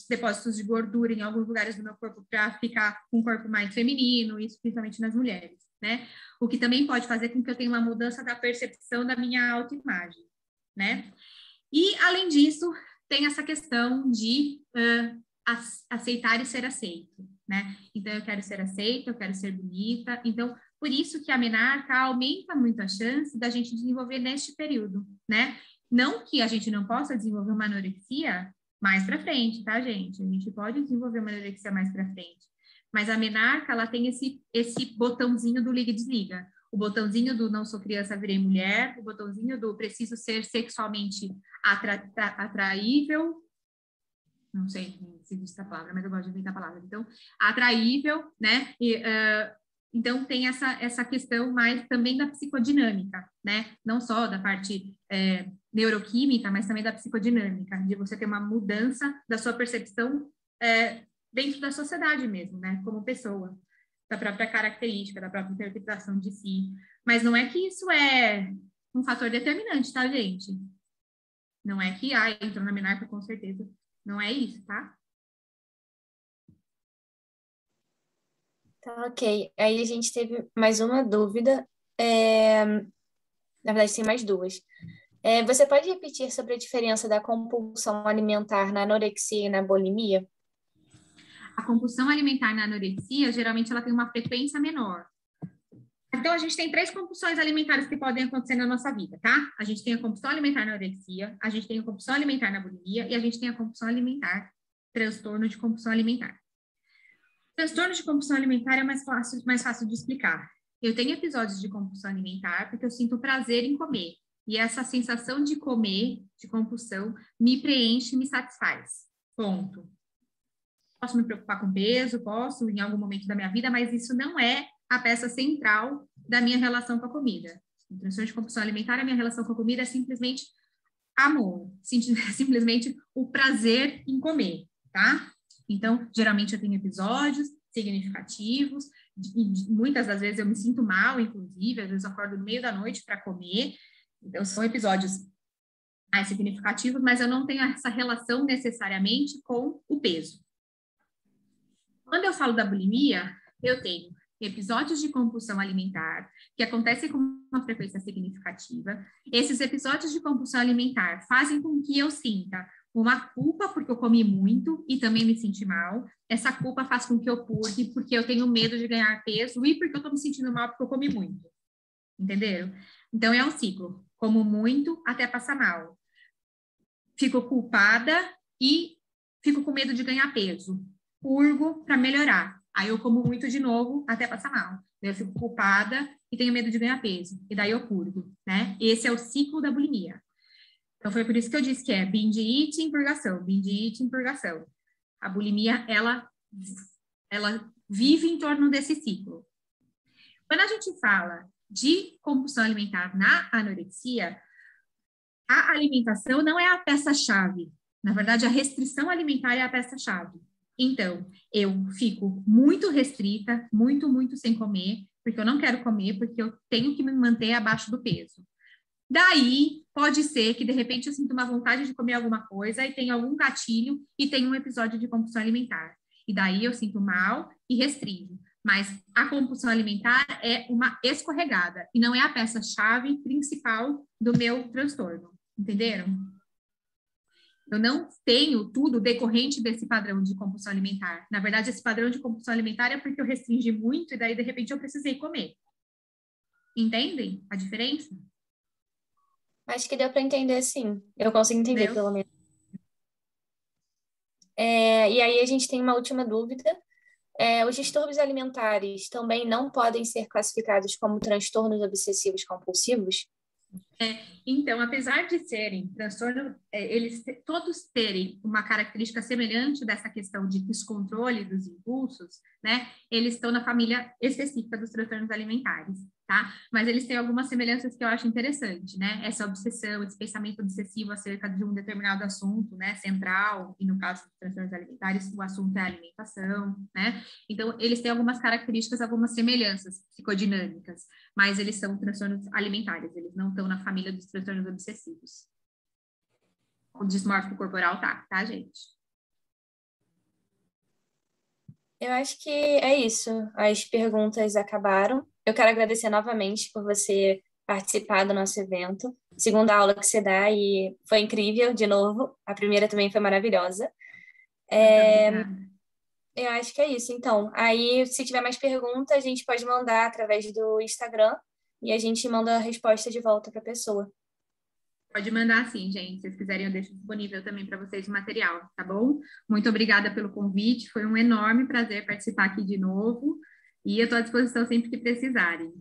depósitos de gordura em alguns lugares do meu corpo para ficar com um corpo mais feminino, isso principalmente nas mulheres, né? O que também pode fazer com que eu tenha uma mudança da percepção da minha autoimagem, né? E, além disso, tem essa questão de aceitar e ser aceito, né? Então, eu quero ser aceita, eu quero ser bonita. Então, por isso que a menarca aumenta muito a chance da gente desenvolver neste período, né? Não que a gente não possa desenvolver uma anorexia mais para frente, tá, gente? A gente pode desenvolver uma anorexia mais para frente. Mas a menarca, ela tem esse botãozinho do liga e desliga. O botãozinho do não sou criança, virei mulher. O botãozinho do preciso ser sexualmente atraível. Não sei se existe essa palavra, mas eu gosto de inventar a palavra. Então, atraível, né? Então, tem essa questão mais também da psicodinâmica, né? Não só da parte neuroquímica, mas também da psicodinâmica, de você ter uma mudança da sua percepção dentro da sociedade mesmo, né? Como pessoa, da própria característica, da própria interpretação de si. Mas não é que isso é um fator determinante, tá, gente? Não é que, entrou na menarca com certeza. Não é isso, tá? Tá, ok. Aí a gente teve mais uma dúvida. Na verdade, tem mais duas. Você pode repetir sobre a diferença da compulsão alimentar na anorexia e na bulimia? A compulsão alimentar na anorexia, geralmente, ela tem uma frequência menor. Então, a gente tem 3 compulsões alimentares que podem acontecer na nossa vida, tá? A gente tem a compulsão alimentar na anorexia, a gente tem a compulsão alimentar na bulimia e a gente tem a compulsão alimentar, transtorno de compulsão alimentar. Transtorno de compulsão alimentar é mais fácil de explicar. Eu tenho episódios de compulsão alimentar porque eu sinto prazer em comer. E essa sensação de comer, de compulsão, me preenche e me satisfaz. Ponto. Posso me preocupar com peso, posso em algum momento da minha vida, mas isso não é a peça central da minha relação com a comida. O transtorno de compulsão alimentar, a minha relação com a comida é simplesmente amor, simplesmente o prazer em comer, tá? Então, geralmente eu tenho episódios significativos, e muitas das vezes eu me sinto mal, inclusive, às vezes eu acordo no meio da noite para comer. Então, são episódios mais significativos, mas eu não tenho essa relação necessariamente com o peso. Quando eu falo da bulimia, eu tenho episódios de compulsão alimentar que acontecem com uma frequência significativa. Esses episódios de compulsão alimentar fazem com que eu sinta uma culpa porque eu comi muito e também me senti mal. Essa culpa faz com que eu purgue porque eu tenho medo de ganhar peso e porque eu estou me sentindo mal porque eu comi muito. Entenderam? Então, é um ciclo. Como muito até passar mal. Fico culpada e fico com medo de ganhar peso. Purgo para melhorar. Aí eu como muito de novo até passar mal. Eu fico culpada e tenho medo de ganhar peso. E daí eu purgo, né? Esse é o ciclo da bulimia. Então foi por isso que eu disse que é binge eating, purgação. Binge eating, purgação. A bulimia, ela ela vive em torno desse ciclo. Quando a gente fala de compulsão alimentar na anorexia, a alimentação não é a peça-chave. Na verdade, a restrição alimentar é a peça-chave. Então, eu fico muito restrita, muito sem comer, porque eu não quero comer, porque eu tenho que me manter abaixo do peso. Daí, pode ser que, de repente, eu sinto uma vontade de comer alguma coisa e tenho algum gatilho e tenho um episódio de compulsão alimentar. E daí eu sinto mal e restringo. Mas a compulsão alimentar é uma escorregada e não é a peça-chave principal do meu transtorno. Entenderam? Eu não tenho tudo decorrente desse padrão de compulsão alimentar. Na verdade, esse padrão de compulsão alimentar é porque eu restringi muito e daí, de repente, eu precisei comer. Entendem a diferença? Acho que deu para entender, sim. Eu consigo entender, pelo menos. E aí a gente tem uma última dúvida. Os distúrbios alimentares também não podem ser classificados como transtornos obsessivos compulsivos? Então, apesar de serem transtornos, eles todos terem uma característica semelhante dessa questão de descontrole dos impulsos, né? Eles estão na família específica dos transtornos alimentares, tá? Mas eles têm algumas semelhanças que eu acho interessante, né? Essa obsessão, esse pensamento obsessivo acerca de um determinado assunto, né? Central, e no caso dos transtornos alimentares, o assunto é a alimentação, né? Então, eles têm algumas características, algumas semelhanças psicodinâmicas, mas eles são transtornos alimentares, eles não estão na família dos transtornos obsessivos. O dismórfico corporal tá, gente? Eu acho que é isso. As perguntas acabaram. Eu quero agradecer novamente por você participar do nosso evento. Segunda aula que você dá e foi incrível, de novo. A primeira também foi maravilhosa. Eu acho que é isso. Então, aí, se tiver mais perguntas, a gente pode mandar através do Instagram e a gente manda a resposta de volta para a pessoa. Pode mandar sim, gente. Se vocês quiserem, eu deixo disponível também para vocês o material, tá bom? Muito obrigada pelo convite. Foi um enorme prazer participar aqui de novo. E eu estou à disposição sempre que precisarem.